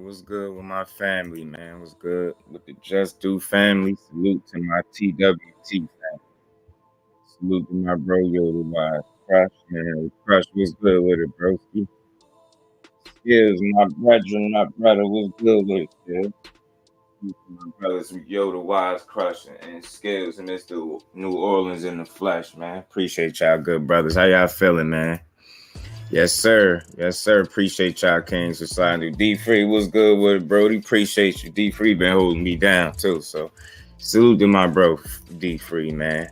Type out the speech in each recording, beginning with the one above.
What's good with my family, man? What's good with the Just Do family? Salute to my TWT family. Salute to my bro Yoda Wise. Crush, man. Crush, what's good with it, broski? Skills, my brother, what's good with it, Skills? Salute to my brothers Yoda Wise, Crush, and Skills, and Mr. New Orleans in the flesh, man. Appreciate y'all, good brothers. How y'all feeling, man? Yes, sir. Yes, sir. Appreciate y'all, Kings, for signing. D3, what's good with it, Brody? Appreciate you. D3 been holding me down, too. So, salute to my bro, D3, man.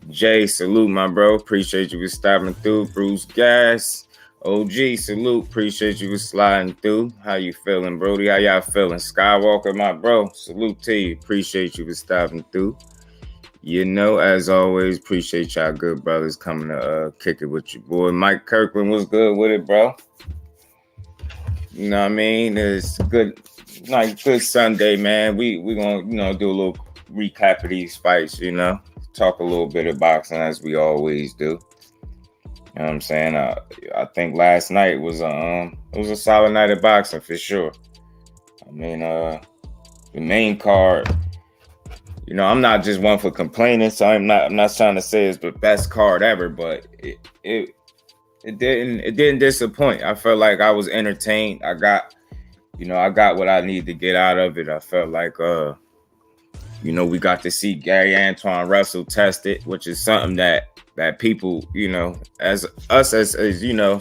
Jay, salute, my bro. Appreciate you for stopping through. Bruce Gas, OG, salute. Appreciate you for sliding through. How you feeling, Brody? How y'all feeling? Skywalker, my bro. Salute to you. Appreciate you for stopping through. You know, as always, appreciate y'all good brothers coming to kick it with your boy. Mike Kirkland, what's good with it, bro? You know what I mean? It's good, like good Sunday, man. We gonna, do a little recap of these fights, talk a little bit of boxing as we always do. You know what I'm saying? I think last night was it was a solid night of boxing for sure. I mean, the main card. I'm not just one for complaining, so I'm not trying to say it's the best card ever, but it didn't disappoint. I felt like I was entertained. I got what I needed to get out of it. I felt like we got to see Gary Antuanne Russell tested, which is something that people, as us as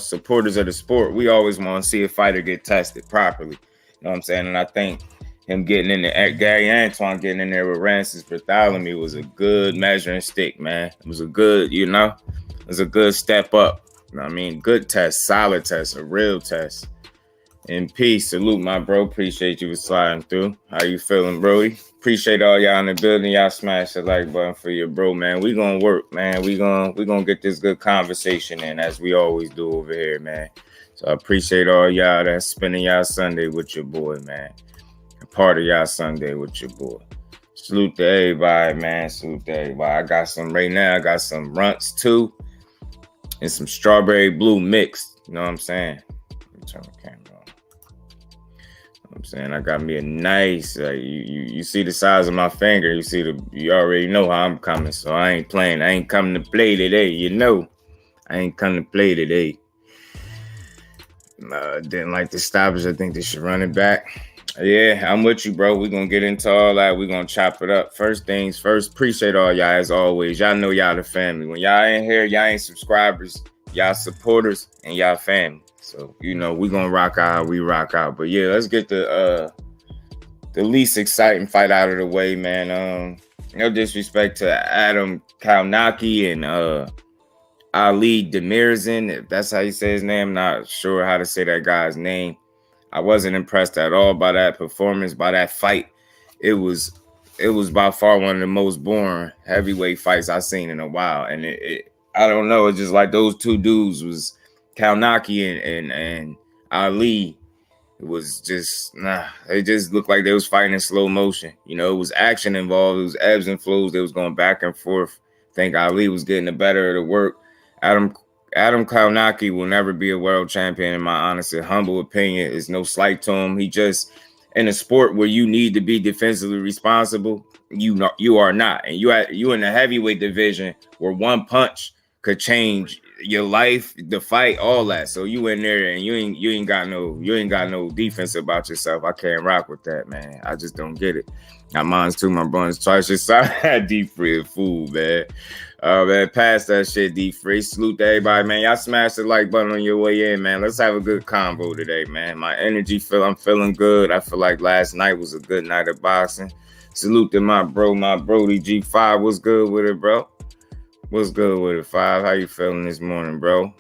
supporters of the sport, we always want to see a fighter get tested properly. You know what I'm saying? And I think him getting in there, Gary Antuanne getting in there with Rancis Barthelemy was a good measuring stick, man. It was a good, it was a good step up. You know what I mean? Good test, solid test, a real test. In peace, salute my bro. Appreciate you for sliding through. How you feeling, Brody? Appreciate all y'all in the building. Y'all smash the like button for your bro, man. We gonna work, man. We gonna get this good conversation in as we always do over here, man. So I appreciate all y'all that's spending y'all Sunday with your boy, man. Part of y'all Sunday with your boy. Salute to everybody, man. Salute to everybody. I got some right now. I got some runts too, and some strawberry blue mixed. You know what I'm saying? Let me turn the camera on. You know what I'm saying? I got me a nice. You see the size of my finger. You already know how I'm coming. So I ain't playing. I ain't coming to play today. I ain't coming to play today. Didn't like the stoppage. I think they should run it back. Yeah, I'm with you, bro. We're gonna get into all that. We're gonna chop it up. First things first, appreciate all y'all as always. Y'all know y'all the family. When y'all ain't here, y'all ain't subscribers, y'all supporters, and y'all family. So, we're gonna rock out how we rock out. But yeah, let's get the least exciting fight out of the way, man. No disrespect to Adam Kalnaki and Ali Demirzin, if that's how you say his name. Not sure how to say that guy's name. I wasn't impressed at all by that performance, by that fight. It was by far one of the most boring heavyweight fights I've seen in a while. And I don't know, it's just like those two dudes was Kalnaki and Ali. It was just, it just looked like they was fighting in slow motion. It was action involved. It was ebbs and flows. They was going back and forth. I think Ali was getting the better of the work. Adam Kalnaki will never be a world champion, in my honest and humble opinion. It's no slight to him. He just, in a sport where you need to be defensively responsible, you are not. And you in the heavyweight division where one punch could change your life, the fight, all that. So you in there and you ain't got no defense about yourself. I can't rock with that, man. I just don't get it. Got mine's too, my brothers. Twice just saw deep free fool, man. Man, pass that shit, deep free. Salute to everybody, man. Y'all smash the like button on your way in, man. Let's have a good combo today, man. My energy I'm feeling good. I feel like last night was a good night of boxing. Salute to my Brody G5. What's good with it, bro? What's good with it, 5? How you feeling this morning, bro?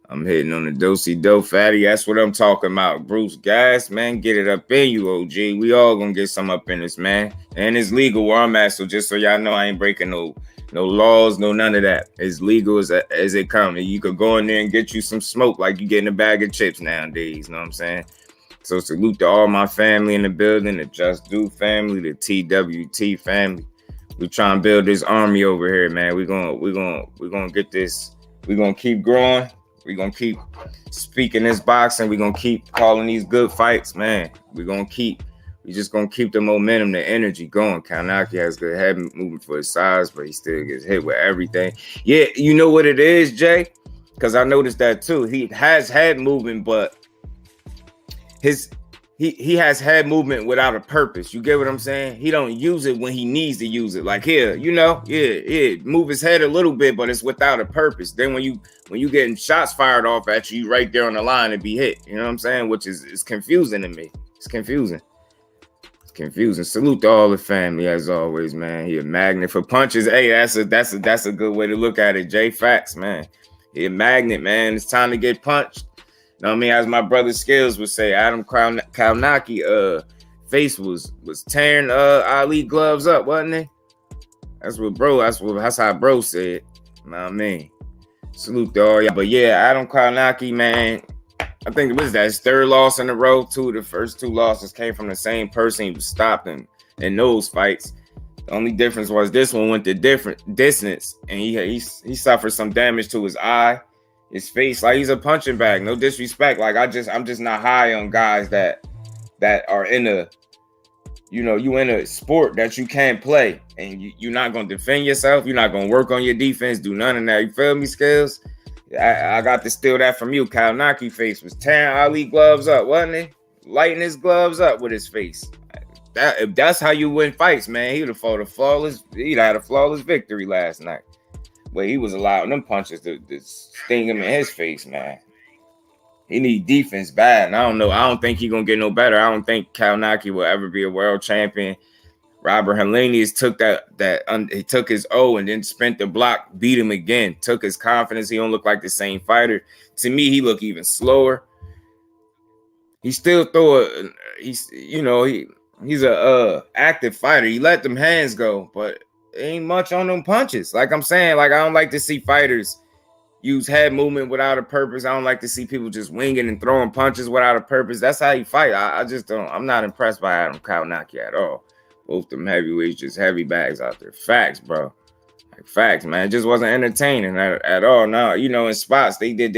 I'm hitting on the do-si-do fatty. That's what I'm talking about. Bruce Gas, man, get it up in you, OG. We all gonna get some up in this, man. And it's legal where I'm at, so just so y'all know, I ain't breaking no laws, no none of that. It's legal as it comes. You could go in there and get you some smoke like you getting a bag of chips nowadays, you know what I'm saying? So salute to all my family in the building, the Just Do family, the TWT family. We trying to build this army over here, man. We're gonna get this. We're gonna keep growing. We're gonna keep speaking this boxing. We're gonna keep calling these good fights, man. We just gonna keep the momentum, the energy going. Kalnaki has good head movement for his size, but he still gets hit with everything. Yeah, you know what it is, Jay? Because I noticed that too. He has head movement, but he has head movement without a purpose. You get what I'm saying? He don't use it when he needs to use it. Like here, move his head a little bit, but it's without a purpose. Then when you getting shots fired off at you, right there on the line and be hit. You know what I'm saying? Which is confusing to me. It's confusing. Salute to all the family as always, man. He a magnet for punches. Hey, that's a good way to look at it. Jay, facts, man. He a magnet, man. It's time to get punched. You know what I mean? As my brother Skills would say, Adam Kalnaki face was tearing Ali gloves up, wasn't it? That's how bro said. You know what I mean? Salute to all y'all. But yeah, Adam Kalnaki, man. I think it was that his third loss in a row, too. The first two losses came from the same person. He was stopped in those fights. The only difference was this one went to different distance, and he suffered some damage to his eye, his face. Like, he's a punching bag. No disrespect. Like, I'm just not high on guys that are in a, you in a sport that you can't play, and you're not gonna defend yourself. You're not gonna work on your defense. Do none of that. You feel me, Skills? I got to steal that from you. Kalnaki face was tearing Ali gloves up, wasn't he? Lighting his gloves up with his face. If that's how you win fights, man, he'd have fought he'd had a flawless victory last night. But he was allowing them punches to sting him in his face, man. He need defense bad. And I don't know. I don't think he's gonna get no better. I don't think Kalnaki will ever be a world champion. Robert Helenius took he took his O and then spent the block, beat him again, took his confidence. He don't look like the same fighter. To me, he look even slower. He still he's a active fighter. He let them hands go, but ain't much on them punches. Like I'm saying, like I don't like to see fighters use head movement without a purpose. I don't like to see people just winging and throwing punches without a purpose. That's how you fight. I just don't. I'm not impressed by Adam Kalnaki at all. Both them heavyweights, just heavy bags out there. Facts, bro. Like facts, man. It just wasn't entertaining at all. No, in spots they got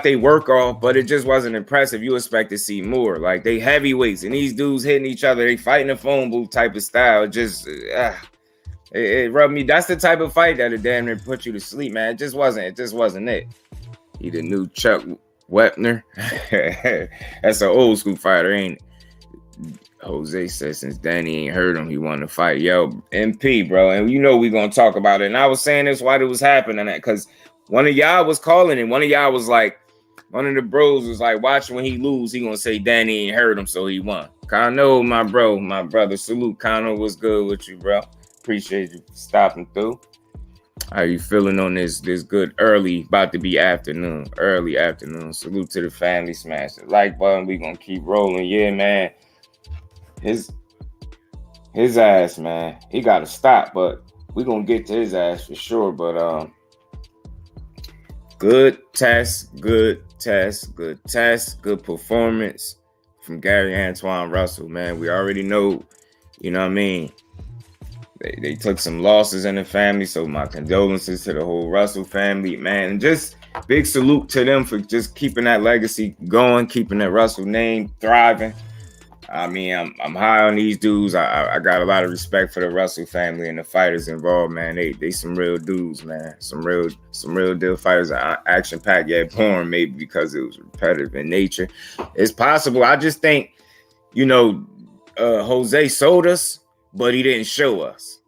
their work off, but it just wasn't impressive. You expect to see more. Like they heavyweights and these dudes hitting each other. They fighting a phone booth type of style. It rubbed me. That's the type of fight that'll damn near put you to sleep, man. It just wasn't it. He the new Chuck Wepner. That's an old school fighter, ain't it? Jose said since Danny ain't heard him, he wanted to fight. Yo, MP, bro. And you know we gonna talk about it. And I was saying this while it was happening, because one of y'all was calling it. One of y'all was like, one of the bros was like, watch when he lose, he gonna say Danny ain't heard him, so he won. Kano, my brother. Salute, Kano. What's good with you, bro? Appreciate you stopping through. How you feeling on this good early, about to be afternoon, early afternoon? Salute to the family. Smash the like button. We gonna keep rolling. Yeah, man. His ass, man. He gotta stop, but we gonna get to his ass for sure. But good test, good performance from Gary Antuanne Russell, man. We already know, you know what I mean? They took some losses in the family, so my condolences to the whole Russell family, man. And just big salute to them for just keeping that legacy going, keeping that Russell name thriving. I mean, I'm high on these dudes. I got a lot of respect for the Russell family and the fighters involved, man. They some real dudes, man. Some real deal fighters. Action packed, yeah, porn maybe because it was repetitive in nature. It's possible. I just think, you know, Jose sold us, but he didn't show us.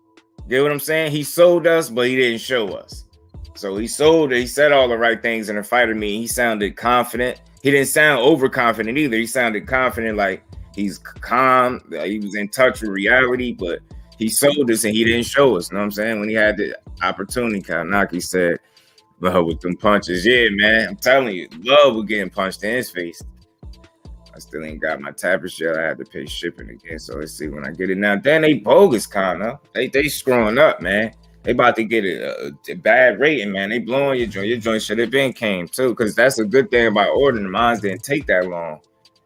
You know what I'm saying? He sold us, but he didn't show us. So he said all the right things in the fighter meeting. He sounded confident. He didn't sound overconfident either. He sounded confident, like he's calm. He was in touch with reality, but he sold us and he didn't show us. You know what I'm saying? When he had the opportunity, Kanaki said, with them punches. Yeah, man. I'm telling you, love was getting punched in his face. I still ain't got my tapper yet. I had to pay shipping again. So let's see when I get it now. Then they bogus, kinda. They screwing up, man. They about to get a bad rating, man. They blowing your joint. Your joint should have been came too, because that's a good thing about ordering. Mine didn't take that long.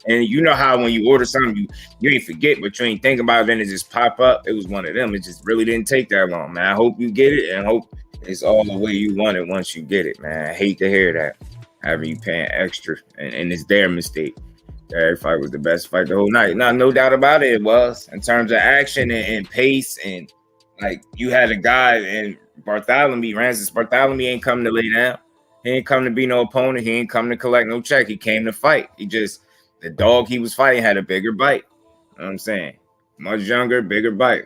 And you know how when you order something, you ain't forget, but you ain't think about it, then it just pop up. It was one of them. It just really didn't take that long, man. I hope you get it and hope it's all the way you want it once you get it, man. I hate to hear that. Having you paying extra, and it's their mistake. That fight was the best fight the whole night. No doubt about it. It was in terms of action and pace, and like you had a guy in Barthelemy. Barthelemy ain't come to lay down. He ain't come to be no opponent. He ain't come to collect no check. He came to fight. The dog he was fighting had a bigger bite. You know what I'm saying? Much younger, bigger bite.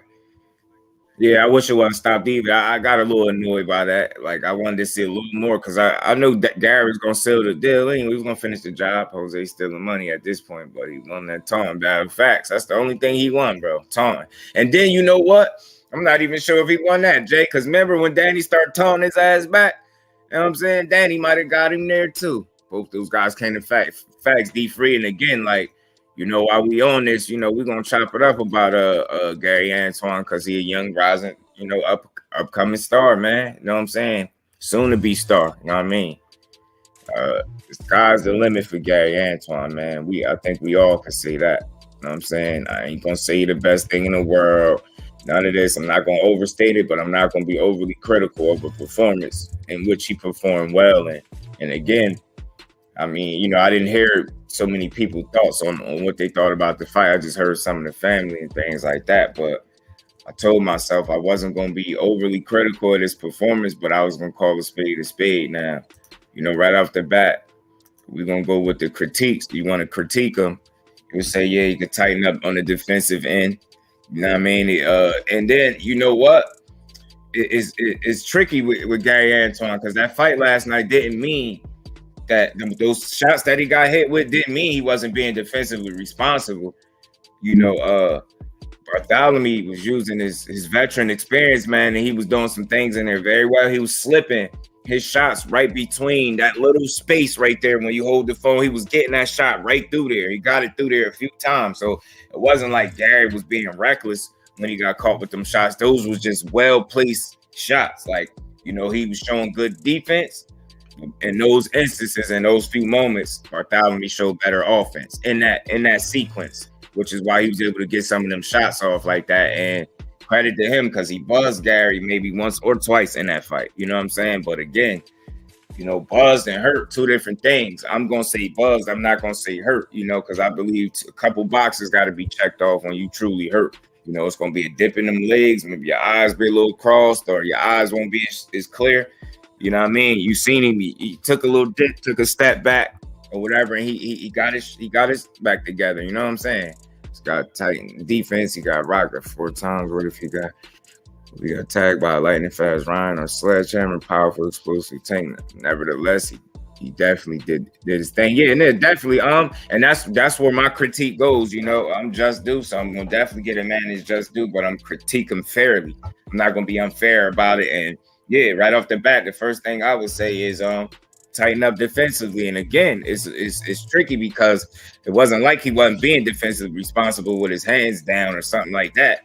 Yeah, I wish it wasn't stopped either. I got a little annoyed by that. Like, I wanted to see a little more because I know that Gary's going to seal the deal. He was going to finish the job. Jose's stealing money at this point, but he won that taunt. Bad facts. That's the only thing he won, bro. Taunt. And then you know what? I'm not even sure if he won that, Jay, because remember when Danny started taunting his ass back? You know what I'm saying? Danny might have got him there too. Both those guys came to facts. D-Free. And again, like, you know, while we on this, you know, we're gonna chop it up about Gary Antuanne because he a young rising, you know, upcoming star, man. You know what I'm saying? Soon to be star, you know what I mean? The sky's the limit for Gary Antuanne, man. I think we all can say that. You know what I'm saying? I ain't gonna say the best thing in the world. None of this. I'm not gonna overstate it, but I'm not gonna be overly critical of a performance in which he performed well. And again, I mean, you know, I didn't hear so many people's thoughts on what they thought about the fight. I just heard some of the family and things like that. But I told myself I wasn't going to be overly critical of this performance, but I was going to call a spade. Now, you know, right off the bat, we're going to go with the critiques. You want to critique them. You say, yeah, you can tighten up on the defensive end. You know what I mean? And then, you know what? It's tricky with Gary Antuanne because that fight last night didn't mean that those shots that he got hit with didn't mean he wasn't being defensively responsible. You know, Barthelemy was using his veteran experience, man, and he was doing some things in there very well. He was slipping his shots right between that little space right there. When you hold the phone, he was getting that shot right through there. He got it through there a few times. So it wasn't like Gary was being reckless when he got caught with them shots. Those was just well-placed shots. Like, you know, he was showing good defense. In those instances, in those few moments, Barthelemy showed better offense in that sequence, which is why he was able to get some of them shots off like that. And credit to him because he buzzed Gary maybe once or twice in that fight. You know what I'm saying? But again, you know, buzzed and hurt, two different things. I'm going to say buzzed. I'm not going to say hurt, you know, because I believe a couple boxes got to be checked off when you truly hurt. You know, it's going to be a dip in them legs. Maybe your eyes be a little crossed or your eyes won't be as clear. You know what I mean? You seen him. He took a little dip, took a step back, or whatever, and he got his back together. You know what I'm saying? He's got tight defense. He got rocked 4 times. What if he got tagged by a lightning fast Ryan or sledgehammer, powerful explosive tank? Nevertheless, he definitely did his thing. Yeah, and definitely and that's where my critique goes. You know, I'm just due, so I'm gonna definitely get a man is just due, but I'm critique him fairly. I'm not gonna be unfair about it. And yeah, right off the bat, the first thing I would say is tighten up defensively. And again, it's tricky because it wasn't like he wasn't being defensively responsible with his hands down or something like that.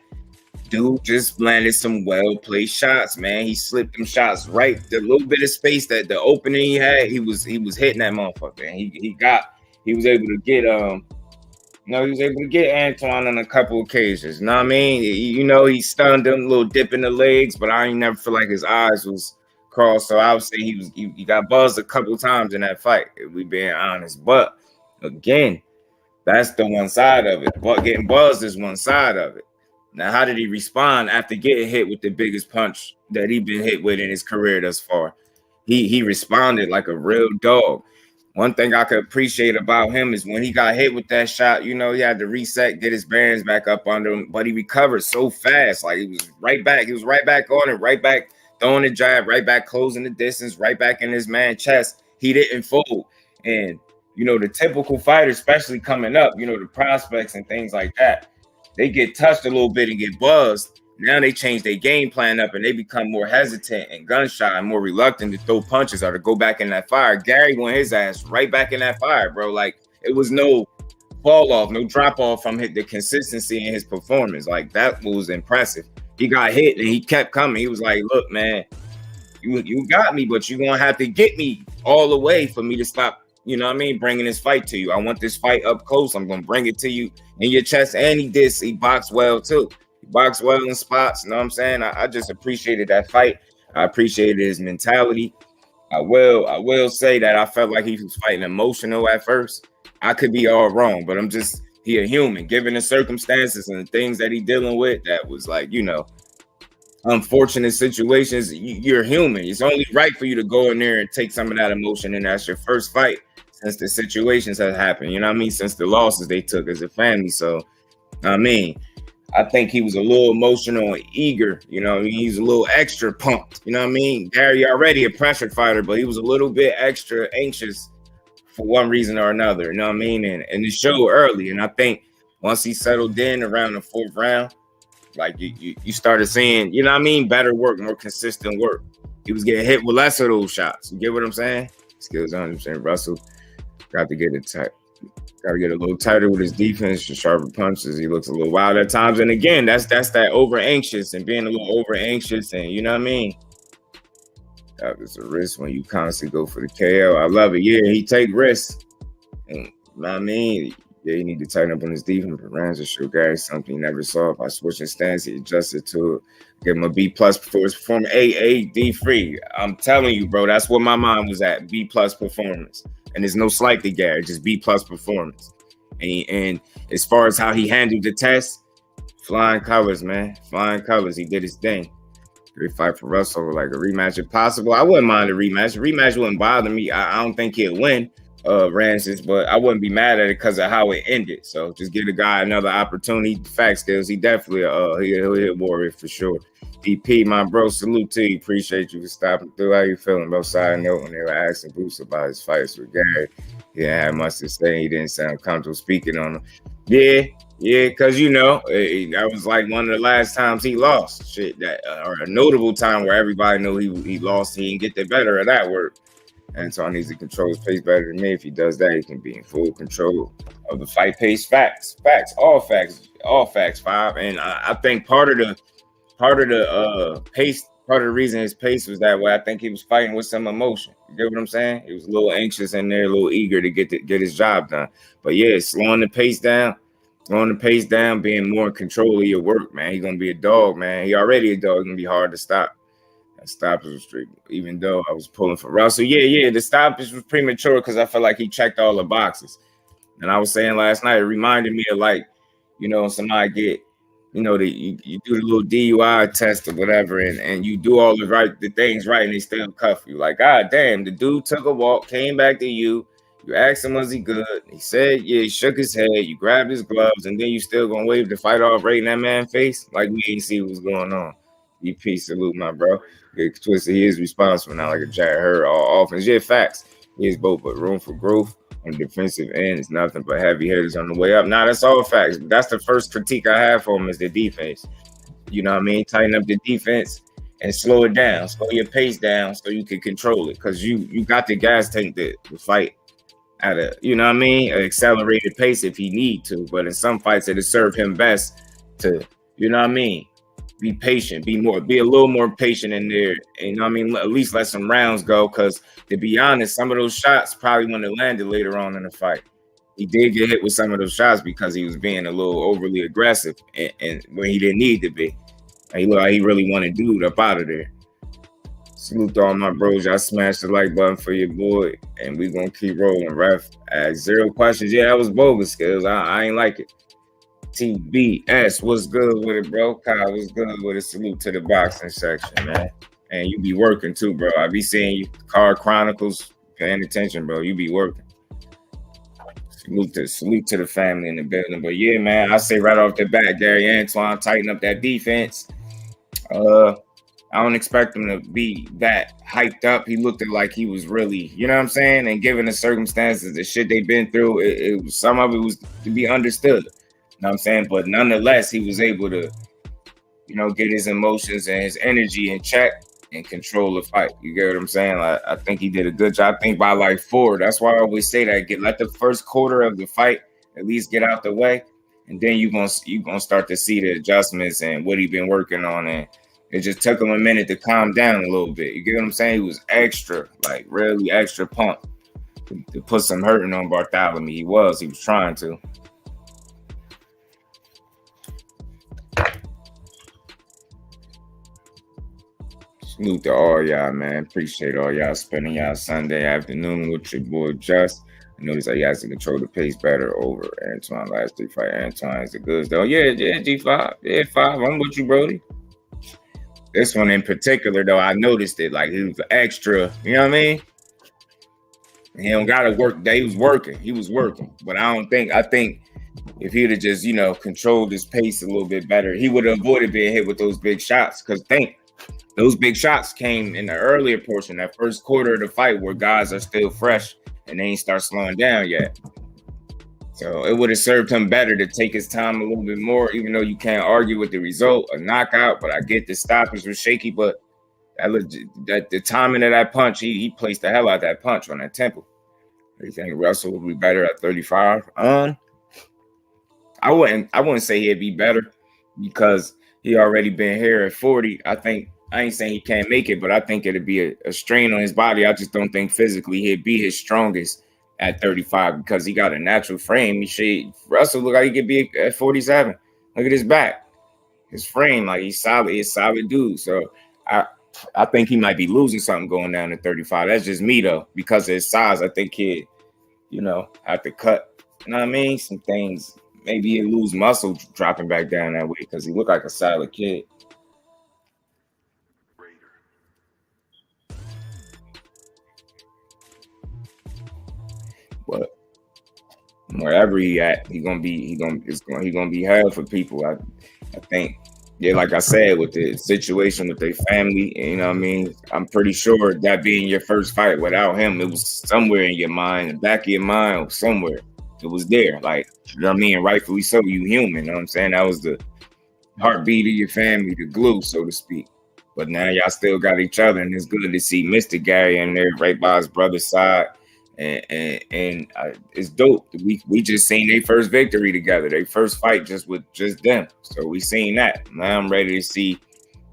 Dude just landed some well-placed shots, man. He slipped them shots right. The little bit of space that the opening he had, he was hitting that motherfucker. And he was able to get Antuanne on a couple occasions. You know what I mean? You know, he stunned him, a little dip in the legs, but I ain't never feel like his eyes was crossed. So I would say he got buzzed a couple times in that fight, if we being honest. But again, that's the one side of it. But getting buzzed is one side of it. Now, how did he respond after getting hit with the biggest punch that he's been hit with in his career thus far? He responded like a real dog. One thing I could appreciate about him is when he got hit with that shot, you know, he had to reset, get his bearings back up under him, but he recovered so fast. Like he was right back. He was right back on it, right back throwing the jab, right back closing the distance, right back in his man's chest. He didn't fold. And, you know, the typical fighter, especially coming up, you know, the prospects and things like that, they get touched a little bit and get buzzed. Now they change their game plan up and they become more hesitant and gun shy and more reluctant to throw punches or to go back in that fire. Gary went his ass right back in that fire, bro. Like it was no fall off, no drop off from the consistency in his performance. Like that was impressive. He got hit and he kept coming. He was like, look, man, you got me, but you're going to have to get me all the way for me to stop. You know what I mean? Bringing this fight to you. I want this fight up close. I'm going to bring it to you in your chest. And he boxed well too. He boxed well in spots. You know what I'm saying? I just appreciated that fight. I appreciated his mentality. I will say that I felt like he was fighting emotional at first. I could be all wrong, but he a human. Given the circumstances and the things that he dealing with, that was like, you know, unfortunate situations. You're human. It's only right for you to go in there and take some of that emotion, and that's your first fight since the situations have happened, you know what I mean? Since the losses they took as a family. So, I mean, I think he was a little emotional and eager, you know what I mean? He's a little extra pumped, you know what I mean? Gary already a pressure fighter, but he was a little bit extra anxious for one reason or another, you know what I mean? And it showed early. And I think once he settled in around the 4th round, like you started seeing, you know what I mean? Better work, more consistent work. He was getting hit with less of those shots. You get what I'm saying? Skills 100%. Russell got to get it tight. Got to get a little tighter with his defense, sharper punches. He looks a little wild at times. And again, that's that over anxious and being a little over anxious, and you know what I mean? It's a risk when you constantly go for the KO. I love it. Yeah, he take risks. And you know what I mean? Yeah, he need to tighten up on his defense. But Rams will show Gary something he never saw. By switching stance, he adjusted to it. Give him a B+ for his performance. D free. I'm telling you, bro, that's where my mind was at. B+ performance. And there's no slight to Gary, just B+ performance. And as far as how he handled the test, flying colors, man. Flying colors. He did his thing. Great fight for Russell. Like a rematch if possible. I wouldn't mind a rematch. A rematch wouldn't bother me. I don't think he'll win Ramses, but I wouldn't be mad at it because of how it ended. So just give the guy another opportunity. Fact skills. He definitely he'll hit Warrior for sure. EP, my bro, salute to you. Appreciate you for stopping through. How you feeling? Bro, side note, when they were asking Bruce about his fights with Gary, he didn't have much to say. He didn't sound comfortable speaking on them. Yeah, because, you know, that was like one of the last times he lost. Shit, or a notable time where everybody knew he lost. He didn't get the better of that work. Antuanne needs to control his pace better than me. If he does that, he can be in full control of the fight pace. Facts, all facts, 5. And I think part of the pace, part of the reason his pace was that way, I think he was fighting with some emotion. You get what I'm saying? He was a little anxious in there, a little eager to get his job done. But yeah, slowing the pace down, being more in control of your work, man. He's gonna be a dog, man. He already a dog. It's gonna be hard to stop. That stoppage was streak, even though I was pulling for Russell. Yeah, the stoppage was premature because I felt like he checked all the boxes. And I was saying last night, it reminded me of, like, you know, somebody get, you know, you do the little DUI test or whatever, and you do all the things right, and they still cuff you. Like, God damn, the dude took a walk, came back to you. You asked him, was he good? He said, yeah, he shook his head. You grabbed his gloves, and then you still gonna wave the fight off right in that man's face? Like we ain't see what's going on. EP salute, my bro. Get twisted. He is responsible now, like a Jared Hurd, all offense. Yeah, facts. He is both, but room for growth on the defensive end is nothing but heavy hitters on the way up. Nah, that's all facts. That's the first critique I have for him is the defense. You know what I mean? Tighten up the defense and slow it down. Slow your pace down so you can control it. Because you got the gas tank to fight at a, you know what I mean, an accelerated pace if he need to. But in some fights, it'll serve him best to, you know what I mean, be patient, be a little more patient in there. And, you know what I mean, at least let some rounds go. Because to be honest, some of those shots probably wouldn't have landed later on in the fight. He did get hit with some of those shots because he was being a little overly aggressive and when he didn't need to be. He looked like he really wanted dude up out of there. Salute to all my bros. Y'all smash the like button for your boy, and we gonna keep rolling. Ref, ask 0 questions. Yeah, that was bogus, skills. I ain't like it. TBS, what's good with it, bro? Kyle, what's good with it? Salute to the boxing section, man. And you be working too, bro. I be seeing you, Card Chronicles, paying attention, bro. You be working. Salute to the family in the building. But yeah, man, I say right off the bat, Gary Antuanne, tighten up that defense. I don't expect him to be that hyped up. He looked like he was really, you know what I'm saying? And given the circumstances, the shit they've been through, it was, some of it was to be understood. You know what I'm saying? But nonetheless, he was able to, you know, get his emotions and his energy in check and control the fight. You get what I'm saying? I think he did a good job. I think by like 4, that's why I always say that. Let the first quarter of the fight at least get out the way, and then you're gonna start to see the adjustments and what he been working on. And it just took him a minute to calm down a little bit. You get what I'm saying? He was extra, like really extra pumped to put some hurting on Barthelemy. He was trying to. Salute to all y'all, man. Appreciate all y'all spending y'all Sunday afternoon with your boy Just. I noticed he has to control the pace better over Antuanne last 3 fights. Antuanne is the goods though. Yeah, G5. Yeah, 5. I'm with you, Brody. This one in particular, though, I noticed it. Like, he was extra, you know what I mean? He don't got to work. He was working. But I think if he'd have just, you know, controlled his pace a little bit better, he would have avoided being hit with those big shots. Because those big shots came in the earlier portion, that first quarter of the fight where guys are still fresh and they ain't start slowing down yet. So it would have served him better to take his time a little bit more, even though you can't argue with the result, a knockout. But I get the stoppage was shaky, but that the timing of that punch, he placed the hell out of that punch on that temple. You think Russell would be better at 35? I wouldn't say he'd be better because he already been here at 40. I ain't saying he can't make it, but I think it'd be a strain on his body. I just don't think physically he'd be his strongest at 35 because he got a natural frame. Russell look like he could be at 47. Look at his back, his frame, like he's solid. He's a solid dude. So I think he might be losing something going down to 35. That's just me though, because of his size. I think he'd, you know, have to cut. You know what I mean? Some things. Maybe he'd lose muscle dropping back down that way because he looked like a solid kid. But wherever he at, he gonna be held for people. I think, yeah, like I said, with the situation with their family, you know what I mean? I'm pretty sure that being your first fight without him, it was somewhere in your mind, the back of your mind, or somewhere. It was there. Like, you know what I mean? Rightfully so, you human, you know what I'm saying? That was the heartbeat of your family, the glue, so to speak. But now y'all still got each other, and it's good to see Mr. Gary in there right by his brother's side. And it's dope. We just seen their first victory together, their first fight just with just them. So we seen that. Now I'm ready to see,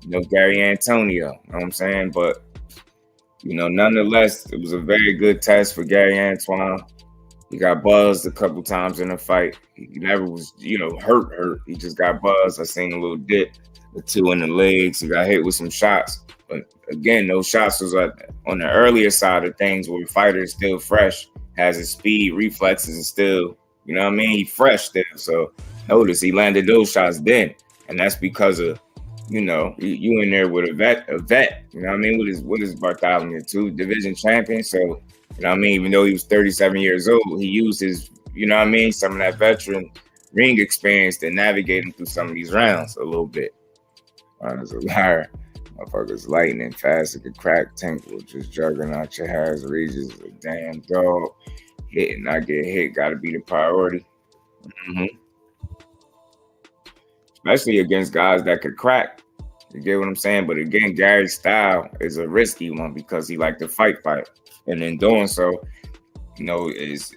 you know, Gary Antonio. You know what I'm saying? But, you know, nonetheless, it was a very good test for Gary Antuanne. He got buzzed a couple times in the fight. He never was, you know, hurt. He just got buzzed. I seen a little dip, the 2 in the legs. He got hit with some shots. But again, those shots was on the earlier side of things where the fighter is still fresh, has his speed, reflexes, and still, you know what I mean? He fresh still. So notice he landed those shots then. And that's because of You know, you in there with a vet. You know what I mean? What is Barthelemy, a 2 division champion? So, you know what I mean? Even though he was 37 years old, he used his, you know what I mean, some of that veteran ring experience to navigate him through some of these rounds a little bit. As a liar, motherfuckers lightning fast, it could crack tinkle, just juggling out your hands, reaches a damn dog. Hit and not get hit, gotta be the priority. Mm-hmm. Especially against guys that could crack. You get what I'm saying? But again, Gary's style is a risky one because he like to fight. And in doing so, you know, is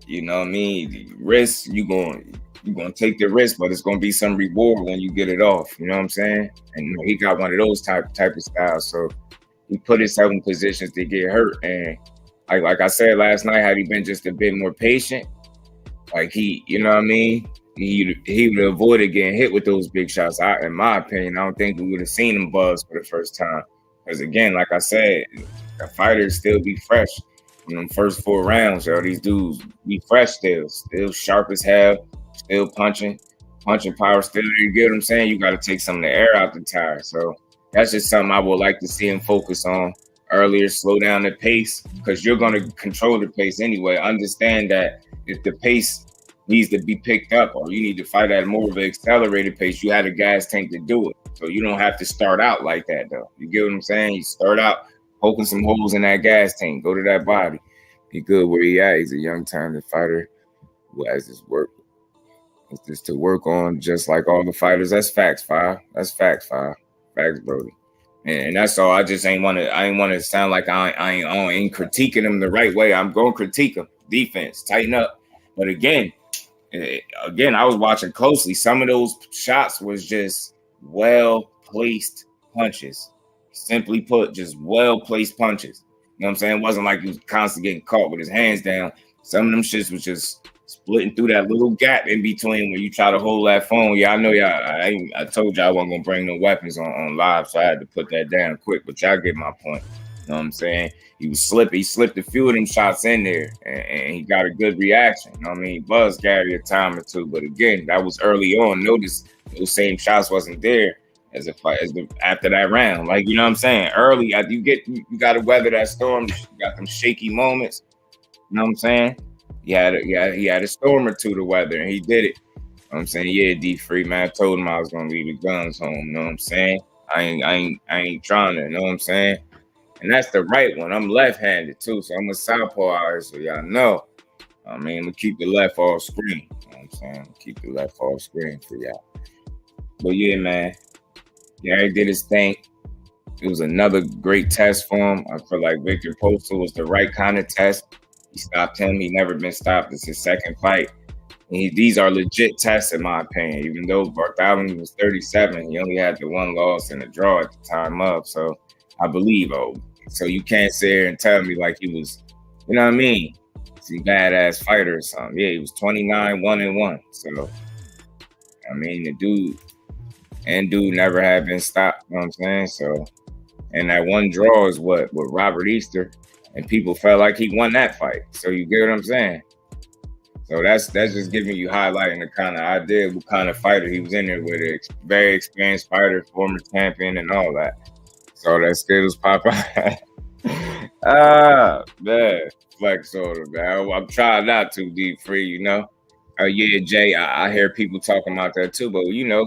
you know what I mean? Risk, you're gonna take the risk, but it's gonna be some reward when you get it off. You know what I'm saying? And you know, he got one of those type of styles. So he put himself in positions to get hurt. And like I said last night, had he been just a bit more patient, like he, you know what I mean? He would have avoided getting hit with those big shots. In my opinion, I don't think we would have seen him buzz for the first time. Because again, like I said, the fighters still be fresh in them first 4 rounds. Yo, these dudes be fresh still sharp as hell, still punching power still. You get what I'm saying? You got to take some of the air out the tire. So that's just something I would like to see him focus on earlier. Slow down the pace because you're going to control the pace anyway. Understand that if the pace needs to be picked up or you need to fight at more of an accelerated pace, you have a gas tank to do it. So you don't have to start out like that, though. You get what I'm saying? You start out poking some holes in that gas tank. Go to that body. Be good where he at. He's a young, talented fighter who has his work. It's just to work on just like all the fighters. That's facts, Five. That's facts, Five. Facts, Brody. And that's all. I ain't want to sound like I ain't critiquing him the right way. I'm going to critique him. Defense, tighten up. But again, I was watching closely. Some of those shots was just well-placed punches. Simply put, just well-placed punches. You know what I'm saying? It wasn't like he was constantly getting caught with his hands down. Some of them shits was just splitting through that little gap in between when you try to hold that phone. Yeah, I know y'all. I told y'all I wasn't going to bring no weapons on live, so I had to put that down quick. But y'all get my point. You know what I'm saying? He was slipping. He slipped a few of them shots in there, and he got a good reaction. You know what I mean? He buzzed Gary a time or two, but again, that was early on. Notice those same shots wasn't there after that round. Like, you know what I'm saying? Early, you got to weather that storm. You got them shaky moments. You know what I'm saying? He had a storm or two to weather, and he did it. You know what I'm saying? Yeah, D-Free, man. I told him I was gonna leave the guns home. You know what I'm saying? I ain't trying to. You know what I'm saying? And that's the right one. I'm left-handed too, so I'm a southpaw out here, so y'all know. I mean, I'm gonna keep the left off screen. You know what I'm saying? Keep the left off screen for y'all. But yeah, man. Gary did his thing. It was another great test for him. I feel like Victor Postal was the right kind of test. He stopped him. He never been stopped. It's his second fight. These are legit tests, in my opinion. Even though Barthelemy was 37, he only had the 1 loss and a draw at the time of. So I believe, so you can't sit here and tell me like he was, you know what I mean? He's a badass fighter or something. Yeah, he was 29, 1-1. So, I mean, the dude never had been stopped. You know what I'm saying? So, and that 1 draw is with Robert Easter. And people felt like he won that fight. So you get what I'm saying? So that's just giving you highlighting the kind of idea what kind of fighter he was in there with. A very experienced fighter, former champion, and all that. So that Skittles pop out. Man. Flex order, man. I'm trying not to D-Free, you know. Yeah, Jay, I hear people talking about that too, but you know,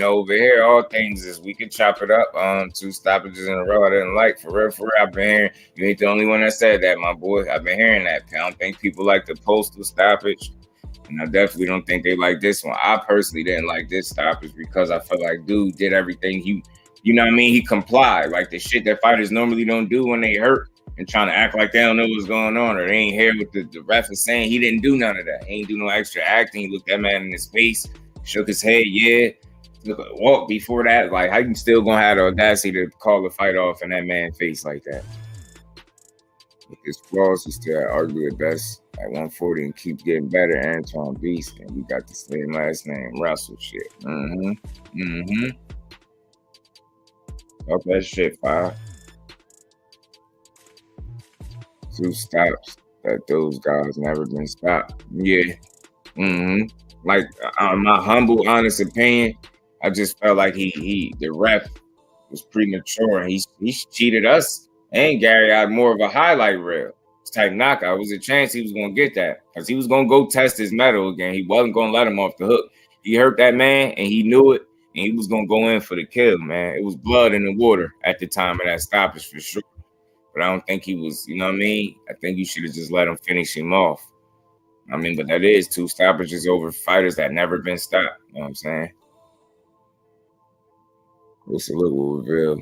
over here, all things is we can chop it up. 2 stoppages in a row I didn't like. For real. I've been hearing, you ain't the only one that said that, my boy. I've been hearing that. I don't think people like the postal stoppage, and I definitely don't think they like this one. I personally didn't like this stoppage because I feel like dude did everything you know what I mean? He complied, like the shit that fighters normally don't do when they hurt. And trying to act like they don't know what's going on, or they ain't hear what the ref is saying. He didn't do none of that. He ain't do no extra acting. He looked that man in his face, shook his head, walk before that. Like, how you still gonna have the audacity to call the fight off in that man's face like that? With his flaws, he still argue at best at 140 and keep getting better. Antuanne Beast, and we got the same last name, Russell shit. Up that shit, Five. 2 stops that those guys never been stopped. Yeah. Like, my humble, honest opinion, I just felt like the ref was premature. And he cheated us and Gary out more of a highlight reel type knockout. It was a chance he was gonna get that because he was gonna go test his metal again. He wasn't gonna let him off the hook. He hurt that man and he knew it, and he was gonna go in for the kill, man. It was blood in the water at the time of that stoppage for sure. But I don't think he was, you know what I mean? I think you should have just let him finish him off. I mean, but that is 2 stoppages over fighters that never been stopped. You know what I'm saying? It's a little reveal.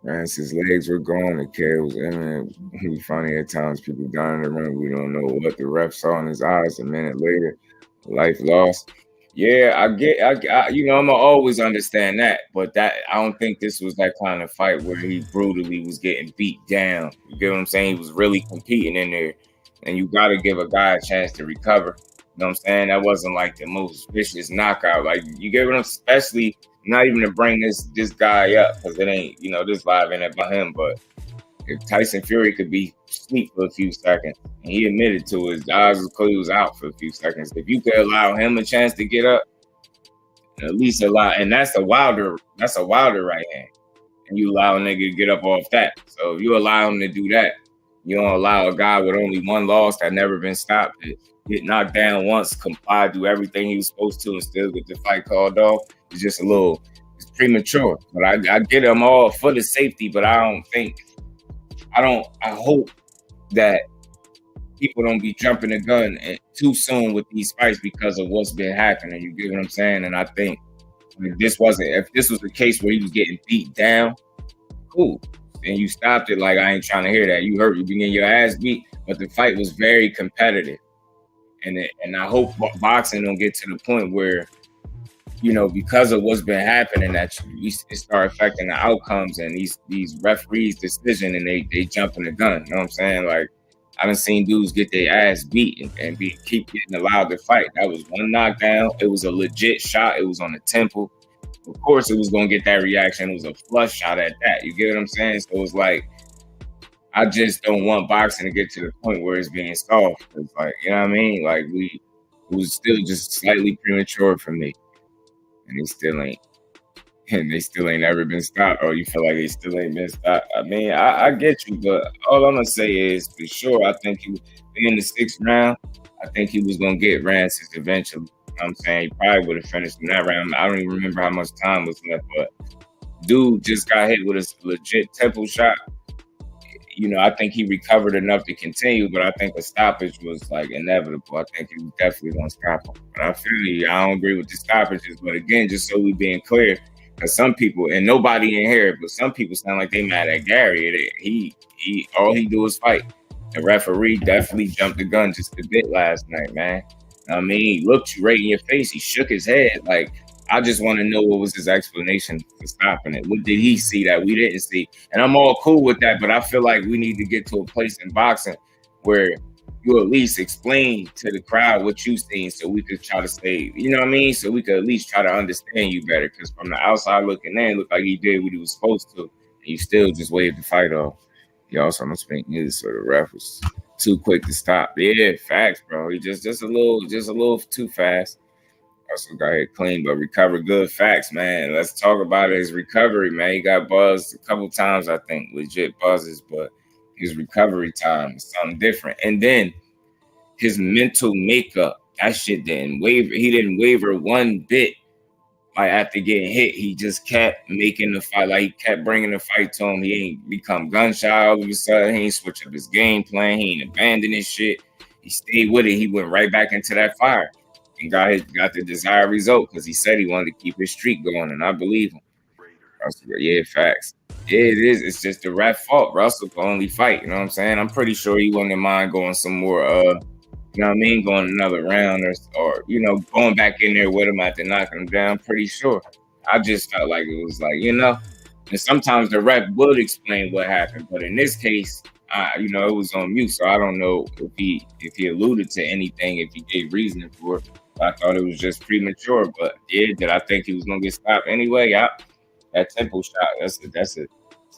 Man, his legs were gone. The kid was imminent. He funny at times. People down in the ring. We don't know what the ref saw in his eyes. A minute later, life lost. Yeah, I you know, I'm gonna always understand that, but that I don't think this was that kind of fight where he brutally was getting beat down. You get what I'm saying? He was really competing in there, and you got to give a guy a chance to recover. You know what I'm saying? That wasn't like the most vicious knockout. Like you get what I'm, especially not even to bring this guy up because it ain't, you know, this live ain't about him. But if Tyson Fury could be asleep for a few seconds, and he admitted to his eyes was closed, he was out for a few seconds. If you could allow him a chance to get up, at least allow, and that's a Wilder right hand, and you allow a nigga to get up off that. So if you allow him to do that, you don't allow a guy with only one loss that never been stopped to get knocked down once, comply, do everything he was supposed to, and still get the fight called off. It's just it's premature. But I get them all for the safety, but I hope that people don't be jumping the gun too soon with these fights because of what's been happening. You get what I'm saying? And I think if this was the case where he was getting beat down, cool. And you stopped it, like I ain't trying to hear that. You hurt, you been getting your ass beat, but the fight was very competitive. And I hope boxing don't get to the point where, you know, because of what's been happening, that it start affecting the outcomes and these referees' decision, and they jumping the gun. You know what I'm saying? Like, I done seen dudes get their ass beat and keep getting allowed to fight. That was one knockdown. It was a legit shot. It was on the temple. Of course, it was gonna get that reaction. It was a flush shot at that. You get what I'm saying? So it's like, I just don't want boxing to get to the point where it's being soft. It's like, you know what I mean? Like it was still just slightly premature for me. And they still ain't ever been stopped. Or you feel like they still ain't been stopped. I mean, I get you, but all I'm gonna say is for sure, I think he in the 6th round, I think he was gonna get Rances eventually. You know what I'm saying? He probably would have finished in that round. I don't even remember how much time was left, but dude just got hit with a legit temple shot. You know, I think he recovered enough to continue, but I think a stoppage was like inevitable. I think he was definitely gonna stop him. But I feel you, I don't agree with the stoppages. But again, just so we being clear, because some people, and nobody in here, but some people sound like they mad at Gary. He all he do is fight. The referee definitely jumped the gun just a bit last night, man. I mean, he looked you right in your face. He shook his head. Like, I just want to know what was his explanation for stopping it. What did he see that we didn't see? And I'm all cool with that, but I feel like we need to get to a place in boxing where you at least explain to the crowd what you seen so we could try to stay, you know what I mean? So we could at least try to understand you better. Because from the outside looking in, it looked like he did what he was supposed to. And you still just waved the fight off. He also don't speak news, so the ref was too quick to stop. Yeah, facts, bro. He just a little too fast. Also got hit clean, but recovered good. Facts, man. Let's talk about his recovery, man. He got buzzed a couple times, I think, legit buzzes, but his recovery time is something different. And then his mental makeup, that shit didn't waver. He didn't waver one bit. Like after getting hit, he just kept making the fight. Like he kept bringing the fight to him. He ain't become gun shy all of a sudden. He ain't switch up his game plan. He ain't abandoned his shit. He stayed with it. He went right back into that fire and got the desired result because he said he wanted to keep his streak going, and I believe him. Yeah, facts. Yeah, it is. It's just the ref fault. Russell can only fight. You know what I'm saying? I'm pretty sure he wouldn't mind going some more. You know what I mean? Going another round or you know, going back in there with him after knocking him down. Pretty sure. I just felt like it was like, you know, and sometimes the ref would explain what happened, but in this case, you know, it was on mute, so I don't know if he alluded to anything, if he gave reasoning for it. I thought it was just premature, but yeah, did I think he was gonna get stopped anyway? Yeah, that tempo shot, that's a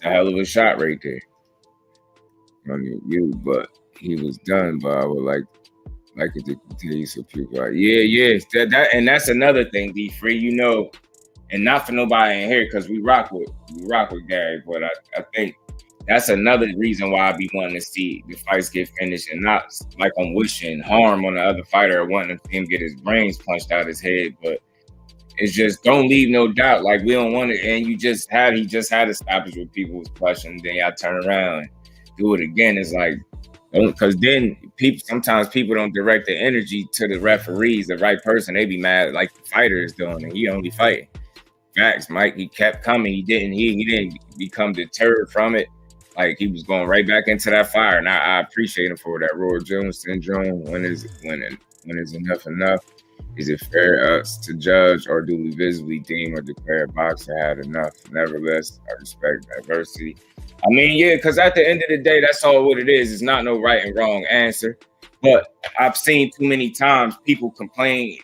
hell of a shot right there. I mean, but he was done. But I would like Like it to tell you so people like, yeah. And that's another thing, D Free, you know, and not for nobody in here because we rock with Gary, but I think that's another reason why I be wanting to see the fights get finished and not like I'm wishing harm on the other fighter or wanting him get his brains punched out his head, but it's just don't leave no doubt. Like we don't want it, and he just had a stoppage with people was questioning. Then y'all turn around and do it again. It's like because then sometimes people don't direct the energy to the referees, the right person. They be mad like the fighter is doing, and he only fighting. Facts, Mike. He kept coming. He didn't become deterred from it. Like he was going right back into that fire, and I appreciate him for that. Roy Jones syndrome. When is enough? Is it fair us to judge, or do we visibly deem or declare a boxer had enough? Nevertheless, I respect diversity. I mean, yeah, because at the end of the day, that's all what it is. It's not no right and wrong answer. But I've seen too many times people complain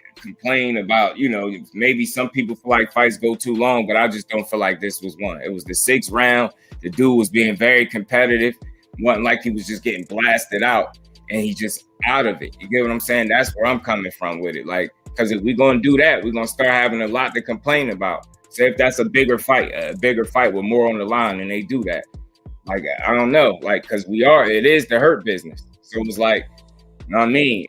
about, you know, maybe some people feel like fights go too long, but I just don't feel like this was one. It was the 6th round. The dude was being very competitive. It wasn't like he was just getting blasted out and he just out of it. You get what I'm saying? That's where I'm coming from with it. Like, because if we're going to do that, we're going to start having a lot to complain about. Say if that's a bigger fight with more on the line, and they do that. Like, I don't know. Like, because it is the hurt business. So it was like, you know what I mean?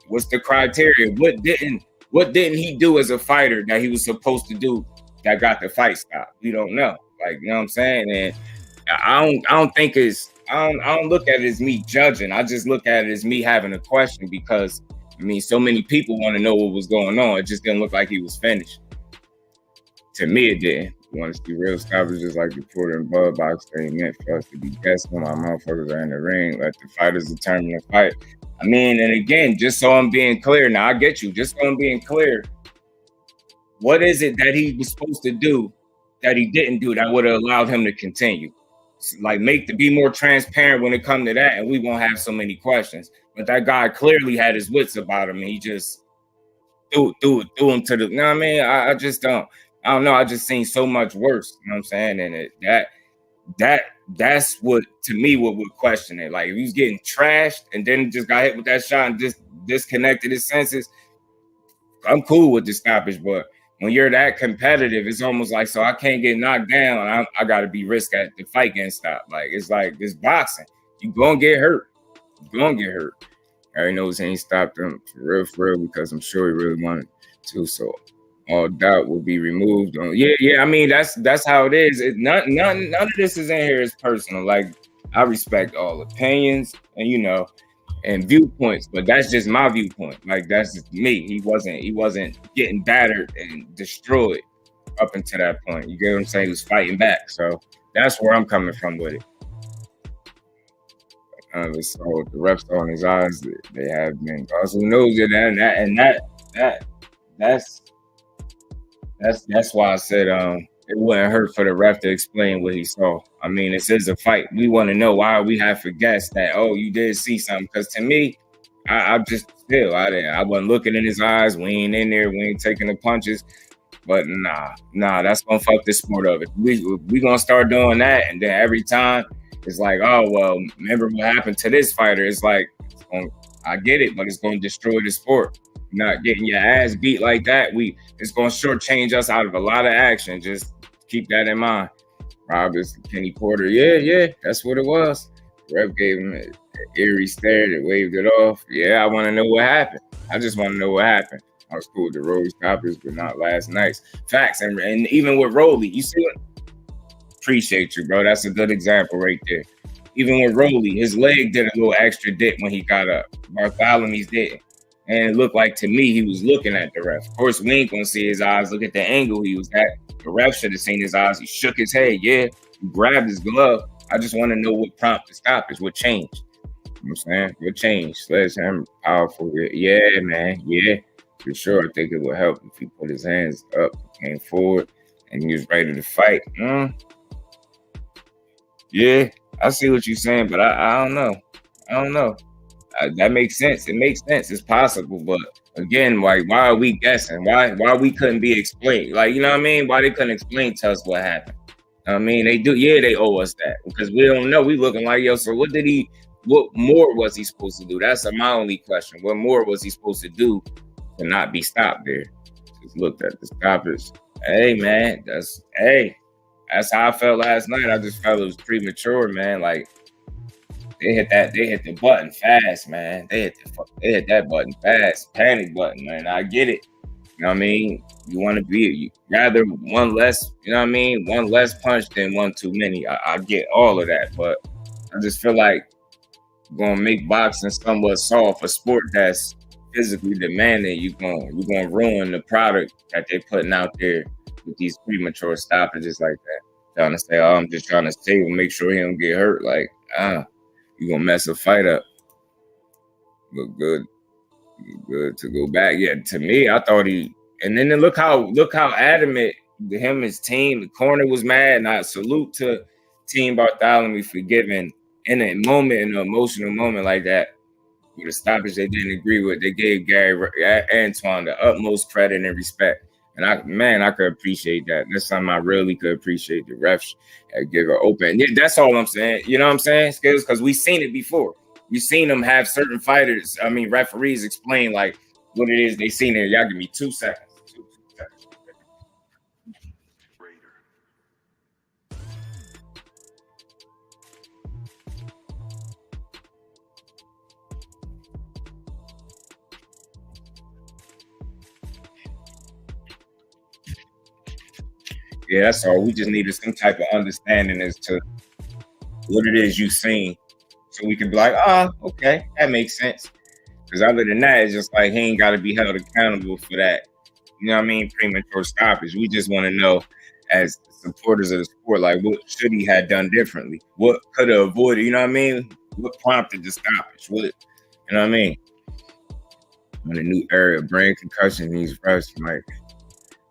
What's the criteria? What didn't he do as a fighter that he was supposed to do that got the fight stopped? We don't know. Like, you know what I'm saying? And I don't look at it as me judging. I just look at it as me having a question because, I mean, so many people want to know what was going on. It just didn't look like he was finished. To me, it didn't. You want to see real stoppages like the Porter and Bud box thing meant for us to be guessing when my motherfuckers are in the ring. Let the fighters determine the fight. I mean, and again, just so I'm being clear, now I get you, just so I'm being clear, what is it that he was supposed to do that he didn't do that would have allowed him to continue? Like, be more transparent when it comes to that, and we won't have so many questions. But that guy clearly had his wits about him, and he just threw him to the, you know what I mean? I just don't know. I just seen so much worse, you know what I'm saying? And that's what, to me, what would question it. Like, if he was getting trashed and then just got hit with that shot and just disconnected his senses, I'm cool with the stoppage. But when you're that competitive, it's almost like, so I can't get knocked down. I got to be risk at the fight getting stopped. Like, it's like this boxing. You going to get hurt. You're going to get hurt. I already know he ain't stopped him for real, because I'm sure he really wanted to. So all doubt will be removed. Yeah. I mean, that's how it is. None of this is in here is personal. Like, I respect all opinions and, you know, and viewpoints, but that's just my viewpoint. Like, that's just me. He wasn't getting battered and destroyed up until that point. You get what I'm saying? He was fighting back. So that's where I'm coming from with it. So the refs on his eyes, they have been. Also knows it, that's why I said it wouldn't hurt for the ref to explain what he saw. I mean, this is a fight. We want to know why we have to guess that, oh, you did see something. Because to me, I wasn't looking in his eyes. We ain't in there. We ain't taking the punches. But nah, that's gonna fuck the sport of it. We gonna start doing that, and then every time it's like, oh well, remember what happened to this fighter? It's like, I get it, but it's gonna destroy the sport. Not getting your ass beat like that, it's gonna shortchange us out of a lot of action. Just keep that in mind. Roberts, Kenny Porter, yeah, that's what it was. Ref gave him an eerie stare that waved it off. Yeah, I want to know what happened. I just want to know what happened. I was cool with the Rolly stoppers, but not last night's. Facts, and even with Rolly, you see what? Appreciate you, bro. That's a good example right there. Even with Rolly, his leg did a little extra dip when he got up. Barthelemy's didn't. And it looked like, to me, he was looking at the ref. Of course, we ain't going to see his eyes. Look at the angle he was at. The ref should have seen his eyes. He shook his head. Yeah, he grabbed his glove. I just want to know what prompted the stoppage, what changed. You know what I'm saying? What changed? Sledgehammer, powerful. Yeah, man. Yeah, for sure. I think it would help if he put his hands up, came forward, and he was ready to fight. Yeah, I see what you're saying, but I don't know. That makes sense. It makes sense. It's possible, but again, why are we guessing? Why we couldn't be explained? Like, you know what I mean? Why they couldn't explain to us what happened? I mean, they do. Yeah, they owe us that because we don't know. We looking like, yo, so what did he what more was he supposed to do? That's my only question. What more was he supposed to do to not be stopped there? Just looked at the stoppers. Hey man, that's how I felt last night. I just felt it was premature, man. Like they hit the button fast, man. They hit that button fast, panic button, man. I get it. You know what I mean? You want to be rather one less, you know what I mean? One less punch than one too many. I get all of that, but I just feel like gonna make boxing somewhat soft, a sport that's physically demanding. You're gonna ruin the product that they're putting out there with these premature stoppages like that. Trying to say, oh, I'm just trying to save him, make sure he don't get hurt. Like, you're gonna mess a fight up. Look good to go back. Yeah, to me, I thought and then look how adamant him and his team, the corner was mad. And I salute to Team Barthelemy for giving in an emotional moment like that, with a stoppage they didn't agree with. They gave Antuanne the utmost credit and respect. And I could appreciate that. That's something I really could appreciate. The refs give her open. Yeah, that's all I'm saying. You know what I'm saying, Skills? Because we've seen it before. We've seen them have certain referees explain like what it is they seen there. Y'all give me 2 seconds. 2 seconds. Yeah, that's all. We just needed some type of understanding as to what it is you've seen, so we can be like, okay, that makes sense. Because other than that, it's just like he ain't got to be held accountable for that. You know what I mean? Premature stoppage. We just want to know, as supporters of the sport, like what should he have done differently? What could have avoided? You know what I mean? What prompted the stoppage? You know what I mean? In a new era, brain concussion, these refs might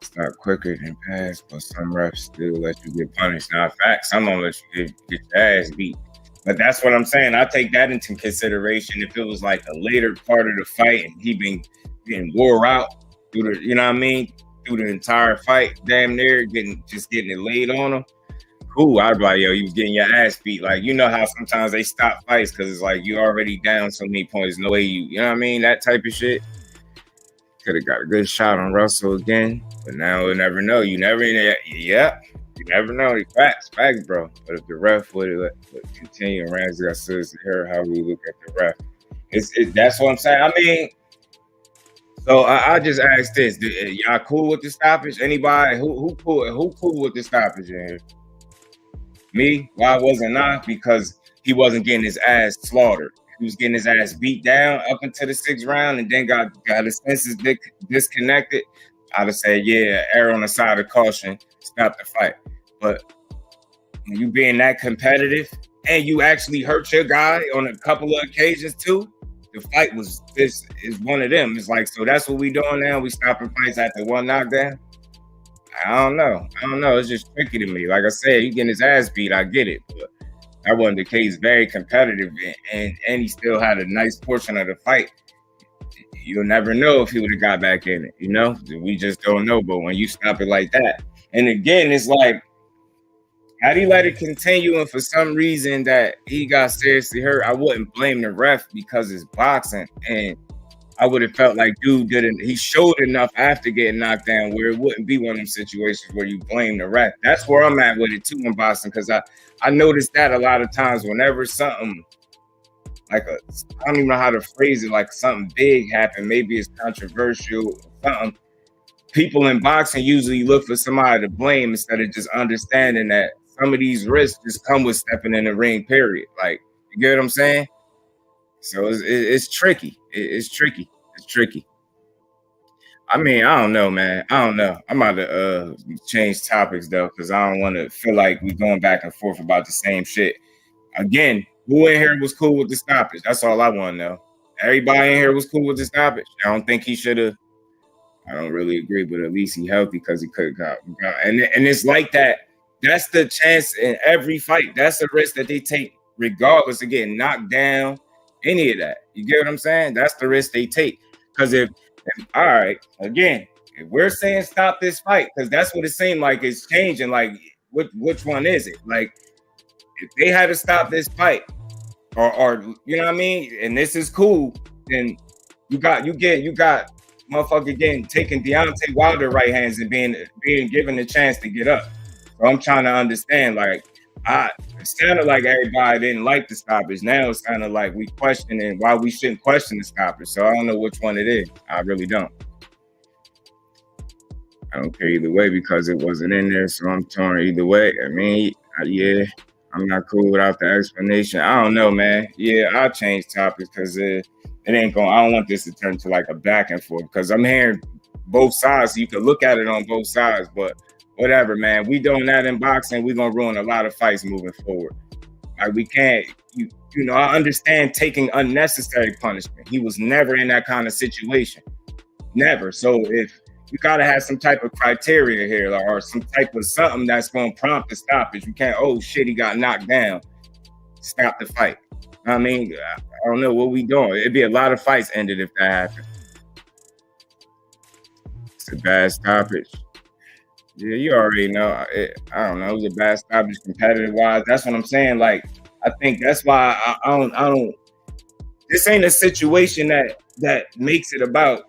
stop quicker than pass, but some refs still let you get punished. Now, in fact, some don't let you get your ass beat. But that's what I'm saying. I take that into consideration. If it was like a later part of the fight and he been getting wore out through the, you know what I mean, through the entire fight, damn near getting it laid on him. Cool, I'd be like, yo, you was getting your ass beat. Like, you know how sometimes they stop fights because it's like you already down so many points. No way you know what I mean? That type of shit. Could have got a good shot on Russell again, but now we'll never know. You never know. Facts, bro. But if the ref would continue, Ramsey, I said to her how we look at the ref. That's what I'm saying. I mean, so I just asked this: y'all cool with the stoppage? Anybody who cool with the stoppage in here? Me? Why wasn't I? Because he wasn't getting his ass slaughtered. He was getting his ass beat down up into the 6th round, and then got his senses disconnected. I'd have said, yeah, err on the side of caution, stop the fight. But when you being that competitive and you actually hurt your guy on a couple of occasions too, the fight is one of them. It's like, so that's what we doing now? We stopping fights after one knockdown? I don't know. It's just tricky to me. Like I said, he getting his ass beat. I get it. But that wasn't the case. Very competitive, and he still had a nice portion of the fight. You'll never know if he would have got back in it, you know? We just don't know. But when you stop it like that, and again, it's like, how do you let it continue? And for some reason that he got seriously hurt, I wouldn't blame the ref because it's boxing. And I would have felt like he showed enough after getting knocked down where it wouldn't be one of them situations where you blame the ref. That's where I'm at with it too in boxing, because I noticed that a lot of times whenever something like I don't even know how to phrase it, like something big happened, maybe it's controversial or something, people in boxing usually look for somebody to blame instead of just understanding that some of these risks just come with stepping in the ring, period. Like, you get what I'm saying? So it's tricky. It's tricky. I mean, I don't know, man. I don't know. I'm about to change topics though, because I don't want to feel like we're going back and forth about the same shit. Again, who in here was cool with the stoppage? That's all I want to know. Everybody in here was cool with the stoppage. I don't think he should have. I don't really agree, but at least he healthy because he could have got. And it's like that. That's the chance in every fight. That's the risk that they take, regardless of getting knocked down. Any of that. You get what I'm saying? That's the risk they take. Because if all right, again, if we're saying stop this fight, because that's what it seemed like it's changing. Like, which one is it? Like, if they had to stop this fight, or you know what I mean? And this is cool. Then you got motherfucker getting taking Deontay Wilder right hands and being given the chance to get up. So I'm trying to understand, like, it sounded like everybody didn't like the stoppage. Now it's kind of like we questioning why we shouldn't question the stoppage. So I don't know which one it is. I really don't. I don't care either way because it wasn't in there. So I'm torn either way. I mean, yeah, I'm not cool without the explanation. I don't know, man. Yeah, I'll change topics because it ain't going. I don't want this to turn to like a back and forth because I'm hearing both sides. So you can look at it on both sides, but whatever, man. We doing that in boxing. We're gonna ruin a lot of fights moving forward. Like we can't. You know, I understand taking unnecessary punishment. He was never in that kind of situation. Never. So if you gotta have some type of criteria here, or some type of something that's gonna prompt the stoppage. You can't. Oh shit, he got knocked down. Stop the fight. I mean, I don't know what we doing. It'd be a lot of fights ended if that happened. It's a bad stoppage. Yeah, you already know. I don't know. It was a bad stoppage competitive wise. That's what I'm saying. Like, I think that's why I don't. This ain't a situation that makes it about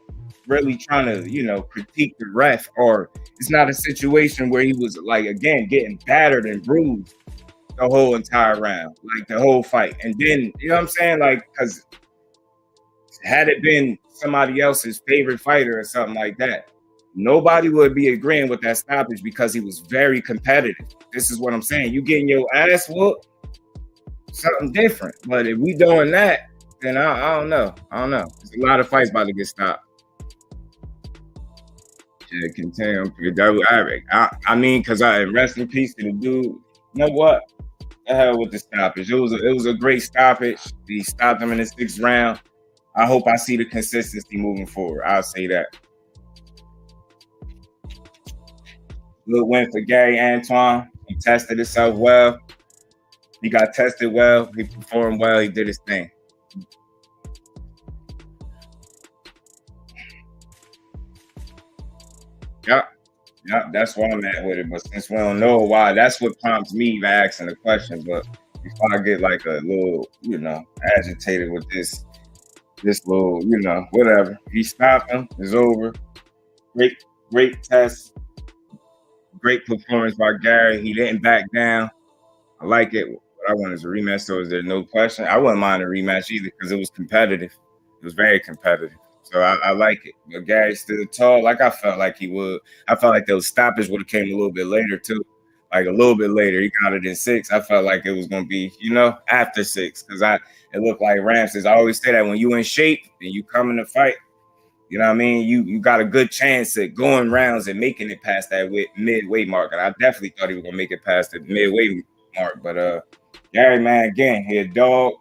really trying to, critique the ref, or it's not a situation where he was like, again, getting battered and bruised the whole entire round, like the whole fight. And then, you know what I'm saying? Like, because had it been somebody else's favorite fighter or something like that, nobody would be agreeing with that stoppage because he was very competitive. This is what I'm saying. You getting your ass whooped, something different. But if we doing that, then I don't know. There's a lot of fights about to get stopped. Yeah, continue. I mean, because rest in peace to the dude. You know what? The hell with the stoppage. It was a great stoppage. He stopped him in the 6th round. I hope I see the consistency moving forward. I'll say that. Good win for Gary Antuanne. He tested himself well. He got tested well. He performed well. He did his thing. Yep, that's what I'm at with it. But since we don't know why, that's what prompts me to asking the questions. But before I get like a little, agitated with this little, whatever. He stopped him. It's over. Great test. Great performance by Gary. He didn't back down. I like it. What I want is a rematch. So is there no question? I wouldn't mind a rematch either because it was competitive. It was very competitive. So I like it. But Gary stood tall like I felt like he would. I felt like those stoppage would have came a little bit later too. Like a little bit later. He got it in 6. I felt like it was going to be, after 6. Because it looked like Ramses. I always say that when you in shape and you come in the fight, you know what I mean? You got a good chance at going rounds and making it past that midway mark. And I definitely thought he was going to make it past the midway mark. But Gary, man, again, he a dog.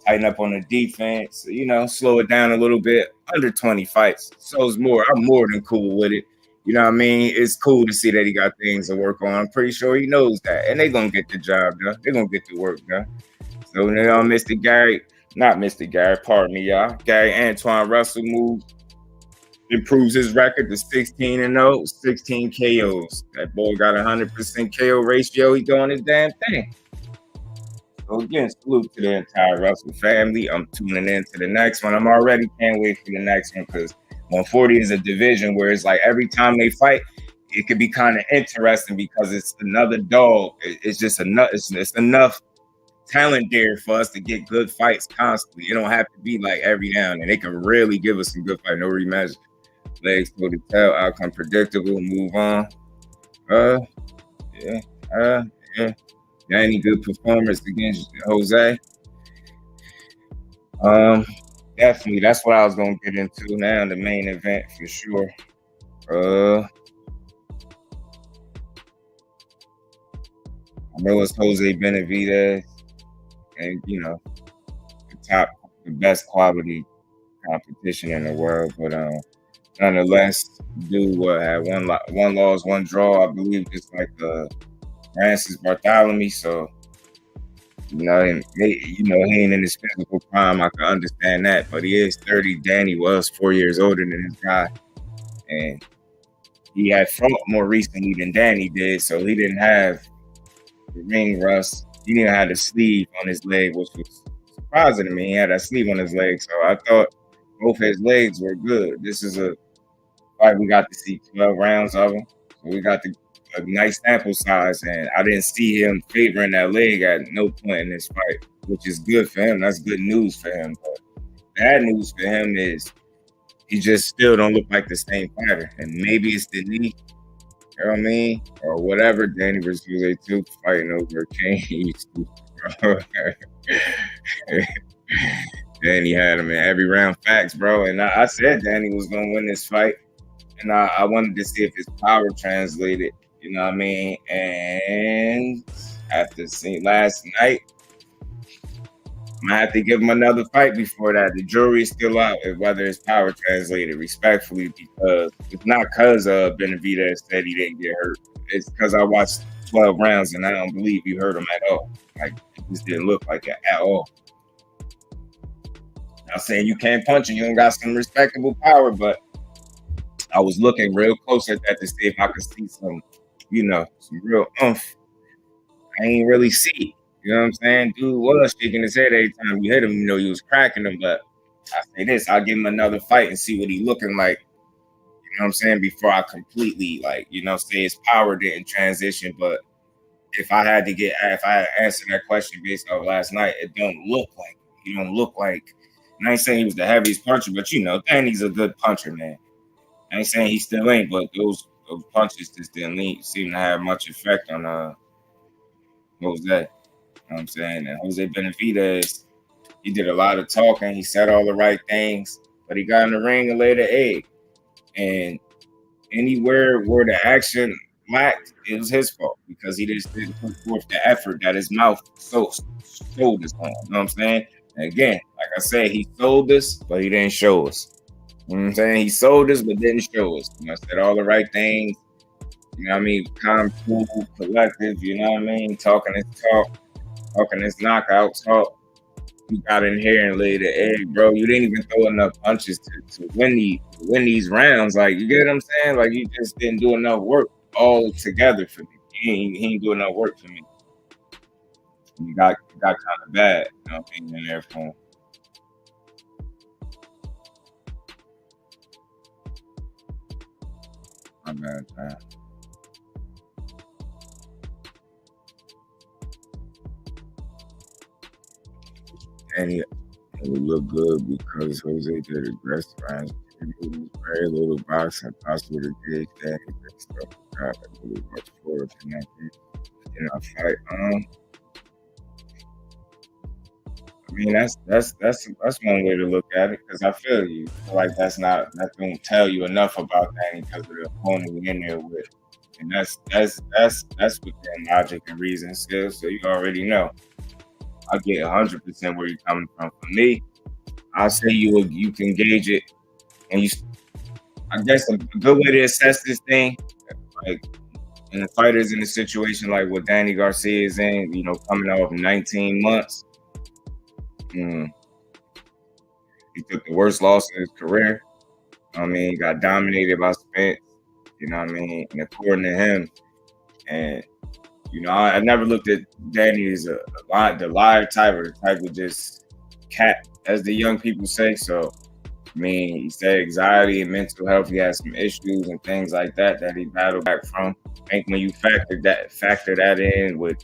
Tighten up on the defense, slow it down a little bit. Under 20 fights. So it's more. I'm more than cool with it. You know what I mean? It's cool to see that he got things to work on. I'm pretty sure he knows that. And they're going to get the job done. They're going to get the work done. So, Mr. Gary, not Mr. Gary, pardon me, y'all. Gary Antuanne Russell improves his record to 16-0, 16 KOs. That boy got 100% KO ratio. He doing his damn thing. So again, salute to the entire Russell family. I'm tuning in to the next one. I'm already can't wait for the next one because 140 is a division where it's like every time they fight, it could be kind of interesting because it's another dog. It's just enough. It's enough talent there for us to get good fights constantly. It don't have to be like every now and then. They can really give us some good fight. No rematch. Legs go to tail. Outcome predictable. Move on. Yeah. Any good performance against Jose? Definitely. That's what I was gonna get into now. The main event for sure. I know it's Jose Benavidez, and the best quality competition in the world. But nonetheless, dude had one loss, one draw. I believe just like Francis Barthelemy, so he ain't in his physical prime. I can understand that, but he is 30. Danny was 4 years older than this guy, and he had fought more recently than Danny did, so he didn't have the ring rust. He didn't have the sleeve on his leg, which was surprising to me. He had that sleeve on his leg, so I thought both his legs were good. This is a fight we got to see 12 rounds of him. So we got a nice sample size, and I didn't see him favoring that leg at no point in this fight, which is good for him. That's good news for him. But bad news for him is he just still don't look like the same fighter. And maybe it's the knee, you know what I mean? Or whatever. Danny versus Jose too, fighting over Kane. Danny had him in every round. Facts, bro. And I said Danny was gonna win this fight. And I wanted to see if his power translated, you know what I mean? And after seeing last night, I'm gonna have to give him another fight before that. The jury is still out whether his power translated respectfully, because it's not because Benavidez said he didn't get hurt. It's because I watched 12 rounds and I don't believe you hurt him at all. Like, it just didn't look like it at all. Not saying you can't punch and you don't got some respectable power, but I was looking real close at that to see if I could see some, you know, some real oomph. I ain't really see it. You know what I'm saying? Dude was shaking his head every time you hit him. You know, he was cracking him. But I say this, I'll give him another fight and see what he looking like. You know what I'm saying? Before I completely, like, you know, say his power didn't transition. But if I had to answer that question based off last night, it don't look like it. He don't look like, and I ain't saying he was the heaviest puncher, but, you know, Danny's a good puncher, man. I ain't saying he still ain't, but those punches just didn't seem to have much effect on Jose. You know what I'm saying? And Jose Benavidez, he did a lot of talking. He said all the right things, but he got in the ring and laid an egg. And anywhere where the action lacked, it was his fault because he just didn't put forth the effort that his mouth sold us on. You know what I'm saying? And again, like I said, he sold us, but he didn't show us. You know what I'm saying? He sold us, but didn't show us. You know, said all the right things. You know what I mean? Calm, cool, collective. You know what I mean? Talking his talk, talking his knockout talk. You got in here and laid the egg, bro. You didn't even throw enough punches to win these rounds. Like, you get what I'm saying? Like, you just didn't do enough work all together for me. He ain't do enough work for me. You got kind of bad. You know what I mean? In there for him. My bad, man. And it would look good because Jose did aggressive rounds. Very little boxing, possible to gauge that stuff. Got really much forward in that fight. I mean, that's one way to look at it, because I feel you. I feel like that don't tell you enough about Danny because of the opponent we're in there with, and that's within logic and reason skills. So you already know. I get 100% where you're coming from. For me, I'll say you can gauge it, and I guess a good way to assess this thing, like, and the fighters in a situation like what Danny Garcia is in, you know, coming off 19 months. He took the worst loss in his career. I mean, he got dominated by Spence. You know what I mean? And according to him, and you know, I never looked at Danny as the liar type, or the type of just cat, as the young people say. So, I mean, he said anxiety and mental health. He had some issues and things like that he battled back from. I think when you factor that in with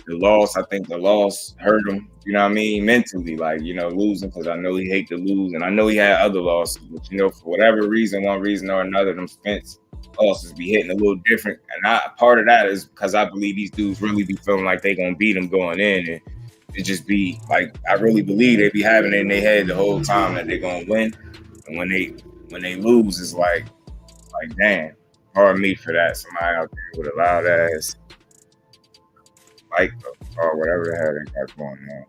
the loss, I think the loss hurt him, you know what I mean, mentally, like, you know, losing, because I know he hate to lose, and I know he had other losses, but, you know, for whatever reason, one reason or another, them Spence losses be hitting a little different, and part of that is because I believe these dudes really be feeling like they gonna beat him going in, and it just be like, I really believe they be having it in their head the whole time that they're gonna win, and when they lose, it's like damn, pardon me for that, somebody out there with a loud ass fight or whatever the hell they got going on.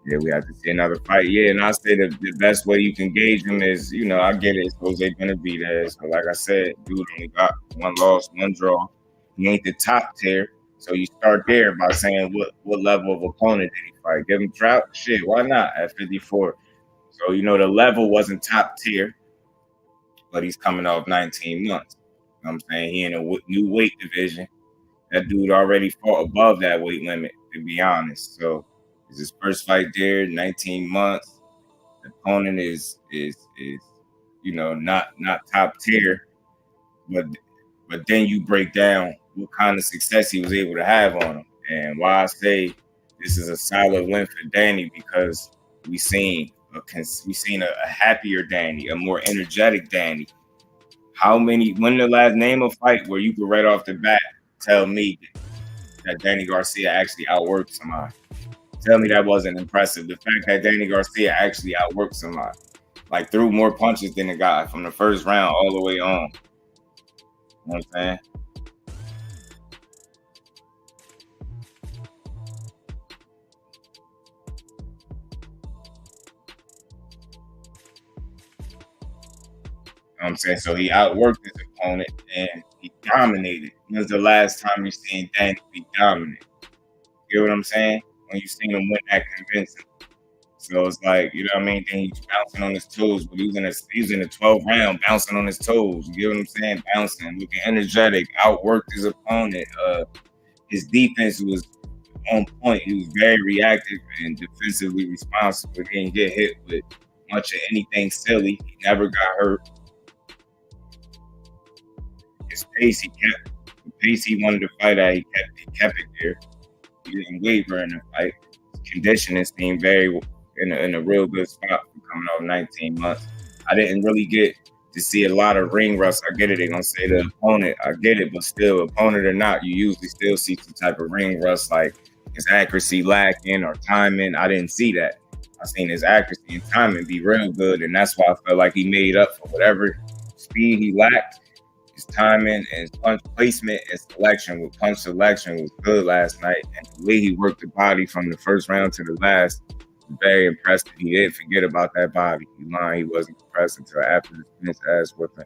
Yeah, we have to see another fight. Yeah, and I say the best way you can gauge him is, you know, I get it, it's Jose Benavidez. So like I said, dude only got one loss, one draw. He ain't the top tier. So you start there by saying what level of opponent did he fight? Give him Trout? Shit, why not at 54? So, you know, the level wasn't top tier, but he's coming off 19 months. You know what I'm saying? He in a new weight division. That dude already fought above that weight limit, to be honest. So It's his first fight there, 19 months. The opponent is not top tier, but then you break down what kind of success he was able to have on him, and why I say this is a solid win for Danny, because we seen a happier Danny, a more energetic Danny. When the last name a fight where you could right off the bat tell me that Danny Garcia actually outworked somebody? Tell me that wasn't impressive. The fact that Danny Garcia actually outworked somebody, like threw more punches than the guy from the first round all the way on. You know what I'm saying? You know what I'm saying? So he outworked his opponent and he dominated. When was the last time you seen Danny be dominant? You know what I'm saying? When you seen him win that convincing. So it's like, you know what I mean? Then he's bouncing on his toes, but he's in the 12th round, bouncing on his toes. You get what I'm saying? Bouncing, looking energetic, outworked his opponent. His defense was on point. He was very reactive and defensively responsible. He didn't get hit with much of anything silly. He never got hurt. His pace, the pace he wanted to fight at, he kept it there. He didn't waver in the fight. His conditioning seemed very in a real good spot for coming off 19 months. I didn't really get to see a lot of ring rust. I get it. They're going to say the opponent. I get it. But still, opponent or not, you usually still see some type of ring rust, like his accuracy lacking or timing. I didn't see that. I seen his accuracy and timing be real good. And that's why I felt like he made up for whatever speed he lacked. His timing and punch placement and selection with punch selection was good last night. And the way he worked the body from the first round to the last, very impressive. He didn't forget about that body. He wasn't impressed until after the Smith's ass whooping.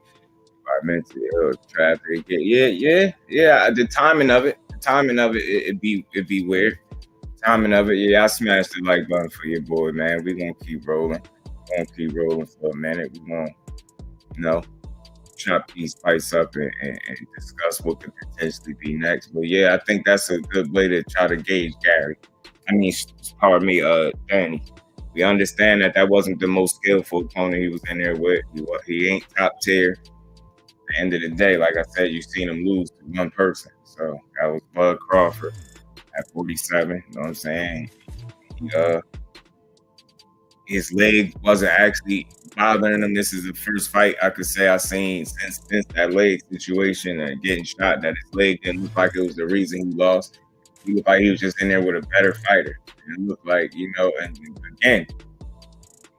Mentally ill, traffic. Yeah. The timing of it, it'd be weird. Timing of it, yeah. I smashed the like button for your boy, man. We gonna keep rolling. We're gonna keep rolling for a minute. We gonna, chop these fights up and discuss what could potentially be next. But yeah, I think that's a good way to try to gauge Gary. Danny. We understand that wasn't the most skillful opponent he was in there with. He ain't top tier. At the end of the day, like I said, you've seen him lose to one person. So that was Bud Crawford at 47. You know what I'm saying? His leg wasn't actually bothering him. This is the first fight I could say I've seen since that leg situation and getting shot that his leg didn't look like it was the reason he lost. He looked like he was just in there with a better fighter. It looked like, and again,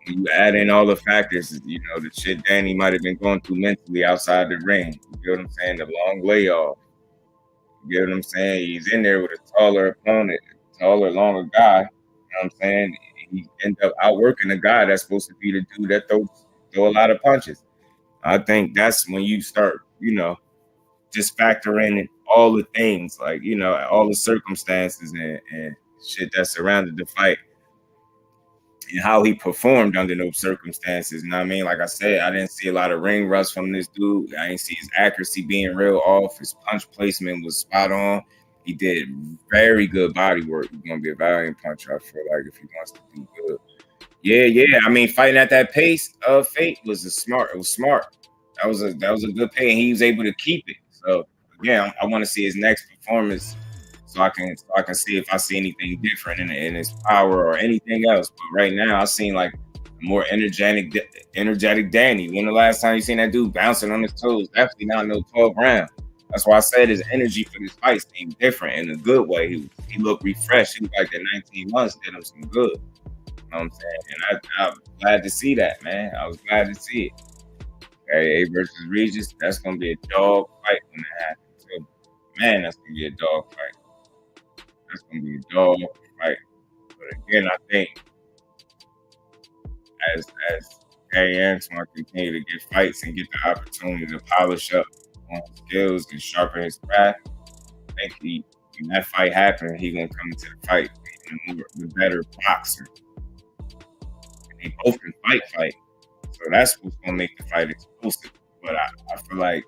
when you add in all the factors, the shit Danny might have been going through mentally outside the ring. You get what I'm saying? The long layoff. You get what I'm saying? He's in there with a taller opponent, longer guy. You know what I'm saying? He ended up outworking a guy that's supposed to be the dude that throw a lot of punches. I think that's when you start, just factor in all the things, like, all the circumstances and shit that surrounded the fight and how he performed under those circumstances. You know what I mean? Like I said, I didn't see a lot of ring rust from this dude. I didn't see his accuracy being real off. His punch placement was spot on. He did very good body work. He's going to be a valiant puncher, I feel like, if he wants to do good. Yeah. I mean, fighting at that pace of Fate was smart. It was smart. That was a good pay, and he was able to keep it. So again, I want to see his next performance, so I can see if I see anything different in his power or anything else. But right now, I've seen like a more energetic Danny. When the last time you seen that dude bouncing on his toes? Definitely not no 12 round. That's why I said his energy for this fight seemed different in a good way. He looked refreshed. He looked like the 19 months did him some good. You know what I'm saying? And I'm glad to see that, man. I was glad to see it. A versus Regis, that's going to be a dog fight when that happens. So, man, that's going to be a dog fight. That's going to be a dog fight. But again, I think as Gary Antuanne continue to get fights and get the opportunity to polish up on his skills and sharpen his craft, I think when that fight happens, he's going to come into the fight being the better boxer. And they both can fight. So that's what's going to make the fight explosive. But I feel like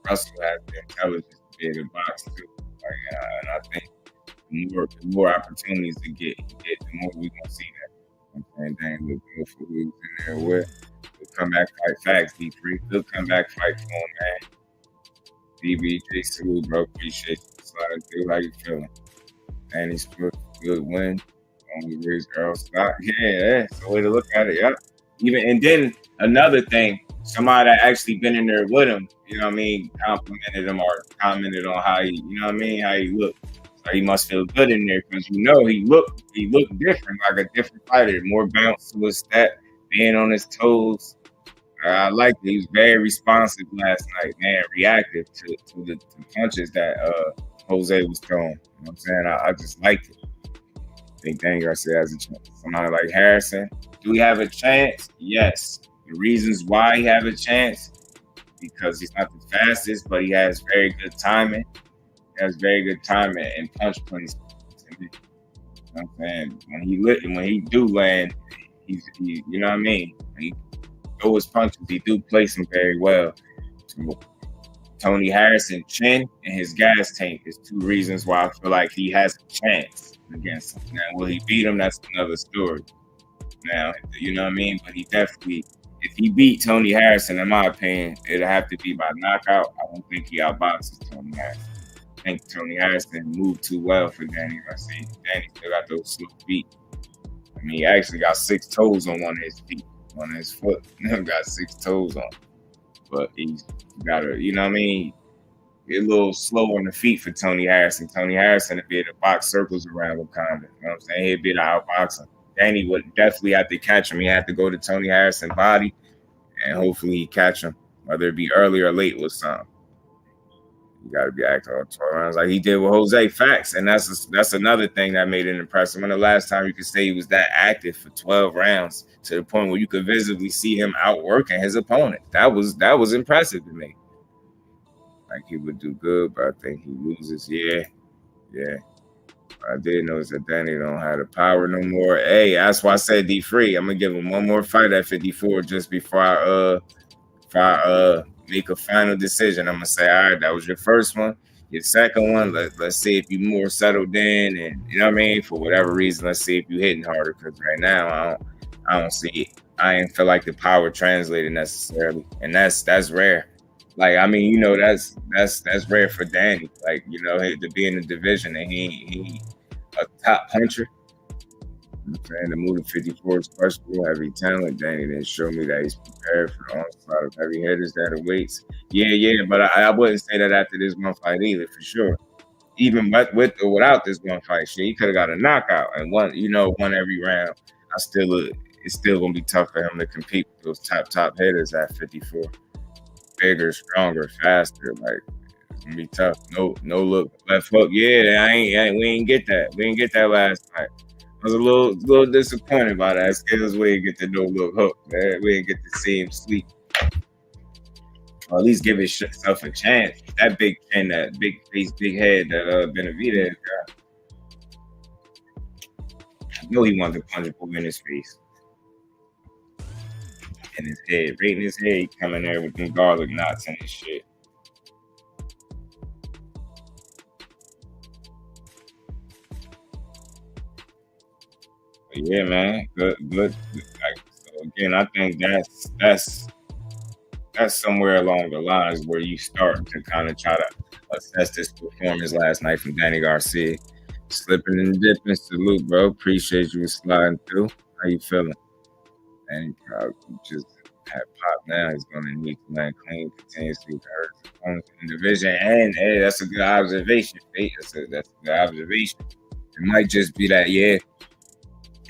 Russell has the intelligence to be able to box too. And I think the more opportunities to get, the more we gonna see that. I'm saying, dang, look good for who's in there with. He'll come back fight facts, D3. He'll come back fight for him, man. DBJ salute, bro. Appreciate you sliding through. How you feeling? And he's good win. Only raise Earl stock. Yeah, that's the way to look at it. Yep. Even and then another thing, somebody that actually been in there with him, you know what I mean, complimented him or commented on how he, you know what I mean, how he looked. So he must feel good in there because you know he looked different, like a different fighter, more bounce to his step, being on his toes. I liked it. He was very responsive last night, man, reactive to the punches that Jose was throwing. You know what I'm saying? I just liked it. I think Danny Garcia has a chance. Somebody like Harrison, do we have a chance? Yes. The reasons why he have a chance, because he's not the fastest, but he has very good timing. He has very good timing and punch placement. You know what I'm saying? When he do land, he's you know what I mean? When he throw his punches, he do place them very well. Tony Harrison, chin and his gas tank is two reasons why I feel like he has a chance against him. Now, will he beat him? That's another story. Now, you know what I mean? But he definitely, if he beat Tony Harrison, in my opinion, it'll have to be by knockout. I don't think he outboxes Tony Harrison. I think Tony Harrison moved too well for Danny Garcia. Danny still got those slow feet. I mean, he actually got 6 toes on one of his feet, on his foot. Got 6 toes on. But he's got to, you know what I mean? Be a little slow on the feet for Tony Harrison. Tony Harrison would be able to box circles around Wakanda. You know what I'm saying? He'd be able to outbox him. Danny would definitely have to catch him. He had to go to Tony Harrison's body, and hopefully he catch him, whether it be early or late with some. You got to be active on 12 rounds like he did with Jose. Facts, and that's another thing that made it impressive. When the last time you could say he was that active for 12 rounds to the point where you could visibly see him outworking his opponent. That was impressive to me. Like he would do good, but I think he loses. Yeah. I did notice that Danny don't have the power no more. Hey, that's why I said D3. I'm gonna give him one more fight at 54 just before I make a final decision. I'm gonna say, all right, that was your first one. Your second one, let's see if you more settled in, and you know what I mean. For whatever reason, let's see if you hitting harder. Because right now, I don't see it. I ain't feel like the power translated necessarily, and that's rare. Like, I mean, you know, that's rare for Danny. Like, you know, to be in the division and he a top puncher. I'm saying the move to 54 is questionable. Heavy talent. Danny didn't show me that he's prepared for the onslaught of heavy hitters that awaits. Yeah, but I wouldn't say that after this one fight either, for sure. Even with or without this one fight, shit, he could have got a knockout and won every round. It's still gonna be tough for him to compete with those top hitters at 54. Bigger, stronger, faster. Like, it's gonna be tough. No look left hook. Yeah, we ain't get that. We didn't get that last night. I was a little disappointed by that. Skills we didn't get the no look hook, man. We didn't get to see him sleep. Or at least give himself a chance. That big chin, that big face, big head that Benavidez got. I know he wanted to punch a ball in his face. In his head, right in his head, he coming there with them garlic knots and his shit. But yeah, man, good. Like, so again, I think that's somewhere along the lines where you start to kind of try to assess this performance last night from Danny Garcia. Slipping and dipping, salute, bro. Appreciate you sliding through. How you feeling? And he probably just had pop now. He's going to need to land clean, continuously hurt opponents in the division. And hey, that's a good observation, Fate. That's a good observation. It might just be that, he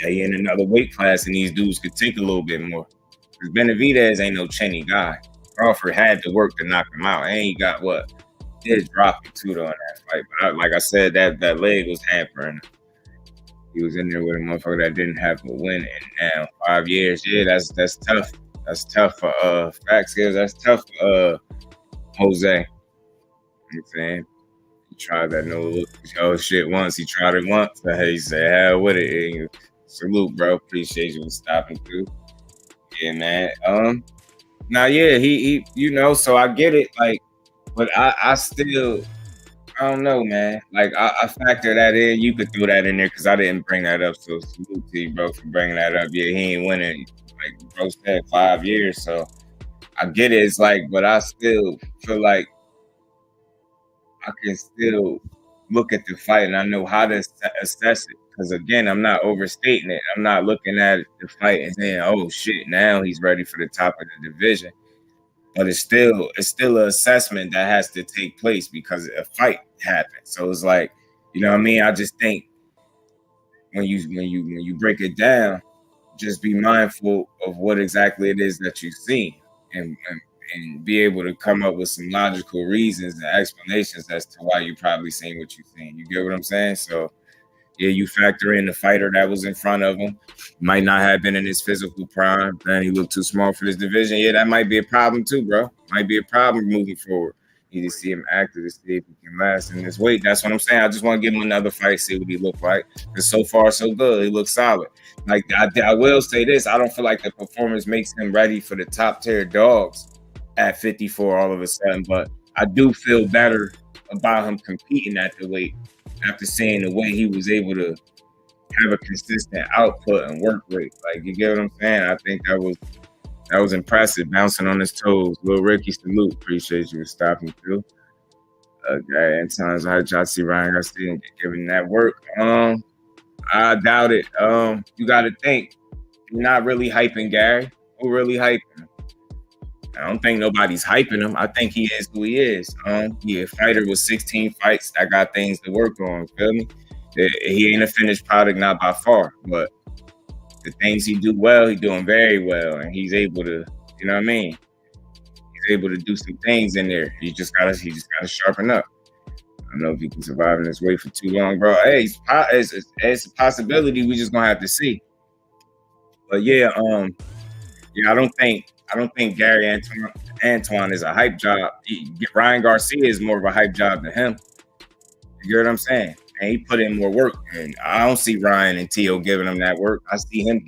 in another weight class and these dudes could take a little bit more. Because Benavidez ain't no chinny guy. Crawford had to work to knock him out. And he got what? Did drop him too, though, in that fight. But like I said, that leg was hampering him. He was in there with a motherfucker that didn't have a win in now 5 years. Yeah, that's tough. That's tough for facts. That's tough for Jose. You know what I'm saying? He tried that no look shit once. He tried it once. He said, hell with it. And salute, bro. Appreciate you for stopping through. Yeah, man. Now, yeah, he you know, so I get it. Like, but I still I don't know, man. Like I factor that in. You could throw that in there because I didn't bring that up. So salute to you, bro, for bringing that up. Yeah, he ain't winning. Like bro said, 5 years. So I get it. It's like, but I still feel like I can still look at the fight and I know how to assess it. Because again, I'm not overstating it. I'm not looking at the fight and saying, "Oh shit, now he's ready for the top of the division." But it's still an assessment that has to take place because a fight happened. So it's like, you know what I mean? I just think when you break it down, just be mindful of what exactly it is that you see and be able to come up with some logical reasons and explanations as to why you're probably seeing what you're seeing. You get what I'm saying? So yeah, you factor in the fighter that was in front of him. Might not have been in his physical prime. Man, he looked too small for this division. Yeah, that might be a problem too, bro. Might be a problem moving forward. You need to see him active to see if he can last in this weight. That's what I'm saying. I just want to give him another fight, see what he look like. Because so far, so good. He looks solid. Like I will say this, I don't feel like the performance makes him ready for the top tier dogs at 54 all of a sudden. But I do feel better about him competing at the weight after seeing the way he was able to have a consistent output and work rate. Like, you get what I'm saying? I think that was impressive, bouncing on his toes. Lil Ricky, salute. Appreciate you stopping through. Okay, and times I see Ryan Garcia giving that work. I doubt it. You got to think, you're not really hyping Gary. Who really hyping him? I don't think nobody's hyping him. I think he is who he is. He a fighter with 16 fights that got things to work on. Feel me? He ain't a finished product, not by far. But the things he do well, he doing very well, and he's able to, you know what I mean? He's able to do some things in there. He just gotta sharpen up. I don't know if he can survive in this weight for too long, bro. Hey, it's a possibility. We just gonna have to see. But yeah, I don't think Gary Antuanne is a hype job. Ryan Garcia is more of a hype job than him. You get what I'm saying? And he put in more work. And I don't see Ryan and Tio giving him that work. I see him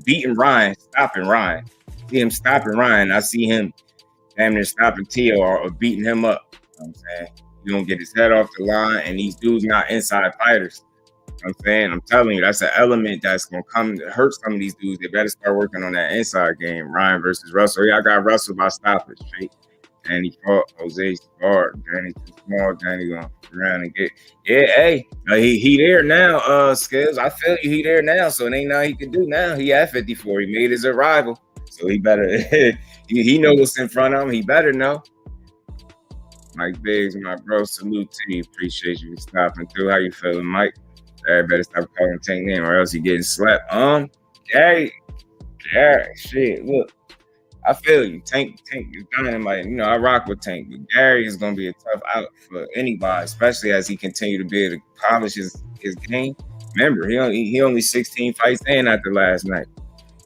beating Ryan, stopping Ryan. See him stopping Ryan. I see him damn near stopping Tio or beating him up. You know what I'm saying? You don't get his head off the line, and these dudes not inside fighters. I'm saying, I'm telling you, that's an element that's gonna come to hurt some of these dudes. They better start working on that inside game. Ryan versus Russell. Yeah, I got Russell by stoppage. Straight. Danny fought Jose Spark. Danny too small. Danny gonna around and get. Yeah, hey, he there now. Skills. I feel you. He there now. So it ain't nothing he can do now. He at 54. He made his arrival. So he better. he know what's in front of him. He better know. Mike Biggs, my bro. Salute to you. Appreciate you stopping through. How you feeling, Mike? Everybody stop calling Tank name or else he getting slapped. Gary, shit, look, I feel you. Tank is dynamite. You know, I rock with Tank, but Gary is gonna be a tough out for anybody, especially as he continue to be able to polish his game. Remember, he only 16 fights in after last night.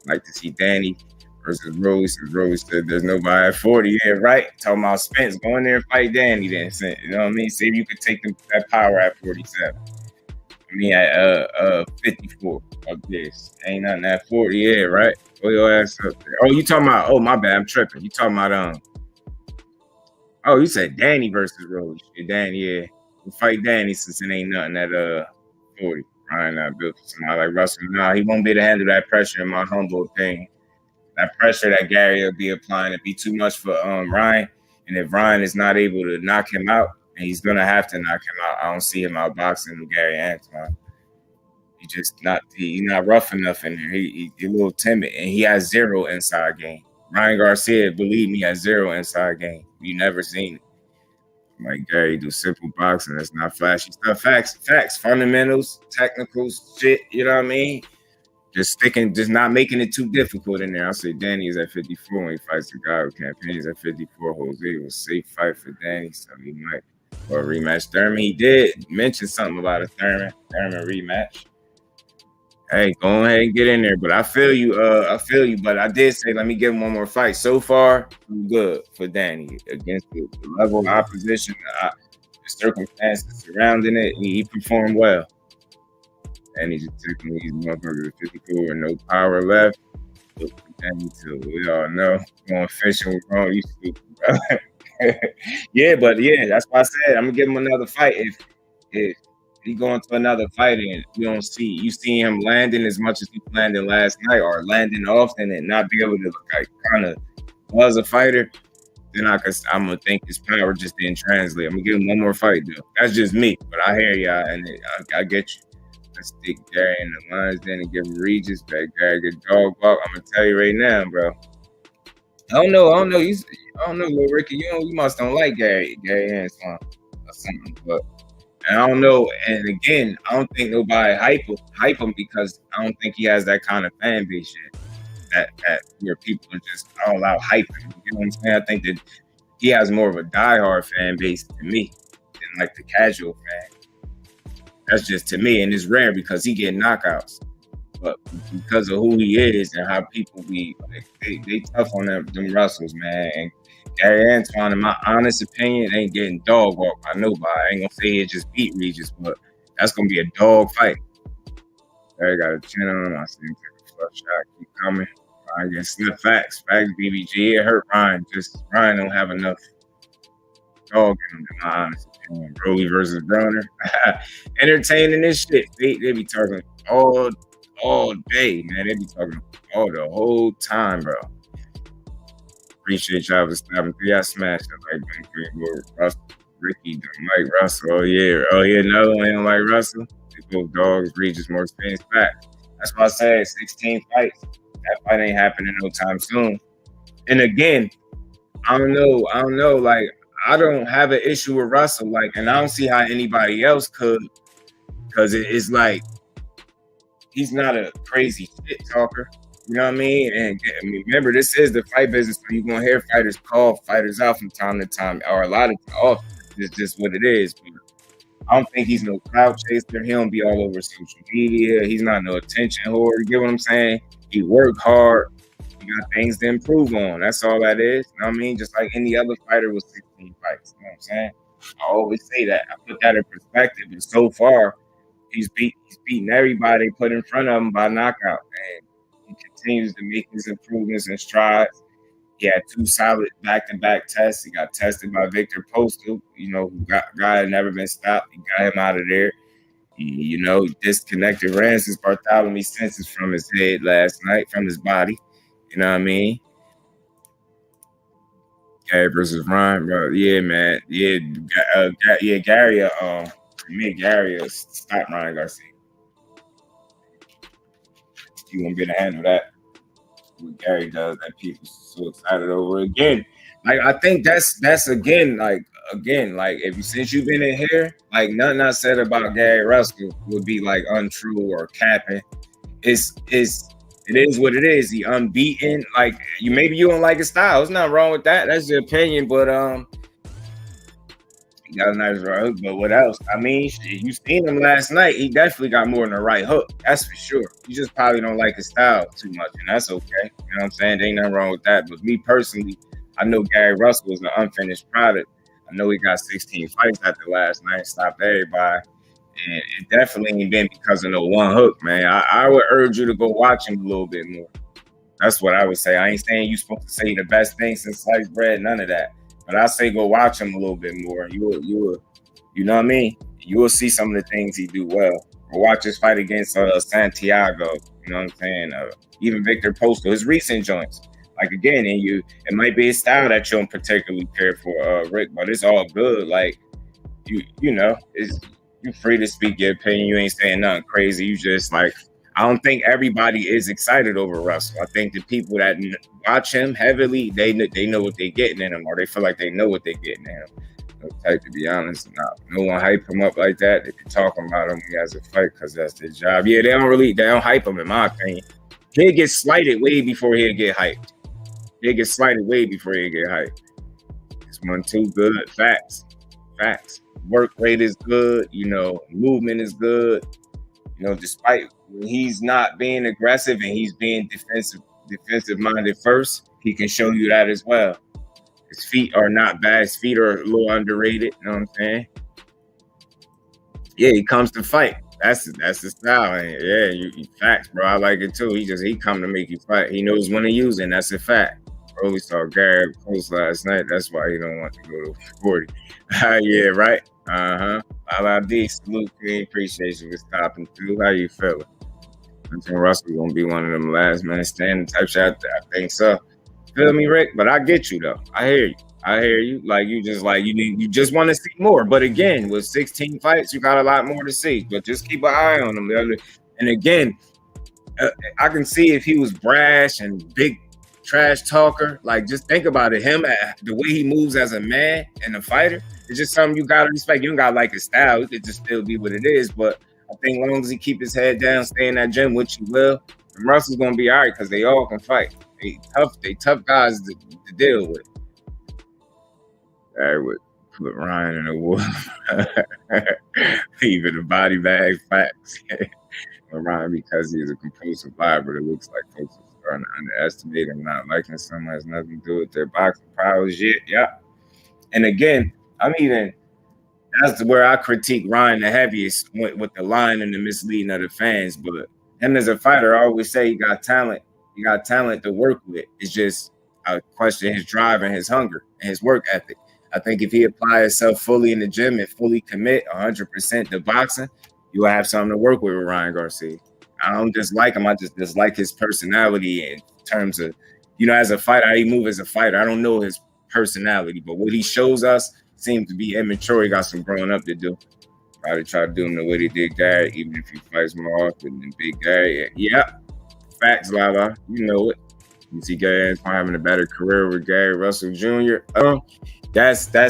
Like to see Danny versus Rolly. Since Rolly said there's nobody at 40. Yeah, right. Talking about Spence, go in there and fight Danny then. You know what I mean? See if you could take that power at 47. I mean, at 54 of this. Ain't nothing at 40, yeah, right? Pull your ass up there. Oh, you talking about, oh, my bad, I'm tripping. You talking about, oh, you said Danny versus Rolly. Danny, yeah. We'll fight Danny since it ain't nothing at 40. Ryan not built for somebody like Russell. Nah, he won't be able to handle that pressure, in my humble opinion. That pressure that Gary will be applying, it'd be too much for Ryan. And if Ryan is not able to knock him out, and he's gonna have to knock him out. I don't see him outboxing Gary Antuanne. He's not rough enough in there. He's a little timid, and he has zero inside game. Ryan Garcia, believe me, has zero inside game. You never seen it. Like Gary do simple boxing. That's not flashy stuff. Facts, fundamentals, technicals, shit. You know what I mean? Just not making it too difficult in there. I'll say Danny is at 54 when he fights the guy who campaigns at 54. Jose was a safe fight for Danny, so he might. Or a rematch. Thurman, he did mention something about a Thurman rematch. Hey, go ahead and get in there. But I feel you. But I did say, let me give him one more fight. So far, good for Danny against the level of opposition, the circumstances surrounding it. He performed well. And he's just taking these motherfuckers at 54 with no power left. Look for Danny too. We all know going fishing with wrong. You stupid, bro. Yeah, but yeah, that's why I said I'm gonna give him another fight. If he going to another fight and you see him landing as much as he landed last night, or landing often and not be able to like kind of was a fighter, then I'm gonna think his power just didn't translate. I'm gonna give him one more fight though. That's just me, but I hear y'all and I get you. Let's stick Gary in the lines then and give him Regis back. Gary get dog walk. I'm gonna tell you right now, bro. I don't know. I don't know, Lil Ricky. You must don't like Gary Antuanne or something. But and I don't know. And again, I don't think nobody hype him because I don't think he has that kind of fan base yet. That where people are just all out hyping. You know what I'm saying? I think that he has more of a diehard fan base than me, than like the casual fan. That's just to me, and it's rare because he get knockouts. But because of who he is and how people be, like, they tough on them Russells, man. And Gary Antuanne, in my honest opinion, ain't getting dog walked by nobody. I ain't gonna say he just beat Regis, but that's gonna be a dog fight. Gary got a chin on him. I see him take a flush shot, keep coming. Ryan getting sniff facts, BBG. It hurt Ryan. Ryan don't have enough dog in him, in my honest opinion. Broly versus Browner. Entertaining this shit. They be talking all day, man. They be talking all the whole time, bro. Appreciate y'all for stopping through. Y'all smashed it like Ben Greenwood, Russell, Ricky, Mike Russell. Oh yeah, another one don't like Russell. They both dogs. Regis more experience back. That's why I said 16 fights. That fight ain't happening no time soon. And again, I don't know. Like, I don't have an issue with Russell. Like, and I don't see how anybody else could, because it's like he's not a crazy shit talker. You know what I mean? And remember, this is the fight business, so you're gonna hear fighters call fighters out from time to time, or a lot of times. It's just what it is. But I don't think he's no clout chaser. He don't be all over social media. He's not no attention whore. You get what I'm saying? He worked hard. He got things to improve on. That's all that is. You know what I mean? Just like any other fighter with 16 fights. You know what I'm saying? I always say that. I put that in perspective. And so far, he's beating everybody put in front of him by knockout. And he continues to make his improvements and strides. He had 2 solid back-to-back tests. He got tested by Victor Postal, who guy had never been stopped. He got him out of there. He disconnected Rance's Barthelemy senses from his head last night, from his body. You know what I mean? Gary versus Ryan, bro. Yeah, man. Yeah, Gary. Gary stop Ryan Garcia. You won't be able to handle that. What Gary does, that people so excited over again. Like, I think that's again, if since you've been in here, like, nothing I said about Gary Russell would be like untrue or capping. It is what it is. He unbeaten. Like, maybe you don't like his style. There's nothing wrong with that. That's your opinion, but he got a nice right hook. But what else? I mean, you seen him last night. He definitely got more than a right hook. That's for sure. You just probably don't like his style too much, and that's okay. You know what I'm saying? There ain't nothing wrong with that. But me personally, I know Gary Russell is an unfinished product. I know he got 16 fights after last night, stopped everybody. And it definitely ain't been because of no one hook, man. I would urge you to go watch him a little bit more. That's what I would say. I ain't saying you supposed to say the best thing since sliced bread, none of that. But I say go watch him a little bit more. You will, you know what I mean? You will see some of the things he do well. Or watch his fight against Santiago. You know what I'm saying? Even Victor Postal, his recent joints. Like, again, it might be a style that you don't particularly care for, Rick, but it's all good. Like, you're free to speak your opinion. You ain't saying nothing crazy. You just, like, I don't think everybody is excited over Russell. I think the people that watch him heavily, they know what they're getting in him, or they feel like they know what they're getting in him. To be honest, no one hype him up like that. They be talking about him when he has a fight because that's their job. Yeah, they don't hype him, in my opinion. He'll get slighted way before he'll get hyped. He'll get slighted way before he'll get hyped. It's 1-2 good. Facts. Work rate is good. Movement is good. Despite he's not being aggressive and he's being defensive minded first, he can show you that as well. His feet are not bad. His feet are a little underrated. You know what I'm saying? Yeah, he comes to fight. That's the style. And yeah, facts, bro. I like it too. He come to make you fight. He knows when to use it. And that's a fact. Broly saw Gary up close last night. That's why he don't want to go to 40. Yeah, right. LID, salute, King. Appreciate you for stopping through. How you feeling? I think Russell gonna be one of them last man standing type shit. I think so. Feel me, Rick? But I get you though. I hear you. I hear you. Like you just you just want to see more. But again, with 16 fights, you got a lot more to see. But just keep an eye on them. And again, I can see if he was brash and big trash talker. Like just think about it. Him, the way he moves as a man and a fighter, it's just something you gotta respect. You don't gotta like his style. It could just still be what it is. But I think as long as he keep his head down, stay in that gym, which he will, and Russell's gonna be all right because they all can fight. They tough guys to deal with. I would put Ryan in a wolf. Even the body bag facts. Ryan, because he's a compulsive liar, but it looks like folks are starting to underestimate him. Not liking someone has nothing to do with their boxing powers yet. Yeah. And again, that's where I critique Ryan the heaviest with the lying and the misleading of the fans. But him as a fighter, I always say he got talent. He got talent to work with. It's just I question his drive and his hunger and his work ethic. I think if he apply himself fully in the gym and fully commit 100% to boxing, you will have something to work with Ryan Garcia. I don't dislike him. I just dislike his personality in terms of, as a fighter, how he moves as a fighter. I don't know his personality, but what he shows us seems to be immature. He got some growing up to do. Probably try to do him the way they did Gary, even if he fights more often than Big Gary. Yeah. Facts, Lala. You know it. You see Gary Antuanne having a better career with Gary Russell Jr. That's a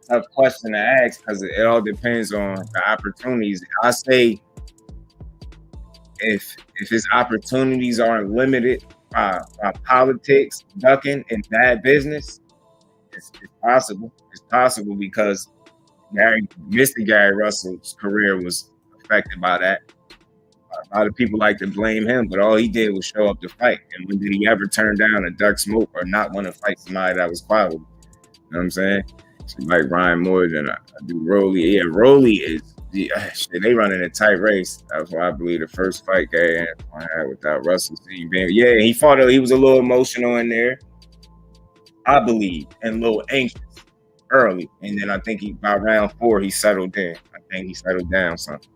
tough question to ask because it all depends on the opportunities. I say if his opportunities aren't limited by politics, ducking, and bad business, it's possible. It's possible because Mr. Gary Russell's career was affected by that. A lot of people like to blame him, but all he did was show up to fight. And when did he ever turn down a duck smoke or not want to fight somebody that was quality? You know what I'm saying? So like Ryan more than I do Rolly. Yeah, Rolly is they running a tight race. That's why I believe the first fight Gary Antuanne had without Russell. Yeah, he fought. He was a little emotional in there, I believe, and a little anxious early. And then I think by round 4 he settled in. I think he settled down something.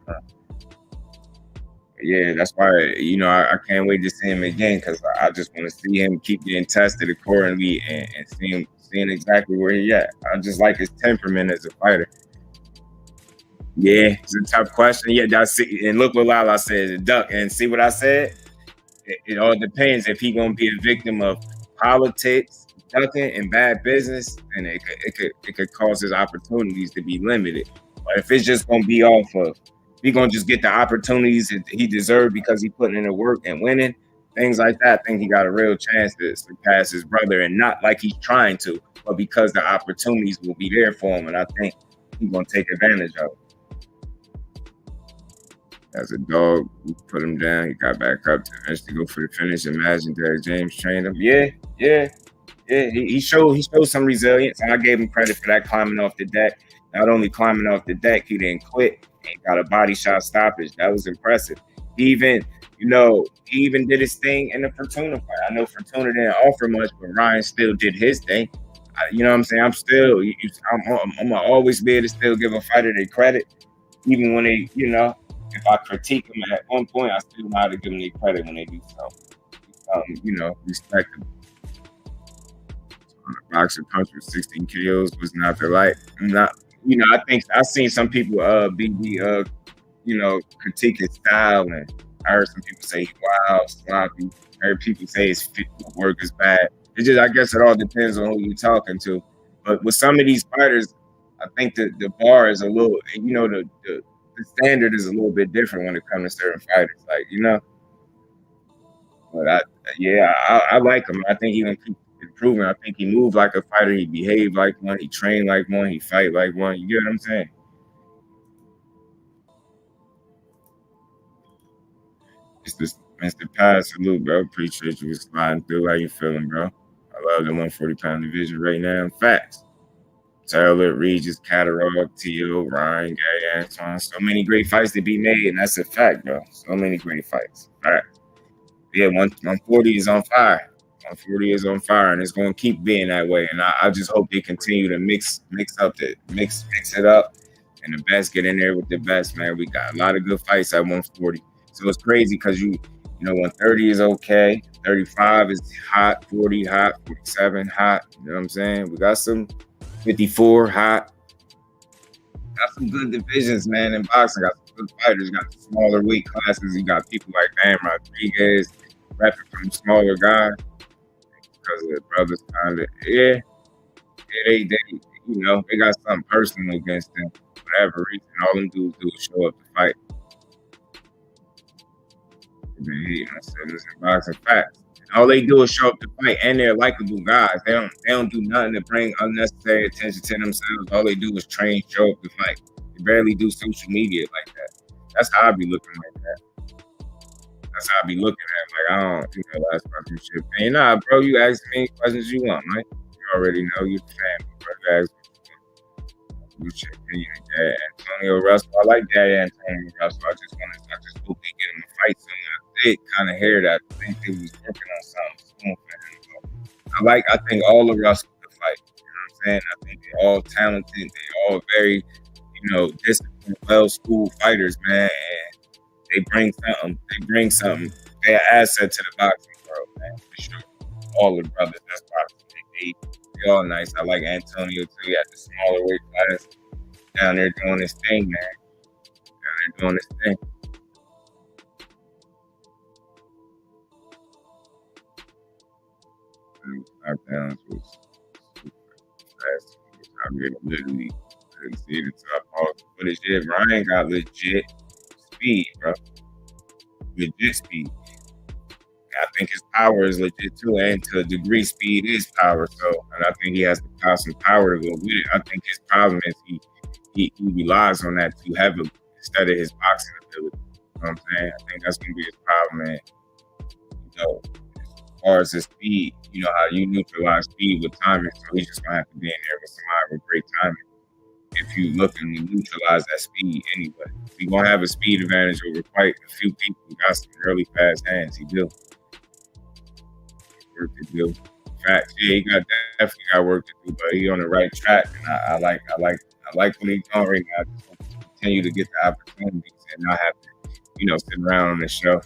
Yeah, that's why I can't wait to see him again because I just want to see him keep getting tested accordingly and seeing exactly where he at. I just like his temperament as a fighter. Yeah, it's a tough question. Yeah, that's it. And look what Lala said, duck. And see what I said? It all depends if he gonna be a victim of politics, ducking, and bad business, and it could cause his opportunities to be limited. But if it's just gonna be off of he gonna just get the opportunities that he deserved because he putting in the work and winning, things like that, I think he got a real chance to surpass his brother, and not like he's trying to, but because the opportunities will be there for him, and I think he's gonna take advantage of it. As a dog, we put him down. He got back up to eventually go for the finish. Imagine Derek James trained him. Yeah. He showed some resilience, and I gave him credit for that, climbing off the deck. Not only climbing off the deck, he didn't quit. He got a body shot stoppage. That was impressive. He even did his thing in the Fortuna fight. I know Fortuna didn't offer much, but Ryan still did his thing. You know what I'm saying? I'm gonna always be able to still give a fighter their credit, even when they, if I critique them at one point, I still know how to give them their credit when they do something, respectable. On a boxer punch with 16 KOs was not the light. I think I've seen some people critique his style, and I heard some people say he's wild, sloppy. I heard people say his footwork is bad. It just, I guess it all depends on who you're talking to. But with some of these fighters, I think that the bar is a little, the standard is a little bit different when it comes to certain fighters, But I like him. I think he's gonna keep improving. I think he moved like a fighter. He behaved like one. He trained like one. He fight like one. You get what I'm saying? It's this Mr. Pie, salute, bro. Appreciate you sliding through. How you feeling, bro? I love the 140-pound division right now. Facts. Taylor, Regis, Catterall, T.O., Ryan, Gary Antuanne. So many great fights to be made, and that's a fact, bro. So many great fights. All right. Yeah, 140 is on fire. 140 is on fire, and it's going to keep being that way. And I just hope they continue to mix it up, and the best get in there with the best, man. We got a lot of good fights at 140. So it's crazy because you know, 130 is okay, 35 is hot, 40 hot, 47 hot. You know what I'm saying? We got some 54 hot. Got some good divisions, man, in boxing. Got some good fighters. Got the smaller weight classes. You got people like Bam Rodriguez, repping from smaller guys. Because the brothers kind of, they, you know, they got something personal against them for whatever reason. All them dudes do is show up to fight. They hate us, this in boxing facts. All they do is show up to fight, and they're likable guys. They don't do nothing to bring unnecessary attention to themselves. All they do is train, show up to fight. They barely do social media like that. That's how I be looking like that. That's how I be looking at it. Like, I don't, you know, last fucking shit. And nah, bro, you ask me any questions you want, man. You already know you're family, bro. You ask me your opinion of that Antonio Russell. I like that Antonio Russell. I just hope they get him a fight soon. I did kind of hear that. I think they was working on something soon for him. I think all the Russell could fight. You know what I'm saying? I think they're all talented. They're all very, you know, disciplined, well-schooled fighters, man. And they bring something. They're an asset to the boxing world, man, for sure. All the brothers, that's boxing. They all nice. I like Antonio too. He had the smaller weight class down there doing his thing, man. Down there doing his thing. Knockdowns was fast. I literally couldn't see the top off the footage. Yeah, Ryan got legit speed, bro. Legit speed. I think his power is legit too, and to a degree, speed is power. So, and I think he has to have some power to go with it. I think his problem is he relies on that too heavily instead of his boxing ability. You know what I'm saying? I think that's gonna be his problem, man. You know, as far as his speed, you know how you neutralize speed with timing, so he's just gonna have to be in there with somebody with great timing. If you look and you neutralize that speed anyway, he's gonna have a speed advantage over quite a few people who got some really fast hands. He do. Work to do. Facts. Yeah, he definitely got work to do, but he on the right track, and I like what he's doing right now. Just continue to get the opportunities and not have to, you know, sit around on the shelf.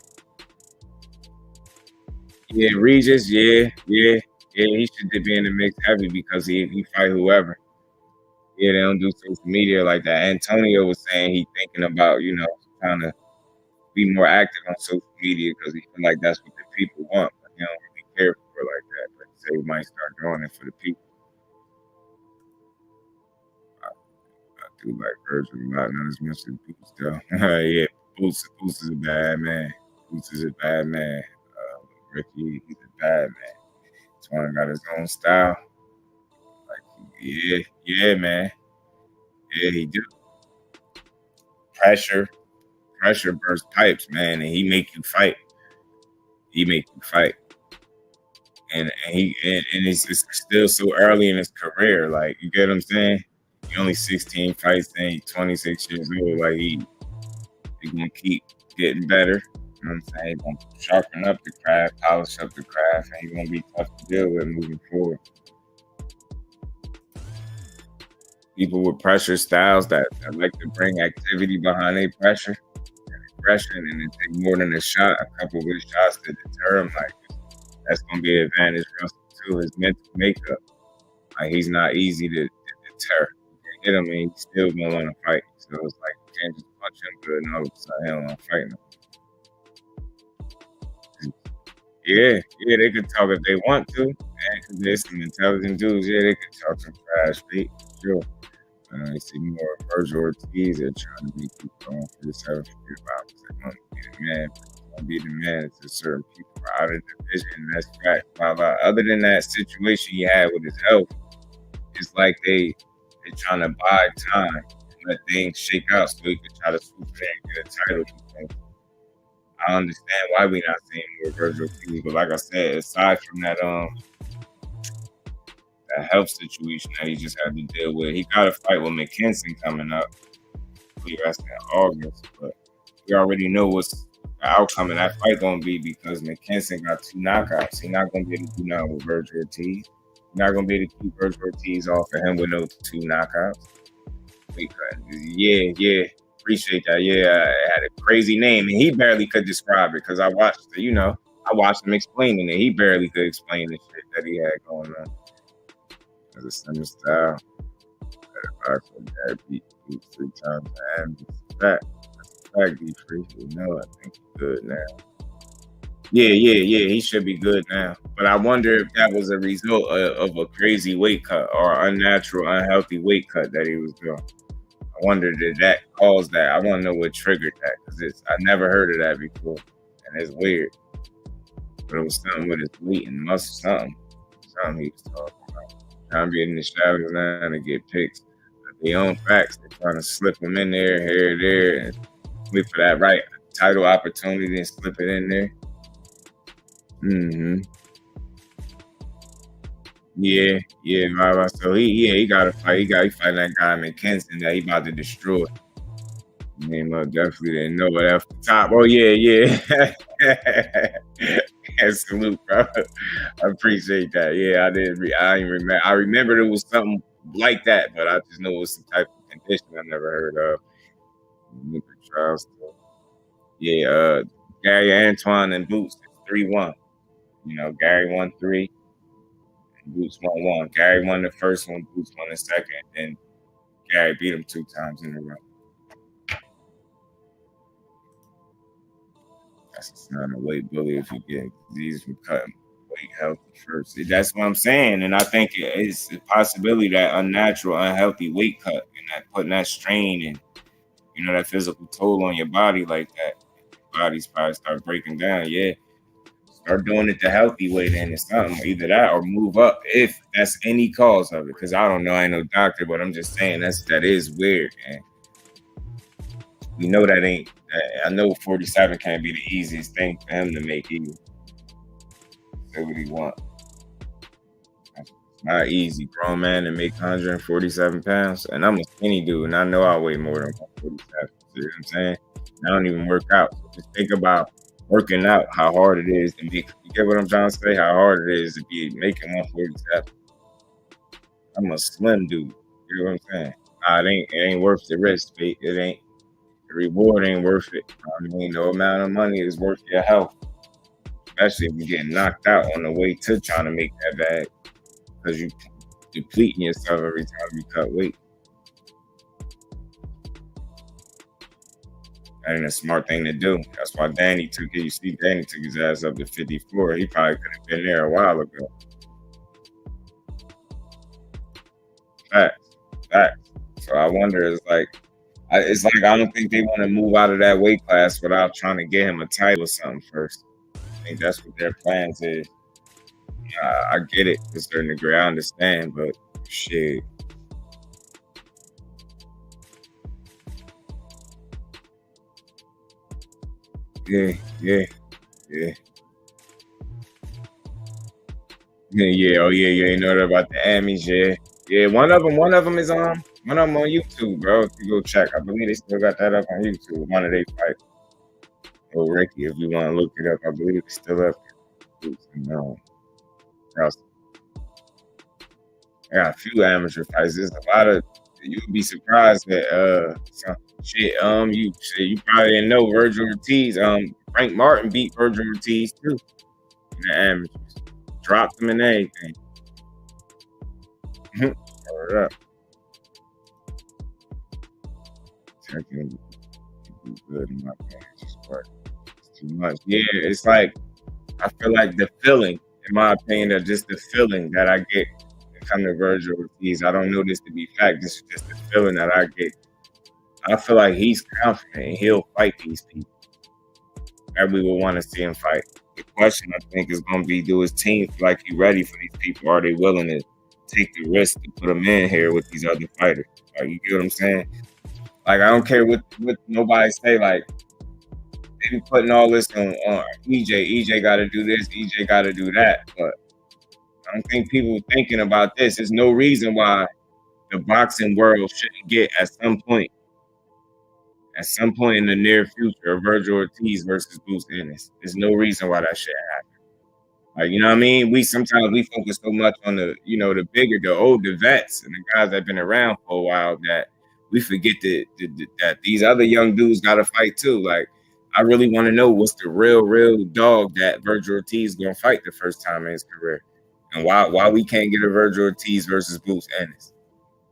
Yeah, Regis. Yeah. He should be in the mix heavy because he fight whoever. Yeah, they don't do social media like that. Antonio was saying he thinking about, you know, trying to be more active on social media because he feel like that's what the people want. But he don't really care for it like that. But he said he might start doing it for the people. I do like Virgil a lot, not as much as Boots though. Yeah, Boots is a bad man. Boots is a bad man. Ricky, he's a bad man. Antoine got his own style. Like, yeah, man. Yeah, he do. Pressure bursts pipes, man, and he make you fight. And it's still so early in his career. Like, you get what I'm saying? He only 16 fights, then he's 26 years old. Like, he gonna keep getting better. You know what I'm saying? He's gonna sharpen up the craft, polish up the craft, and he's gonna be tough to deal with moving forward. People with pressure styles that like to bring activity behind their pressure and aggression, and it take more than a shot, a couple of good shots to deter him. Like, that's gonna be an advantage for Russell too. His mental makeup, like, he's not easy to deter. You can hit him and he's still gonna want to fight. So it's like you can't just punch him good and all of a sudden he don't want to fight him. Yeah, they could talk if they want to, man, because there's some intelligent dudes. Yeah, they could talk some trash, for sure. I see more Virgil Ortiz that trying to make people going for this other about. They want to be the man. Want to be the man to certain people out of the division. And that's fact. Other than that situation he had with his health, it's like they trying to buy time and let things shake out so he could try to swoop in and get a title. I understand why we're not seeing more Virgil Ortiz, but like I said, aside from that health situation that he just had to deal with, he got a fight with McKinson coming up. I believe that's in August, but we already know what's outcome of that fight gonna be because McKinson got 2 knockouts. He's not gonna be able to do nothing with Virgil Ortiz. He's not gonna be able to keep Virgil Ortiz off of him with no 2 knockouts. Yeah, appreciate that. Yeah, it had a crazy name, and he barely could describe it because I watched him explaining it. He barely could explain the shit that he had going on. As a similar style, I beat 3 times and back be free. I think he's good now. Yeah. He should be good now. But I wonder if that was a result of a crazy weight cut or unnatural, unhealthy weight cut that he was doing. I wonder did that cause that. I want to know what triggered that because I never heard of that before, and it's weird. But it was something with his weight and muscle, something he was talking about. Trying to be in the shadows now and get picks. But they own facts. They're trying to slip them in there, here, there, and wait for that right title opportunity and slip it in there. Yeah. Right. So he got to fight. He fighting that guy McKinson that he about to destroy. I mean, definitely didn't know what off the top. Oh yeah. Salute, bro. I appreciate that. Yeah, I didn't. I remember. I remembered it was something like that, but I just know it was some type of condition I never heard of. Trials. Yeah, Gary, Antuanne, and Boots 3-1. Gary won 3, and Boots won 1. Gary won the first one, Boots won the second, and Gary beat him 2 times in a row. That's a sign of weight bully if you get disease from cutting weight healthy first. That's what I'm saying, and I think it's a possibility that unnatural, unhealthy weight cut and that putting that strain and that physical toll on your body like that. Your body's probably start breaking down. Yeah. Start doing it the healthy way then or something. Either that or move up if that's any cause of it. Because I don't know, I ain't no doctor, but I'm just saying that is weird, man. We know that ain't. I know 47 can't be the easiest thing for him to make either. Say what he want. It's not easy, grown man, to make 147 pounds. And I'm a skinny dude, and I know I weigh more than 147. You know what I'm saying? I don't even work out. So just think about working out, how hard it is to make. You get what I'm trying to say? How hard it is to be making 147. I'm a slim dude. You know what I'm saying? It ain't worth the risk, mate. It ain't. The reward ain't worth it. I mean, no amount of money is worth your health. Especially if you're getting knocked out on the way to trying to make that bag. Because you depleting yourself every time you cut weight. That ain't a smart thing to do. That's why Danny took it. You see, Danny took his ass up to 54. He probably could have been there a while ago. Facts. So I wonder, it's like I don't think they want to move out of that weight class without trying to get him a title or something first. I think that's what their plans is. I get it to a certain degree. I understand, but shit. Yeah. Oh yeah. You know about the Emmys, yeah. One of them is on YouTube, bro. If you go check, I believe they still got that up on YouTube. One of they fights. Oh, Ricky, if you want to look it up, I believe it's still up. No, I got a few amateur fights. There's a lot of. You would be surprised that some shit. You probably didn't know Virgil Ortiz. Frank Martin beat Virgil Ortiz too in the amateurs. Dropped him and everything. Hold up. Checking good in my pants. It's too much. Yeah, it's like I feel like the feeling, in my opinion, just the feeling that I get come to Virgil Ortiz. I don't know this to be fact. This is just the feeling that I get. I feel like he's confident and he'll fight these people. That we will want to see him fight. The question, I think, is going to be, do his team feel like he's ready for these people? Are they willing to take the risk to put him in here with these other fighters? Like, you get what I'm saying? Like, I don't care what nobody say. Like, they be putting all this on EJ. EJ got to do this. EJ got to do that. But I don't think people thinking about this. There's no reason why the boxing world shouldn't get at some point at some point in the near future, a Virgil Ortiz versus Bruce Ennis. There's no reason why that shit happen. Like, you know what I mean? We sometimes we focus so much on the, the bigger, the older vets and the guys that have been around for a while that we forget that these other young dudes got to fight too. Like, I really want to know what's the real dog that Virgil Ortiz gonna fight the first time in his career, and why we can't get a Virgil Ortiz versus Bruce Ennis.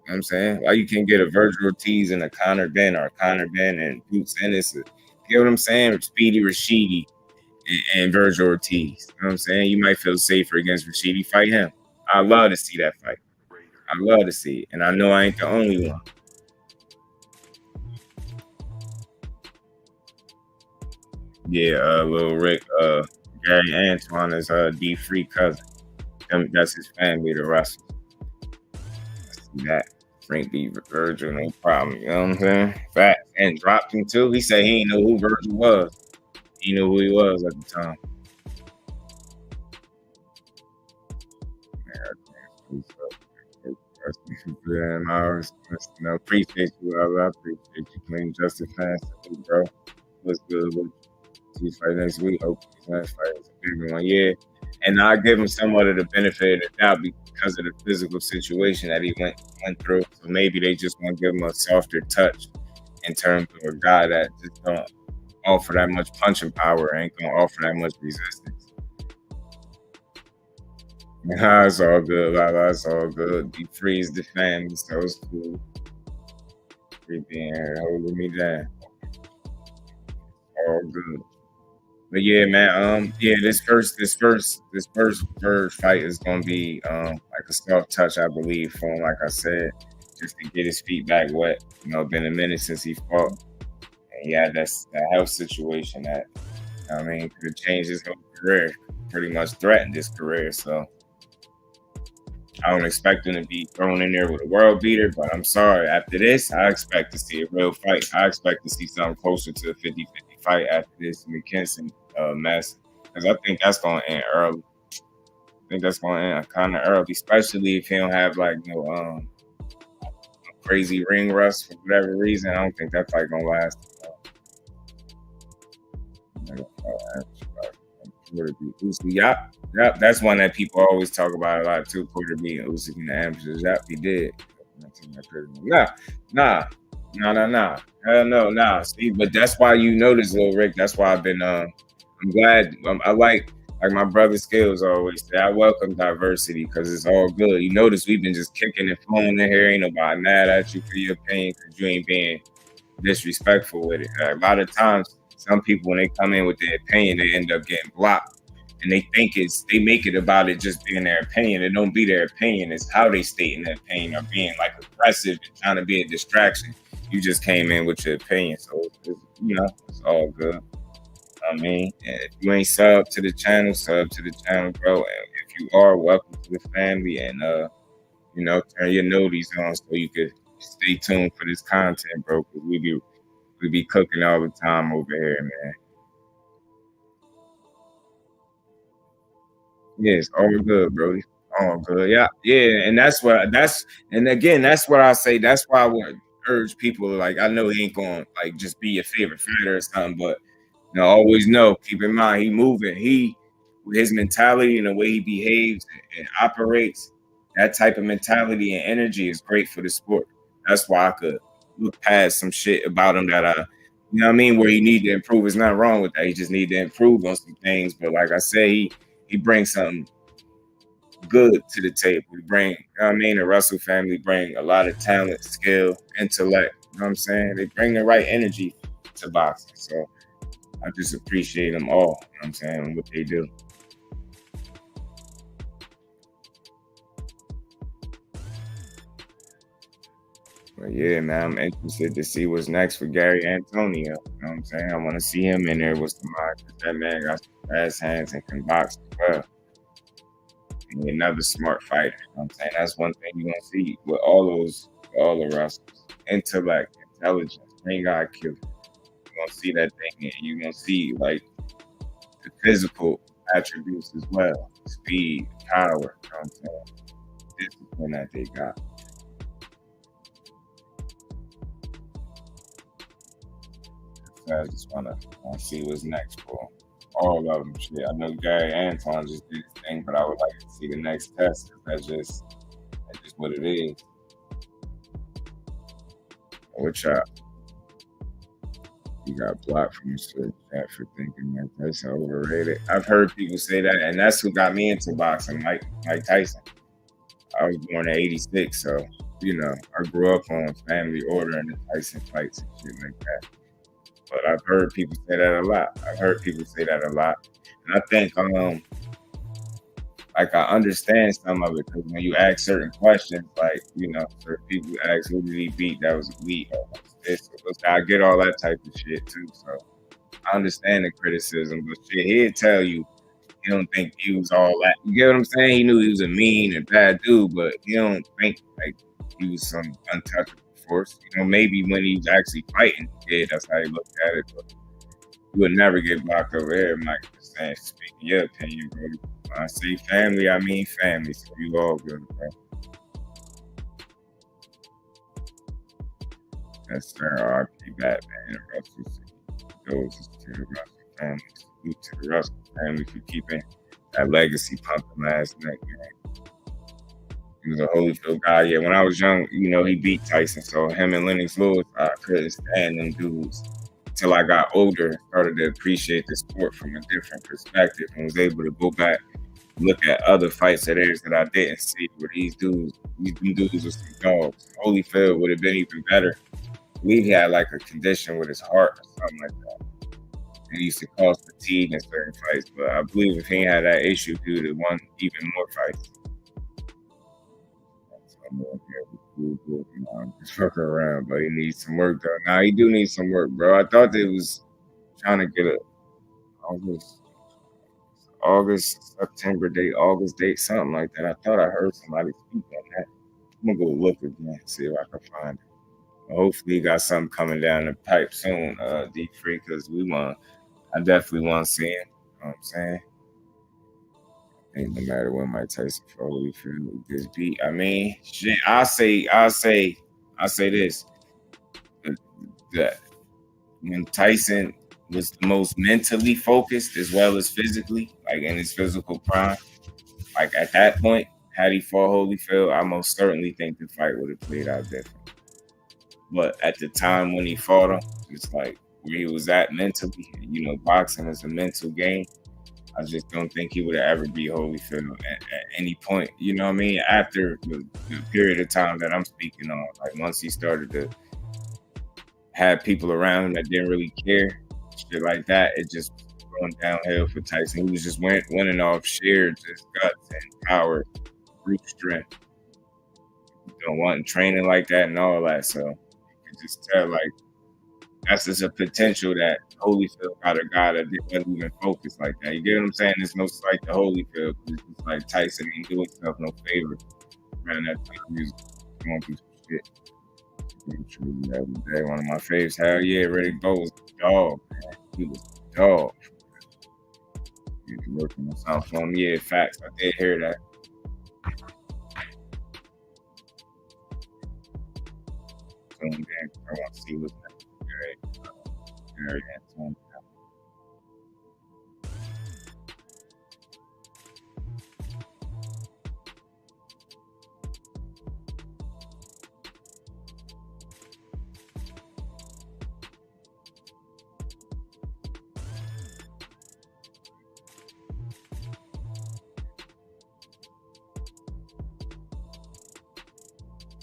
You know what I'm saying? Why you can't get a Virgil Ortiz and a Conor Ben or a Conor Ben and Bruce Ennis? You get what I'm saying? Speedy Rashidi and Virgil Ortiz. You know what I'm saying? You might feel safer against Rashidi. Fight him. I love to see that fight. I love to see it. And I know I ain't the only one. Yeah, little Rick, Gary Antuanne is D3 cousin. That's his family, the Russell. That Frank B. Virgil, no problem. You know what I'm saying? Fact. And dropped him too. He said he didn't know who Virgil was. He knew who he was at the time. Appreciate you. I appreciate you. Clean Justice fans, bro. What's good? See fight next week. Hopefully, his next fight is a big one. Yeah, and I give him somewhat of the benefit of the doubt because of the physical situation that he went through. So maybe they just want to give him a softer touch in terms of a guy that just don't offer that much punching power, ain't gonna offer that much resistance. Nah, it's all good, Lala. It's all good. D3 is the family, so it's cool. Free being here, holding me down. All good. But yeah, man. Yeah, this first fight is gonna be like a soft touch, I believe, for him. Like I said, just to get his feet back wet. Been a minute since he fought, and yeah, that's that health situation that could have changed his whole career, pretty much threatened his career. So I don't expect him to be thrown in there with a world beater, but I'm sorry. After this, I expect to see a real fight. I expect to see something closer to a 50-50 fight after this McKinson mess, because I think that's going to end early. I think that's going to end kind of early, especially if he don't have like no crazy ring rust for whatever reason. I don't think that fight going to last. Yep, that's one that people always talk about a lot too. Porter being Usyk in the amateurs. Yep, he did. Nah. Hell no, nah. See, but that's why you notice, little Rick. That's why I've been. I'm glad. I like my brother Skills always say. I welcome diversity because it's all good. You notice we've been just kicking and flowing in here. Ain't nobody mad at you for your opinion because you ain't being disrespectful with it. A lot of times, some people when they come in with their opinion, they end up getting blocked. And they think they make it about it just being their opinion. It don't be their opinion. It's how they stating their opinion or being like aggressive and trying to be a distraction. You just came in with your opinion. So, it's all good. I mean, if you ain't sub to the channel, bro. And if you are, welcome to the family. And, turn your noties on so you could stay tuned for this content, bro. Because we be cooking all the time over here, man. Yes, all good, bro. All good. Yeah. And that's what I say. That's why I would urge people, like, I know he ain't gonna like just be your favorite fighter or something, but always know, keep in mind he moving. With his mentality and the way he behaves and operates, that type of mentality and energy is great for the sport. That's why I could look past some shit about him that where he need to improve. There's nothing wrong with that. He just need to improve on some things. But like I say, he brings something good to the table. We bring, the Russell family bring a lot of talent, skill, intellect. You know what I'm saying? They bring the right energy to boxing. So I just appreciate them all. You know what I'm saying? What they do. But yeah, man, I'm interested to see what's next for Gary Antonio. You know what I'm saying? I want to see him in there with some mind. That man got some fast hands and can box as well. And another smart fighter. You know what I'm saying? That's one thing you're going to see with all the Russells. Intellect, intelligence, ring IQ. You're going to see that thing. And you're going to see, like, the physical attributes as well. Speed, power, you know what I'm saying? Discipline that they got. said, I just wanna see what's next for all of them. Shit, I know Gary Antuanne just did his thing, but I would like to see the next test. That's just what it is. Which you got blocked from the chat for thinking that that's overrated. I've heard people say that, and that's who got me into boxing, Mike Tyson. I was born in '86, so I grew up on Family Order and the Tyson fights and shit like that. But I've heard people say that a lot. And I think like I understand some of it, because when you ask certain questions, like certain people ask who did he beat that was elite or this, I get all that type of shit too. So I understand the criticism, but shit, he'd tell you he don't think he was all that. You get what I'm saying? He knew he was a mean and bad dude, but he don't think like he was some untouchable force. Maybe when he was actually fighting, yeah, that's how he looked at it. But you would never get blocked over here, Mike. Just saying, speaking your opinion, bro. When I say family, I mean family. So you all good, bro. That's sir. R.P. Batman. Russell. Those to the Russell family. Salute to the Russell family for keeping that legacy pumping last night, man. He was a Holyfield guy. Yeah, when I was young, he beat Tyson. So him and Lennox Lewis, I couldn't stand them dudes. Until I got older, started to appreciate the sport from a different perspective and was able to go back, look at other fights of theirs that I didn't see, where these dudes were some dogs. Holyfield would have been even better. I believe he had like a condition with his heart or something like that. It used to cause fatigue in certain fights, but I believe if he had that issue, he would have won even more fights. Just fucking around, but he needs some work though. Now he do need some work, bro. I thought they was trying to get a September date, August date, something like that. I thought I heard somebody speak on that. I'm gonna go look again, see if I can find it. But hopefully, he got something coming down the pipe soon, D3, because I definitely want to see him. You know what I'm saying? Ain't no matter what Mike Tyson for Holyfield gets beat. I mean, shit. I'll say this: that when Tyson was the most mentally focused as well as physically, like in his physical prime, like at that point, had he fought Holyfield, I most certainly think the fight would have played out different. But at the time when he fought him, it's like where he was at mentally. Boxing is a mental game. I just don't think he would have ever beat Holyfield at any point. You know what I mean? After the period of time that I'm speaking on, like once he started to have people around him that didn't really care, shit like that, it just going downhill for Tyson. He was just winning off sheer just guts and power, brute strength. Wanting training like that and all that. So you can just tell, like, that's just a potential that Holyfield got a guy that wasn't even focused like that. You get what I'm saying? There's no slight to Holyfield. It's just like Tyson ain't doing himself no favor around that time. He was going through some shit. The other day, one of my faves, hell yeah, Ready Go was a dog, man. He was a dog. He was working on something for him. Yeah, facts. I did hear that. I want to see what's next. Gary Antuanne.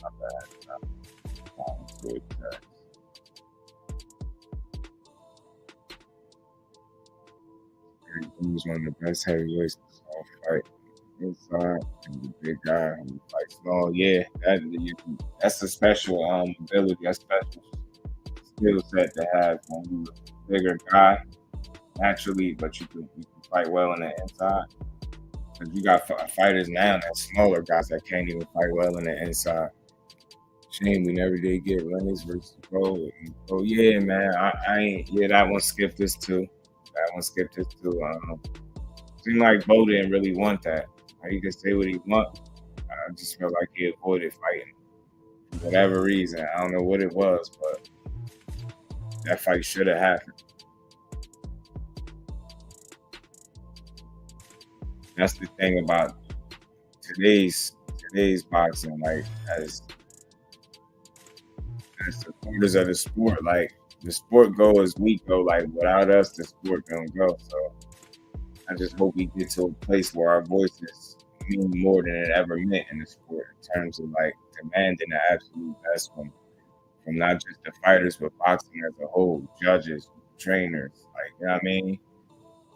Not bad. Good. He was one of the best heavyweights to fight inside. And the big guy who fights small. Yeah, that's a special ability, a special skill set to have when you're a bigger guy naturally, but you can fight well on the inside. Because you got fighters now that's smaller guys that can't even fight well on the inside. Shame we never did get Lennox versus Cole. Oh yeah, man. I ain't. Yeah, that one skipped us too. Seemed like Bo didn't really want that. He could say what he want. I just felt like he avoided fighting for whatever reason. I don't know what it was, but That fight should have happened. That's the thing about today's boxing. Like as supporters of the sport, like the sport go as we go. Like without us, the sport don't go. So I just hope we get to a place where our voices mean more than it ever meant in the sport in terms of like demanding the absolute best from not just the fighters but boxing as a whole, judges, trainers. Like you know what I mean?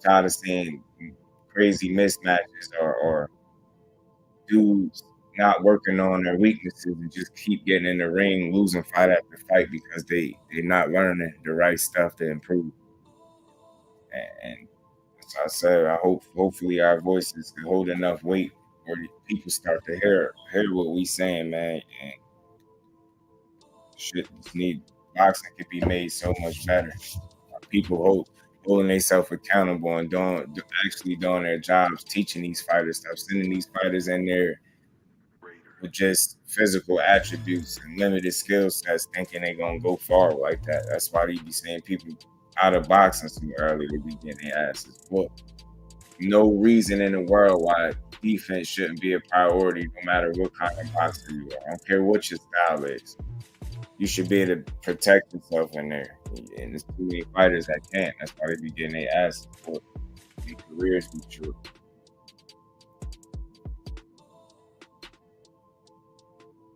Tired of seeing crazy mismatches or dudes not working on their weaknesses and just keep getting in the ring, losing fight after fight because they're not learning the right stuff to improve. And as I said, hopefully our voices can hold enough weight where people start to hear what we saying, man. And shit just need boxing could be made so much better. People holding themselves accountable and actually doing their jobs, teaching these fighters stuff, sending these fighters in there with just physical attributes and limited skill sets, thinking they're gonna go far like that. That's why you be seeing people out of boxing too early. They be getting their asses whooped. No reason in the world why defense shouldn't be a priority, no matter what kind of boxer you are. I don't care what your style is. You should be able to protect yourself in there. And there's too many fighters that can't. That's why they be getting their asses whooped. Their careers be short.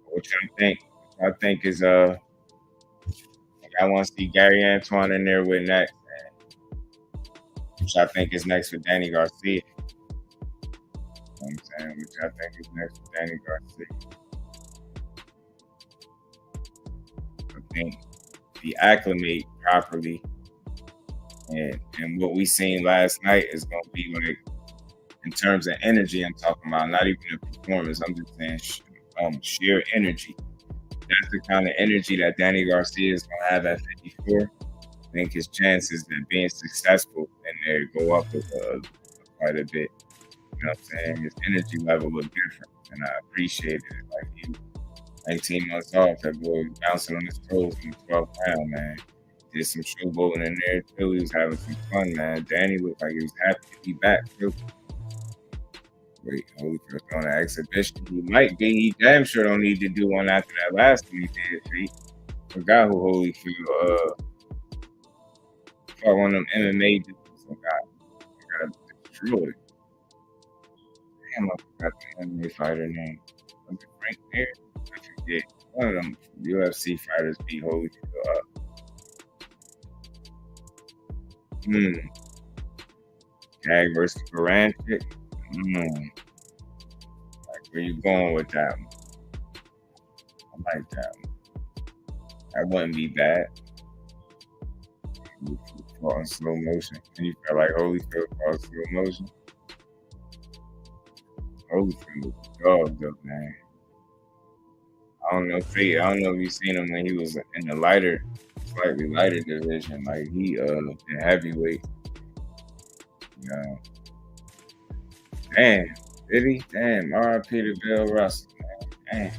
What y'all think? I think is I want to see Gary Antuanne in there with next, man. Which I think is next for Danny Garcia. You know what I'm saying? Which I think is next for Danny Garcia. I think if he acclimate properly and what we seen last night is gonna be like in terms of energy I'm talking about, not even the performance. I'm just saying sheer energy. That's the kind of energy that Danny Garcia is going to have at 54. I think his chances of being successful in there go up quite a bit. You know what I'm saying? His energy level was different, and I appreciated it. Like, he 19 months off, that boy was bouncing on his toes in the 12th round, man. Did some showboating in there, too. He was having some fun, man. Danny looked like he was happy to be back, too. Wait, Holyfield on an exhibition. He might be. He damn sure don't need to do one after that last one he did. He forgot who Holyfield fought one of them MMA dudes and got destroyed. Damn, I forgot the MMA fighter name. Was it Frank Mir? I forget. One of them UFC fighters beat Holyfield up. Gag versus Baranchik. Like, where you going with that one? I like that one. That wouldn't be bad. You fought in slow motion. And you felt like Holyfield fought in slow motion. Holyfield was a dog, though, man. I don't know if you've seen him when he was in the slightly lighter division. Like, he in heavyweight. You know. Damn, did he? Damn, R.I.P. to Bill Russell, man. Damn.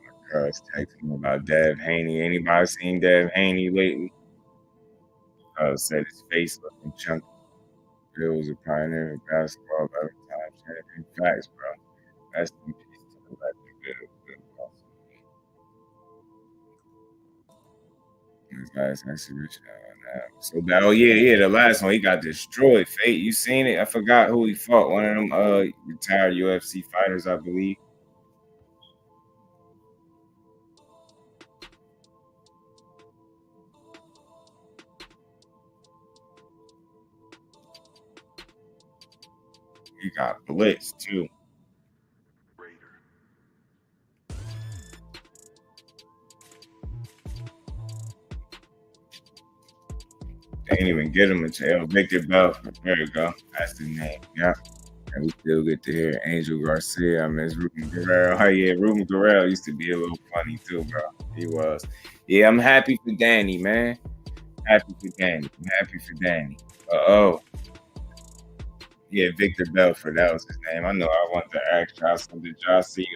My cuz texting about Dev Haney. Anybody seen Dev Haney lately? Said his face looking chunky. Bill was a pioneer of basketball, 11-time champion. Facts, bro. That's the piece to the legend. Bill His last exhibition. So that, the last one he got destroyed. Fate, you seen it? I forgot who he fought. One of them retired UFC fighters, I believe. He got blitzed too. They didn't even get him until Victor Belfort. There you go. That's the name. Yeah. And we still get to hear Angel Garcia. I miss Ruben Guerrero. Oh, yeah, Ruben Guerrero used to be a little funny too, bro. He was. Yeah, I'm happy for Danny, man. Happy for Danny. I'm happy for Danny. Oh. Yeah, Victor Belfort, that was his name. I know I wanted to ask y'all something. Did y'all see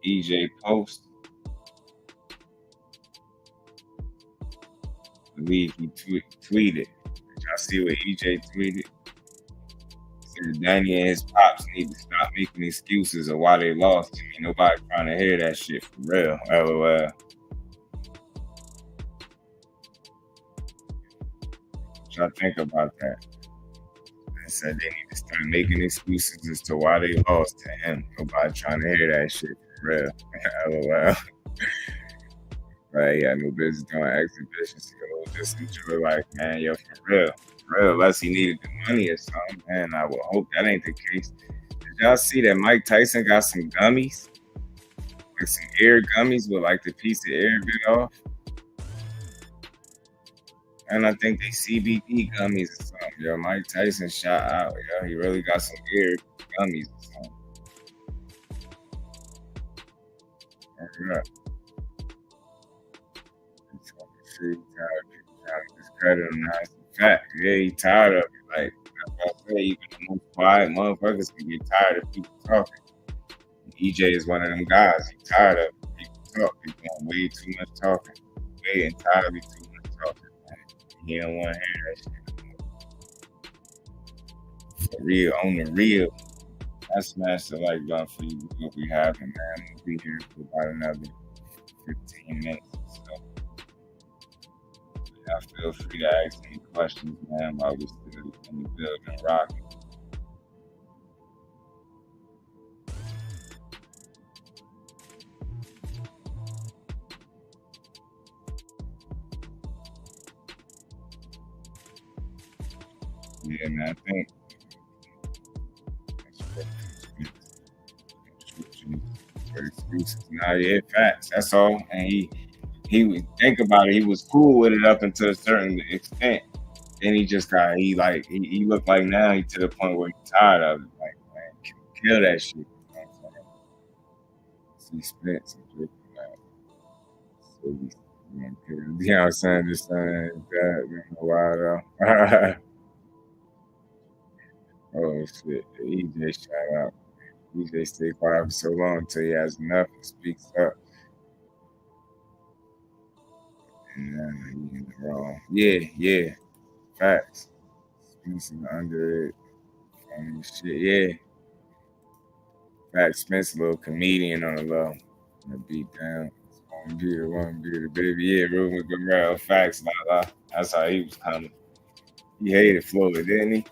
EJ post? I believe he tweeted. Did y'all see what EJ tweeted? Said Danny and his pops need to stop making excuses of why they lost to me. Nobody trying to hear that shit for real. LOL. What y'all think about that? They said they need to start making excuses as to why they lost to him. Nobody trying to hear that shit for real. LOL. Right, yeah, no business doing exhibitions. So just enjoy life, man. Yo, for real. For real, unless he needed the money or something, man. I would hope that ain't the case. Did y'all see that Mike Tyson got some gummies? Like some air gummies with like the piece of air bit off? And I think they CBD gummies or something. Yo, Mike Tyson shot out. Yo, he really got some air gummies or something. All right. See, tired of people trying to discredit him. Now it's a fact. Yeah, he tired of it. Like, that's what I say, even the most quiet motherfuckers can get tired of people talking. EJ is one of them guys. He tired of people talking. He's doing way too much talking. Way entirely too much talking. Man. He don't want to hear that shit. For real, on the real. I smashed the like button for you. What we having, man. We'll be here for about another 15 minutes or so. Y'all feel free to ask any questions, man, while we're still in the building rocking. Yeah, man, I think excuses. Nah, yeah, facts. That's all. And he would think about it. He was cool with it up until a certain extent. Then he just got he looked like now he to the point where he's tired of it. Like, man, kill that shit. You know what I'm saying? See Spence and drinking that. So you know what I'm saying? Just saying that, you know, why though? Oh shit. EJ shout out. EJ stay quiet for so long until he has enough and speaks up. And he in the wrong. Yeah. Facts. Spence under it. Funny shit. Yeah. Facts. Spence a little comedian on the low. The beat down. One beer, baby. Yeah, Ruben Guerrero. Facts, la. That's how he was coming. He hated Floyd, didn't he?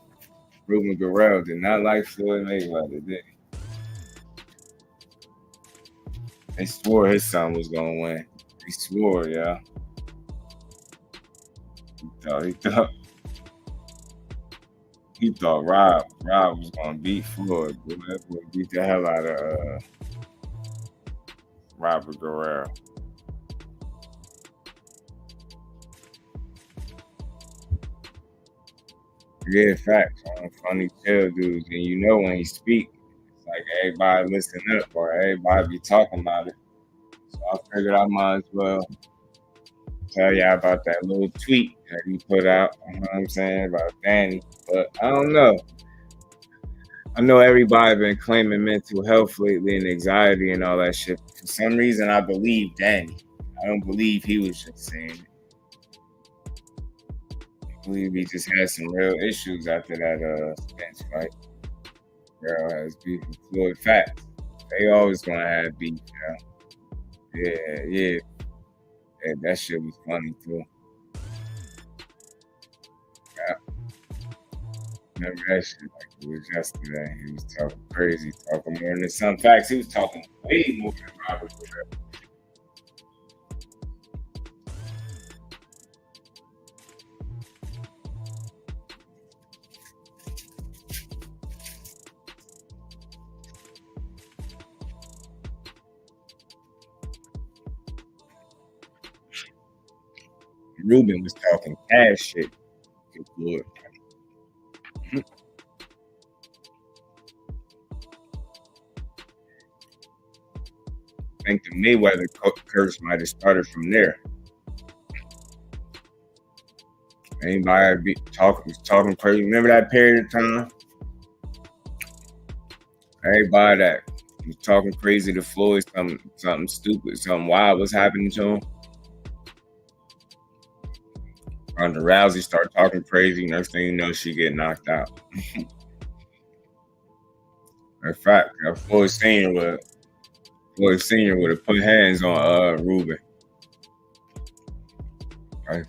Ruben Guerrero did not like Floyd Mayweather, did he? They swore his son was gonna win. He swore, yeah. He thought Rob was gonna beat Floyd, but that boy beat the hell out of Robert Guerrero. Yeah, facts. Funny chill dudes, and you know when he speak, it's like everybody listen up or everybody be talking about it. So I figured I might as well tell y'all about that little tweet that he put out. You know what I'm saying about Danny, but I don't know. I know everybody been claiming mental health lately and anxiety and all that shit. For some reason, I believe Danny. I don't believe he was just saying it. I believe he just had some real issues after that Spence fight. Girl has beef with Floyd. Facts. They always gonna have beef, Yeah. That shit was funny too. Yeah. Remember that shit like it was yesterday. He was talking crazy, talking more than some facts. He was talking way more than Robert Guerrero. Ruben was talking cash shit. Good Lord. I think the Mayweather curse might have started from there. Anybody was talking crazy. Remember that period of time? Everybody that was talking crazy to Floyd, something stupid, something wild was happening to him. Ronda Rousey started talking crazy. Next thing you know, she get knocked out. In fact, Floyd Senior would have put hands on Ruben. Right,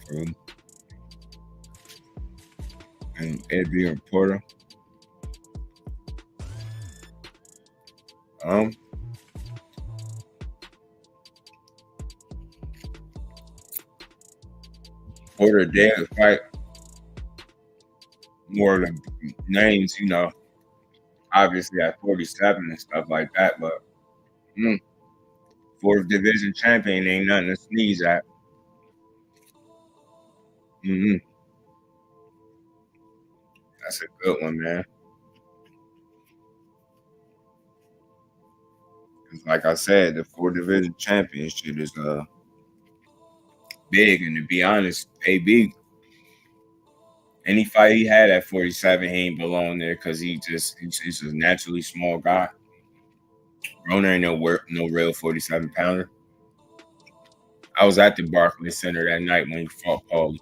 and Eddie and Porter. Porter did fight more than names, you know, obviously at 47 and stuff like that, but fourth division champion ain't nothing to sneeze at. That's a good one, man. Like I said, the fourth division championship is big, and to be honest, AB, any fight he had at 47, he ain't belong there because he's a naturally small guy. Rona ain't no real 47 pounder. I was at the Barclays Center that night when he fought Paulie.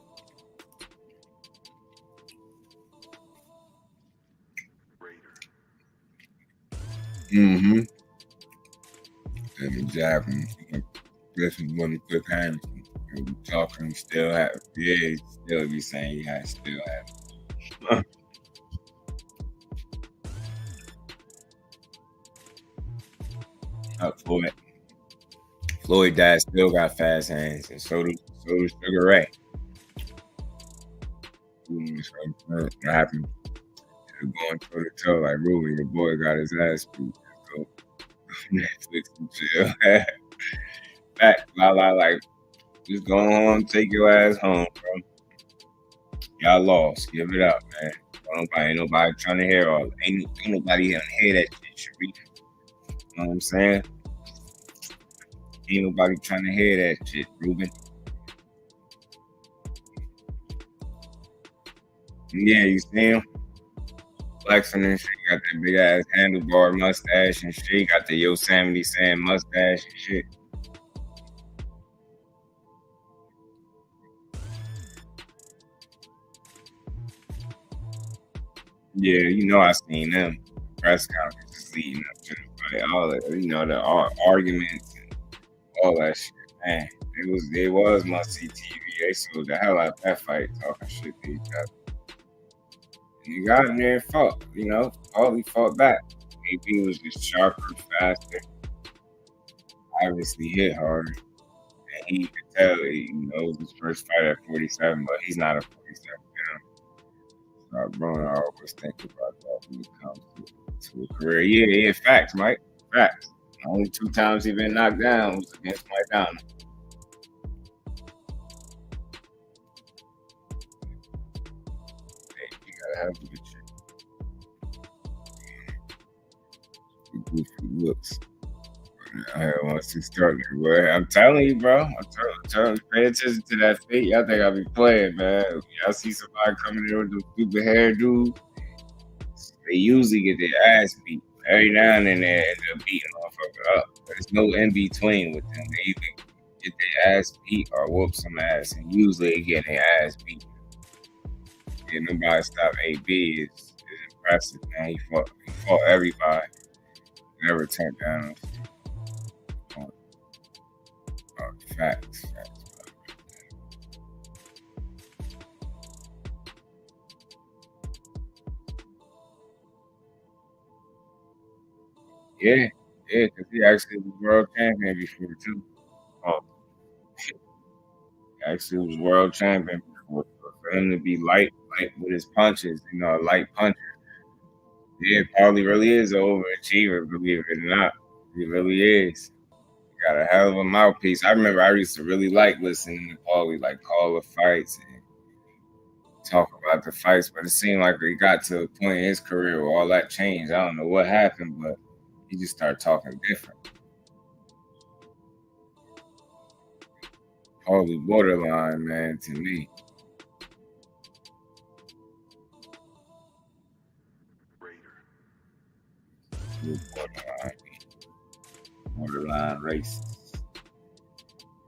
And jabbing. This is one of the quick hands. We talking, he still have, he still be saying he still have. Floyd dad still got fast hands, and so does Sugar Ray. What happened? Going toe to toe like Ruby, the boy got his ass beat. So Netflix and chill. Back, like, just go on, take your ass home, bro. Y'all lost. Give it up, man. Ain't nobody trying to hear all. Ain't nobody trying to hear that shit, Sharif. You know what I'm saying? Ain't nobody trying to hear that shit, Ruben. Yeah, you see him? Flexing and shit. Got that big ass handlebar mustache and shit. Got the Yosemite Sam mustache and shit. Yeah, you know I seen them press conferences leading up to the fight. All the, you know, the arguments and all that shit. Man, it was must see TV. They sold the hell out of that fight, talking shit to each other. And he got in there and fought. You know, he fought back. AP was just sharper, faster. Obviously hit harder. And he could tell, you know, it was his first fight at 47, but he's not a 47 pound. Bro, I always think about that when it comes to a career. Yeah, facts, Mike. Facts. The only 2 times he been knocked down was against Mike Down. Hey, you gotta have a good shit. Goofy looks. I once he started, boy. I'm telling you, bro. I'm telling you, pay attention to that feet. Y'all think I'll be playing, man. Y'all see somebody coming in with the stupid hairdo, they usually get their ass beat. Every now and then they end up beating motherfucker up. But there's no in between with them. They either get their ass beat or whoop some ass. And usually they get their ass beat. Yeah, nobody stop AB is impressive, man. He fought everybody. Never turned down. Facts. Yeah, because he actually was world champion before too. Oh, he actually was world champion before. For him to be light with his punches, you know, a light puncher. Yeah, probably really is an overachiever, believe it or not. He really is. Got a hell of a mouthpiece. I remember I used to really like listening to Paulie, like call the fights. And talk about the fights, but it seemed like he got to a point in his career where all that changed. I don't know what happened, but he just started talking different. Holy borderline, man, to me. Borderline racist.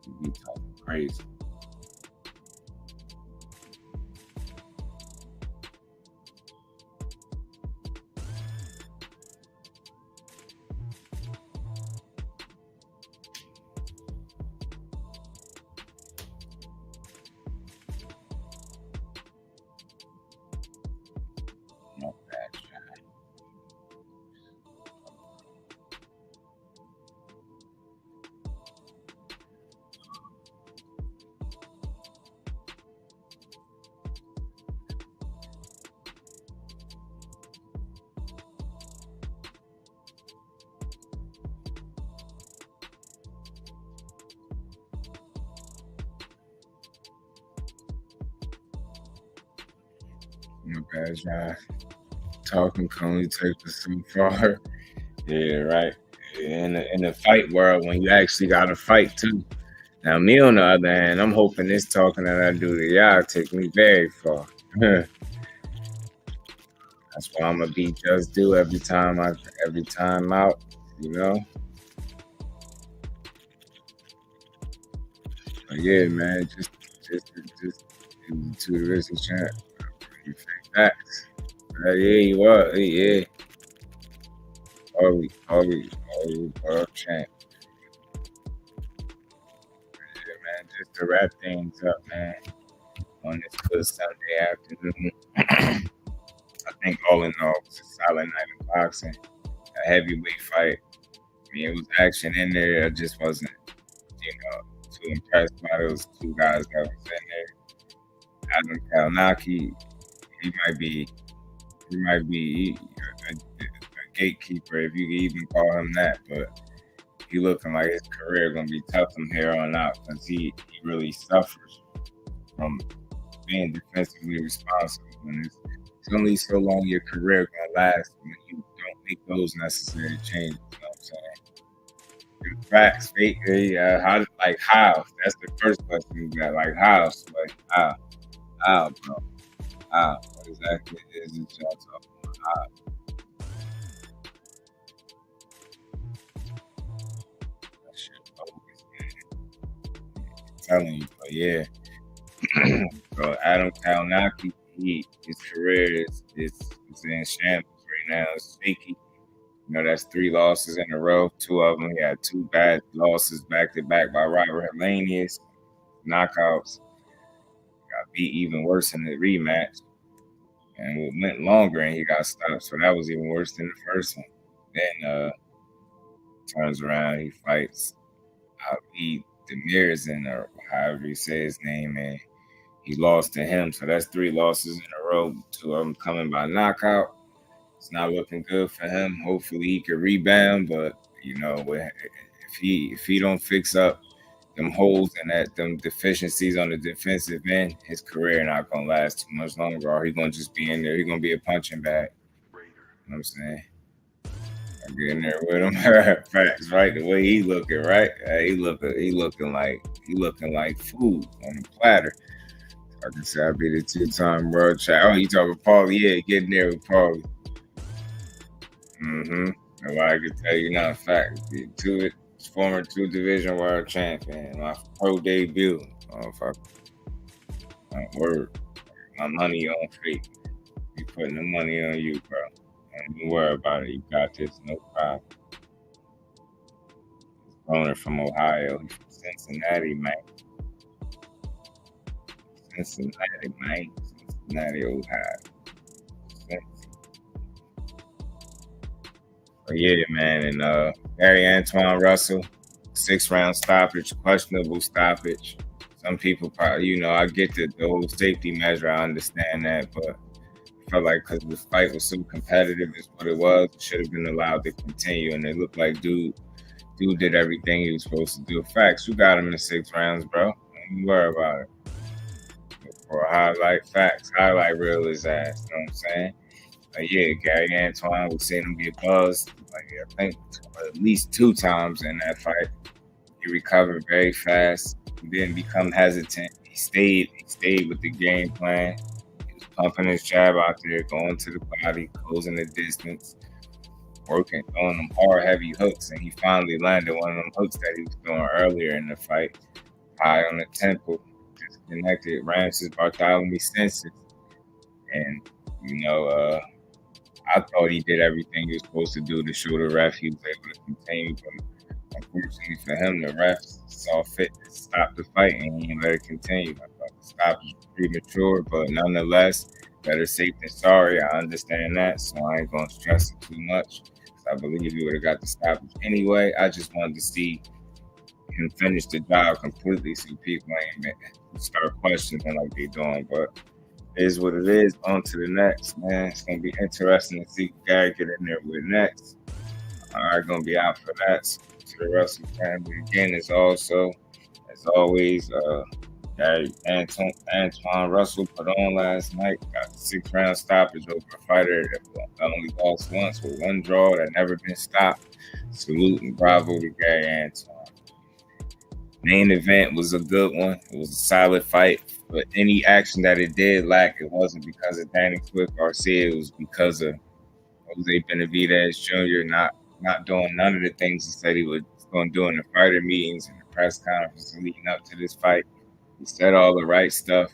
He be talking crazy. No bad shot. No bad shot. Talking can only take us so far. Yeah, right. In the fight world, when you actually got to fight too. Now, me on the other hand, I'm hoping this talking that I do to y'all take me very far. That's why I'm gonna be just do every time out. You know. But yeah, man, just to the racing champ. You fake facts. Yeah, you are. Yeah, always, world champ. Yeah, man, just to wrap things up, man. On this good Sunday afternoon, I think all in all, it was a solid night of boxing. A heavyweight fight. I mean, it was action in there. I just wasn't, too impressed by those two guys that was in there. Adam Kalnaki, he might be a gatekeeper if you can even call him that, but he looking like his career gonna be tough from here on out because he really suffers from being defensively responsible. And it's only so long your career gonna last when you don't make those necessary changes. You know what I'm saying? Facts, fake. How? That's the first question you got. Like how? Like how, bro? How? What exactly is it y'all talking about? How? That shit bogus, man. I'm telling you, but yeah. So Adam Kalnaki, his career is in shambles right now. It's shaky. That's 3 losses in a row. 2 of them, he had 2 bad losses back to back by Robert Helenius. Knockouts. Got beat even worse in the rematch. And it went longer and he got stopped. So that was even worse than the first one. Then turns around, he fights Ali Demirzin, or however you say his name, and he lost to him. So that's 3 losses in a row. 2 of them coming by knockout. It's not looking good for him. Hopefully he can rebound, but if he don't fix up them holes and them deficiencies on the defensive end, his career not gonna last too much longer. Or he gonna just be in there. He gonna be a punching bag. You know what I'm saying? I get in there with him. Facts, right? The way he looking, right? He looking like food on a platter. I can say I be the 2-time world champ. Oh, you talking Paulie? Yeah, get in there with Paulie. Well, I can tell you now, fact, former 2 division world champion, my pro debut. Oh, fuck. My word. My money on fate. Be putting the money on you, bro. Don't even worry about it. You got this, no problem. Owner from Ohio. He's from Cincinnati, man. Cincinnati, Ohio. But yeah, man, and Harry Antuanne Russell, 6-round stoppage, questionable stoppage. Some people probably, I get the whole safety measure, I understand that, but I felt like because the fight was so competitive, is what it was, it should have been allowed to continue, and it looked like dude did everything he was supposed to do. Facts, you got him in the 6 rounds, bro. Don't worry about it. For a highlight reel his ass. You know what I'm saying? Yeah, Gary Antuanne, we seen him get buzzed. I think at least 2 times in that fight. He recovered very fast. He didn't become hesitant. He stayed with the game plan. He was pumping his jab out there, going to the body, closing the distance, working on them hard, heavy hooks, and he finally landed one of them hooks that he was doing earlier in the fight, high on the temple, disconnected Ramses Barthelemy senses, and I thought he did everything he was supposed to do to show the ref he was able to contain, but unfortunately for him, the ref saw fit to stop the fight and he didn't let it continue. I thought the stoppage was premature, but nonetheless, better safe than sorry. I understand that, so I ain't going to stress it too much. I believe he would have got the stoppage anyway. I just wanted to see him finish the job completely so people ain't start questioning like they doing, but it is what it is. On to the next, man. It's going to be interesting to see who Gary get in there with next. I'm going to be out for that. So, to the Russell family again, as always, Antuanne Russell put on last night. Got the 6-round stoppage over a fighter that only lost once with 1 draw that never been stopped. Salute and bravo to Gary Antuanne. Main event was a good one. It was a solid fight, but any action that it did lack, it wasn't because of Danny Swift Garcia. It was because of Jose Benavidez Jr. not doing none of the things he said he was going to do in the fighter meetings and the press conferences leading up to this fight. He said all the right stuff.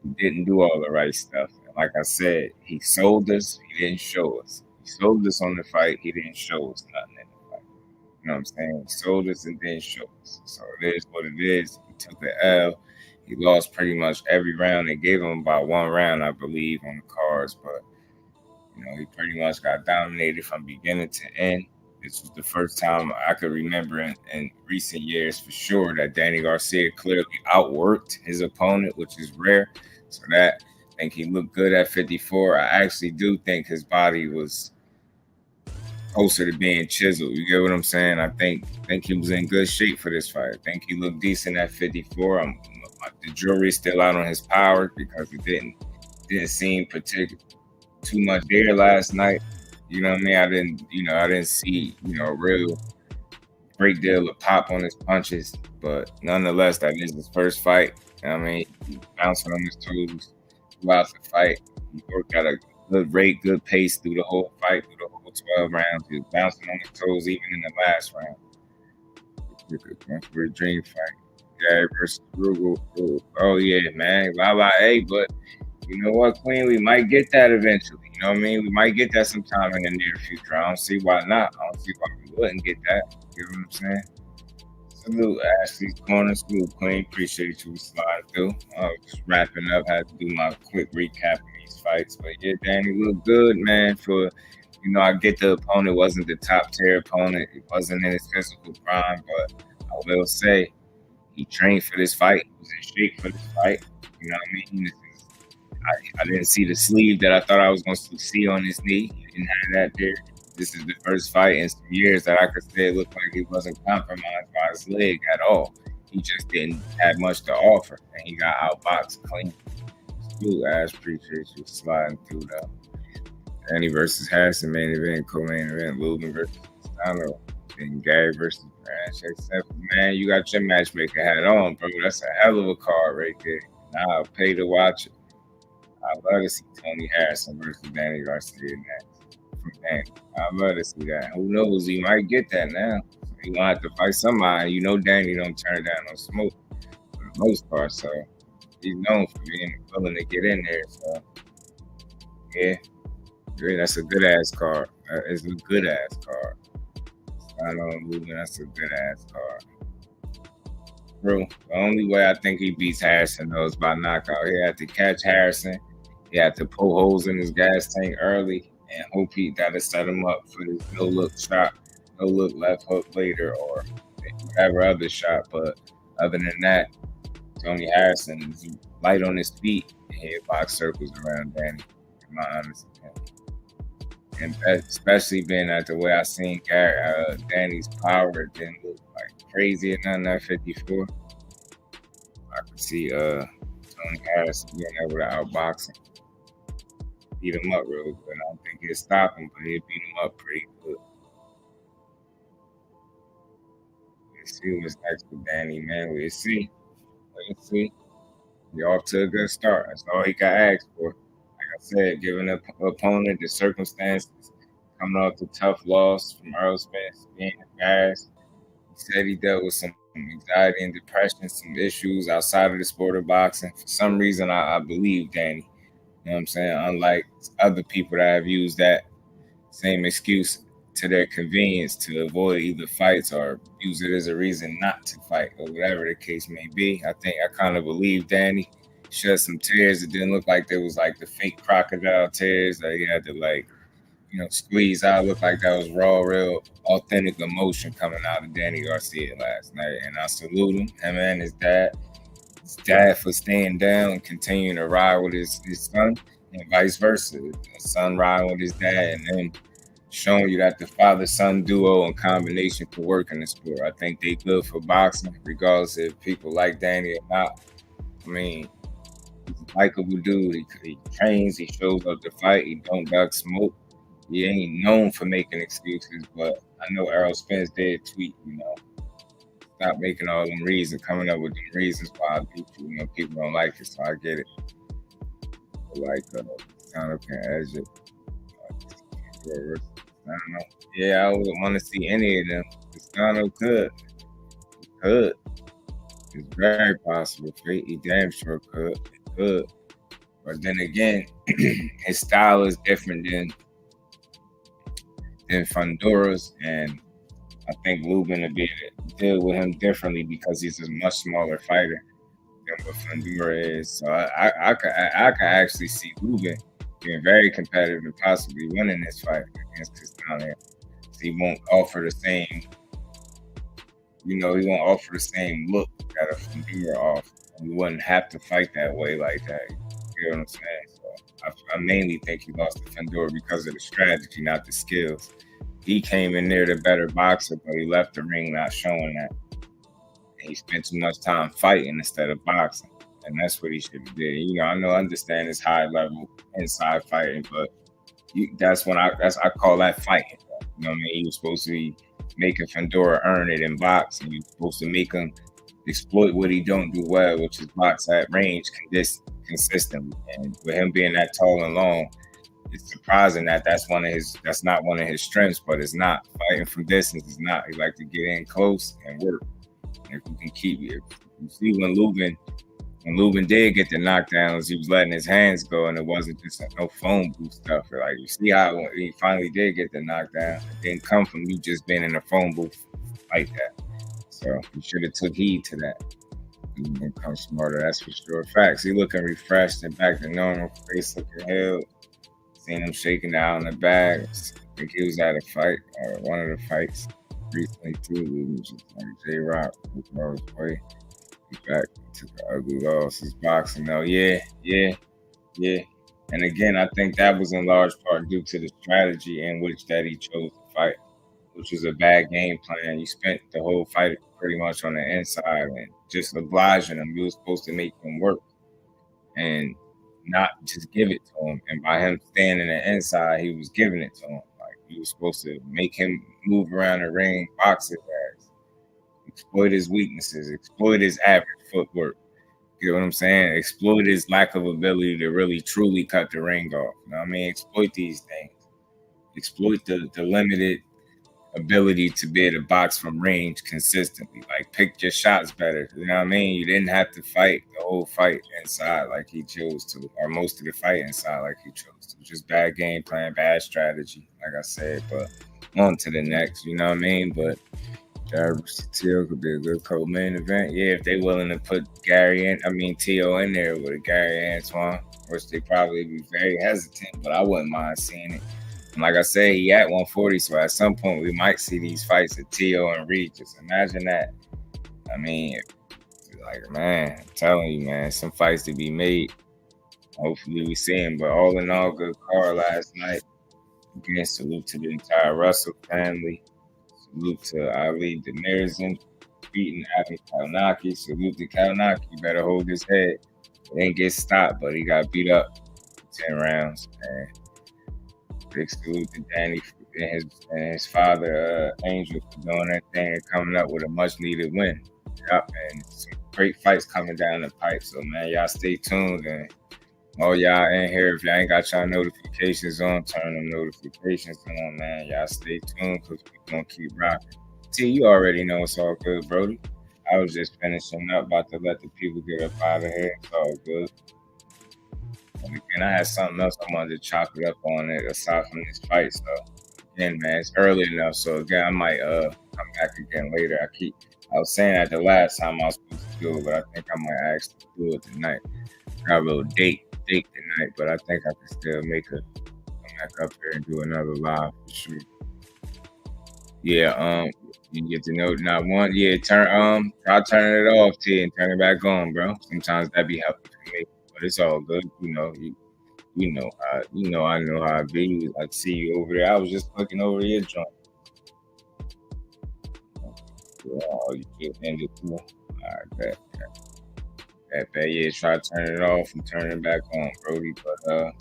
He didn't do all the right stuff. And like I said, he sold us. He didn't show us. He sold us on the fight. He didn't show us nothing in the fight. You know what I'm saying? He sold us and didn't show us. So it is what it is. He took the L. He lost pretty much every round. They gave him about 1 round, I believe, on the cards. But, he pretty much got dominated from beginning to end. This was the first time I could remember in recent years for sure that Danny Garcia clearly outworked his opponent, which is rare. So that I think he looked good at 54. I actually do think his body was closer to being chiseled. You get what I'm saying? I think he was in good shape for this fight. I think he looked decent at 54. The jury's still out on his power because it didn't seem too much there last night. You know what I mean? I didn't see, a real great deal of pop on his punches, but nonetheless, that is his first fight. I mean, he bouncing on his toes throughout the fight. He worked at a good rate, good pace through the whole fight, through the whole 12 rounds. He was bouncing on his toes even in the last round. For a dream fight. Gary versus Rugal. Oh, yeah, man. Hey, but you know what, Queen? We might get that eventually. You know what I mean? We might get that sometime in the near future. I don't see why not. I don't see why we wouldn't get that. You know what I'm saying? Salute Ashley's Corner. Salute, Queen. Appreciate you sliding through. Just wrapping up. Had to do my quick recap of these fights. But yeah, Danny looked good, man. I get the opponent wasn't the top tier opponent. It wasn't in his physical prime. But I will say he trained for this fight. He was in shape for this fight. You know what I mean? I didn't see the sleeve that I thought I was going to see on his knee. He didn't have that there. This is the first fight in some years that I could say it looked like he wasn't compromised by his leg at all. He just didn't have much to offer, and he got outboxed clean. Ooh, Ash, appreciate you sliding through though. Danny versus Harrison, main event, co-main event, Lubin versus Castano, then Gary versus Branch. Except, man, you got your matchmaker hat on, bro. That's a hell of a card right there. Now I'll pay to watch it. I'd love to see Tony Harrison versus Danny Garcia next. From Danny. I'd love to see that. Who knows? He might get that now. He gonna have to fight somebody. Danny don't turn down no smoke for the most part. So he's known for being willing to get in there. So yeah, that's a good ass card. It's a good ass card. I don't know, that's a good ass card. Bro, the only way I think he beats Harrison though is by knockout. He had to catch Harrison. He had to pull holes in his gas tank early and hope that'll set him up for his no-look shot, no-look left hook later or whatever other shot. But other than that, Tony Harrison is light on his feet and he box circles around Danny, in my honest opinion. And especially being at the way I seen Danny's power didn't look like crazy at 54. I could see Tony Harris being able to outbox him, beat him up real good. I don't think he'll stop him, but he'll beat him up pretty good. Let's see what's next with Danny, man. We'll see. Let's see. He off to a good start. That's all he got asked for. Like I said, giving the opponent the circumstances, coming off the tough loss from Earl Spence, being embarrassed. He said he dealt with some anxiety and depression, some issues outside of the sport of boxing. For some reason, I believe Danny. You know what I'm saying? Unlike other people that have used that same excuse to their convenience to avoid either fights or use it as a reason not to fight or whatever the case may be. I think I kind of believe Danny shed some tears. It didn't look like there was like the fake crocodile tears that he had to like, squeeze out. It looked like that was raw, real, authentic emotion coming out of Danny Garcia last night. And I salute him and his dad. His dad for staying down and continuing to ride with his son and vice versa. The son riding with his dad and then showing you that the father-son duo and combination could work in the sport. I think they good for boxing, regardless if people like Danny or not. I mean, he's a likable dude. He trains, he shows up to fight, he don't duck smoke. He ain't known for making excuses, but I know Errol Spence did tweet, stop making all them reasons, coming up with them reasons why I beat you. People don't like it, so I get it. Like, Castano can edge it. I don't know. Yeah, I wouldn't want to see any of them. Castano could. He could. It's very possible. He damn sure could. He could. But then again, his style is different than Fundura's, and I think Lubin will be able to deal with him differently because he's a much smaller fighter than what Fundura is. So I could actually see Lubin being very competitive and possibly winning this fight against Castano. So he won't offer the same, he won't offer the same look that a Fundura offers. He wouldn't have to fight that way like that. You know what I'm saying? So I mainly think he lost to Fundura because of the strategy, not the skills. He came in there the better boxer, but he left the ring not showing that. And he spent too much time fighting instead of boxing. And that's what he should have did. I understand his high level inside fighting, but I call that fighting. You know what I mean? He was supposed to be making Fundura earn it in boxing. He was supposed to make him exploit what he don't do well, which is box at range consistently. And with him being that tall and long, it's surprising that that's not one of his strengths, but it's not. Fighting from distance is not. He like to get in close and work. And if you can keep it, you see when Lubin did get the knockdowns, he was letting his hands go, and it wasn't just no phone booth stuff. Like, you see how he finally did get the knockdown. It didn't come from you just being in a phone booth like that. So he should have took heed to that. He's gonna come smarter, that's for sure. Facts. He looking refreshed and back to normal. Face looking held. Seen him shaking out in the bag. I think he was at a fight or one of the fights recently too. Just like J-Rock with Rose Way. He back took an ugly loss. His boxing though. Yeah. And again, I think that was in large part due to the strategy in which that he chose to fight, which was a bad game plan. You spent the whole fight pretty much on the inside and just obliging him. You were supposed to make him work and not just give it to him. And by him staying in the inside, he was giving it to him. Like, you were supposed to make him move around the ring, box his ass, exploit his weaknesses, exploit his average footwork. You know what I'm saying? Exploit his lack of ability to really truly cut the ring off. You know what I mean? Exploit these things. Exploit the limited ability to be able to box from range consistently. Like, pick your shots better. You know what I mean? You didn't have to fight the whole fight inside like he chose to, or most of the fight inside like he chose to. Just bad game plan, bad strategy, like I said. But on to the next, you know what I mean? But Jared Teal could be a good co-main event. Yeah, if they willing to put T.O. in there with a Gary Antuanne, which they probably be very hesitant, but I wouldn't mind seeing it. And like I said, he at 140, so at some point we might see these fights at T.O. and Reed. Just imagine that. I mean, like, man, I'm telling you, man, some fights to be made. Hopefully we see him. But all in all, good card last night. Again, salute to the entire Russell family. Salute to Ali Demirzin beating Abby Kalnaki. Salute to Kalnaki. Better hold his head. Didn't get stopped, but he got beat up 10 rounds. And big salute to Danny and his father, Angel, for doing that thing and coming up with a much needed win. Yep, and some great fights coming down the pipe. So, man, y'all stay tuned. And all y'all in here, if y'all ain't got y'all notifications on, turn them notifications on, man. Y'all stay tuned because we're going to keep rocking. T, you already know it's all good, Brody. I was just finishing up, about to let the people get up out of here. It's all good. And I had something else I wanted to chop it up on it aside from this fight. So, again, man, it's early enough. So, again, I might come back again later. I was saying that the last time I was supposed to do it, but I think I might actually do it tonight. Got a little date tonight, but I think I can still come back up here and do another live for sure. Yeah, you get to know not one. Yeah, try turning it off, T, and turn it back on, bro. Sometimes that be helpful for me, but it's all good. You know, I know how I be. I see you over there. I was just looking over your joint. Oh, you just ended too. All right, bet. Yeah, try to turn it off and turn it back on, Brody. But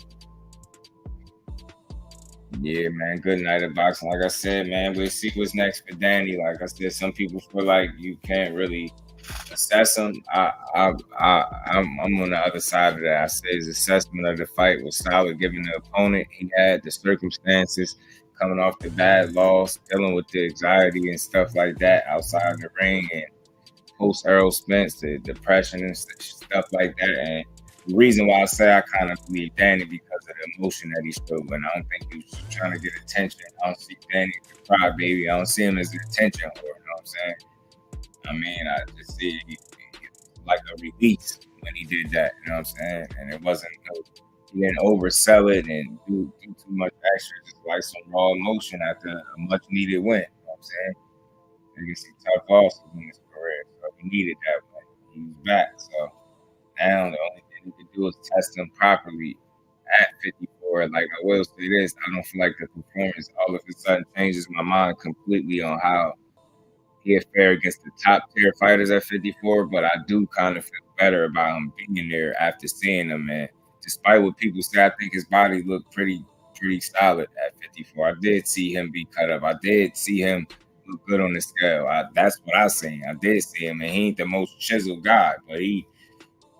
yeah, man, good night at boxing. Like I said, man, we'll see what's next for Danny. Like I said, some people feel like you can't really assess him. I'm on the other side of that. I say his assessment of the fight was solid, given the opponent he had, the circumstances, coming off the bad loss, dealing with the anxiety and stuff like that outside of the ring, and post Errol Spence, the depression and stuff like that. And the reason why I say I kind of believe Danny because of the emotion that he showed, and I don't think he was trying to get attention. I don't see Danny as a crybaby. I don't see him as an attention whore. You know what I'm saying? I mean, I just see he like a release when he did that. You know what I'm saying? And it wasn't, he didn't oversell it and do too much extra. Just like some raw emotion after a much needed win. You know what I'm saying? He get some tough losses in his career, so he needed that one. He was back, so now the only thing he could do is test him properly at 54. Like I will say this, I don't feel like the performance all of a sudden changes my mind completely on how he fair against the top tier fighters at 54, but I do kind of feel better about him being there after seeing him. And despite what people say, I think his body looked pretty solid at 54. I did see him be cut up. I did see him look good on the scale. That's what I seen. I did see him, and he ain't the most chiseled guy, but he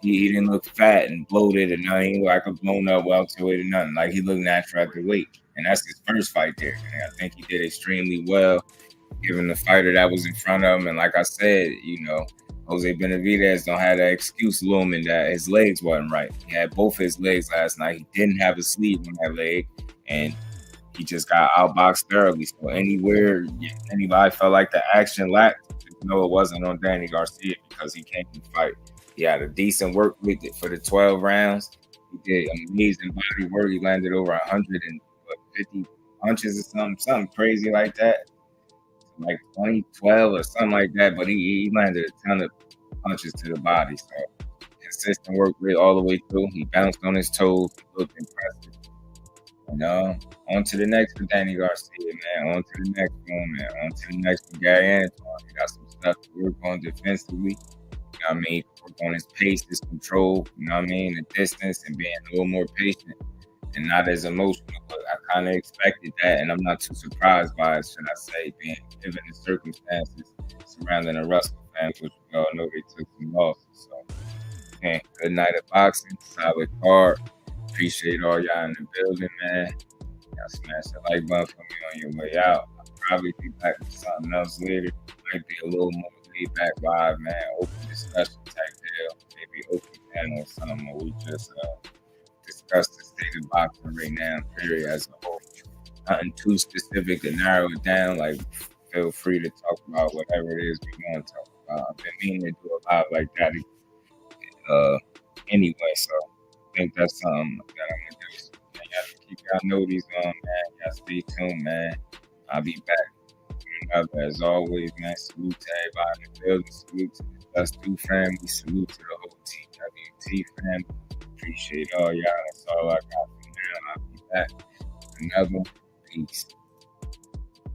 didn't look fat and bloated, and nothing. He looked like a blown up welterweight or nothing. Like he looked natural at the weight, and that's his first fight there. And I think he did extremely well, given the fighter that was in front of him. And like I said, Jose Benavidez don't have that excuse looming that his legs wasn't right. He had both his legs last night. He didn't have a sleeve on that leg, and he just got outboxed thoroughly. So anybody felt like the action lacked, it wasn't on Danny Garcia because he came to fight. He had a decent work with it for the 12 rounds. He did amazing body work. He landed over 150 punches or something crazy like that. Like 2012 or something like that. But he landed a ton of punches to the body. So consistent work rate all the way through. He bounced on his toes. He looked impressive. On to the next for Danny Garcia, man. On to the next one, man. On to the next for Gary Antuanne. He got some stuff to work on defensively. You know what I mean? Work on his pace, his control, you know what I mean? The distance and being a little more patient and not as emotional. But I kind of expected that, and I'm not too surprised by it, should I say, being given the circumstances surrounding the Russell family, which we all know they took some losses. So, man, good night at boxing. Solid card. Appreciate all y'all in the building, man. Y'all smash the like button for me on your way out. I'll probably be back with something else later. Might be a little more laid back live, man. Open discussion type deal. Maybe open panel or something where we just discuss the state of boxing right now, period, as a whole. Nothing too specific to narrow it down. Like, feel free to talk about whatever it is we want to talk about. I've been meaning to do a live like that anyway, so I think that's something that I'm going to do. So, man, y'all have to keep y'all noties on, man. Y'all stay tuned, man. I'll be back. As always, man, salute to everybody in the building. Salute to the JusDue family. Salute to the whole TWT family. Appreciate all y'all. That's all I got for now. I'll be back. Another peace.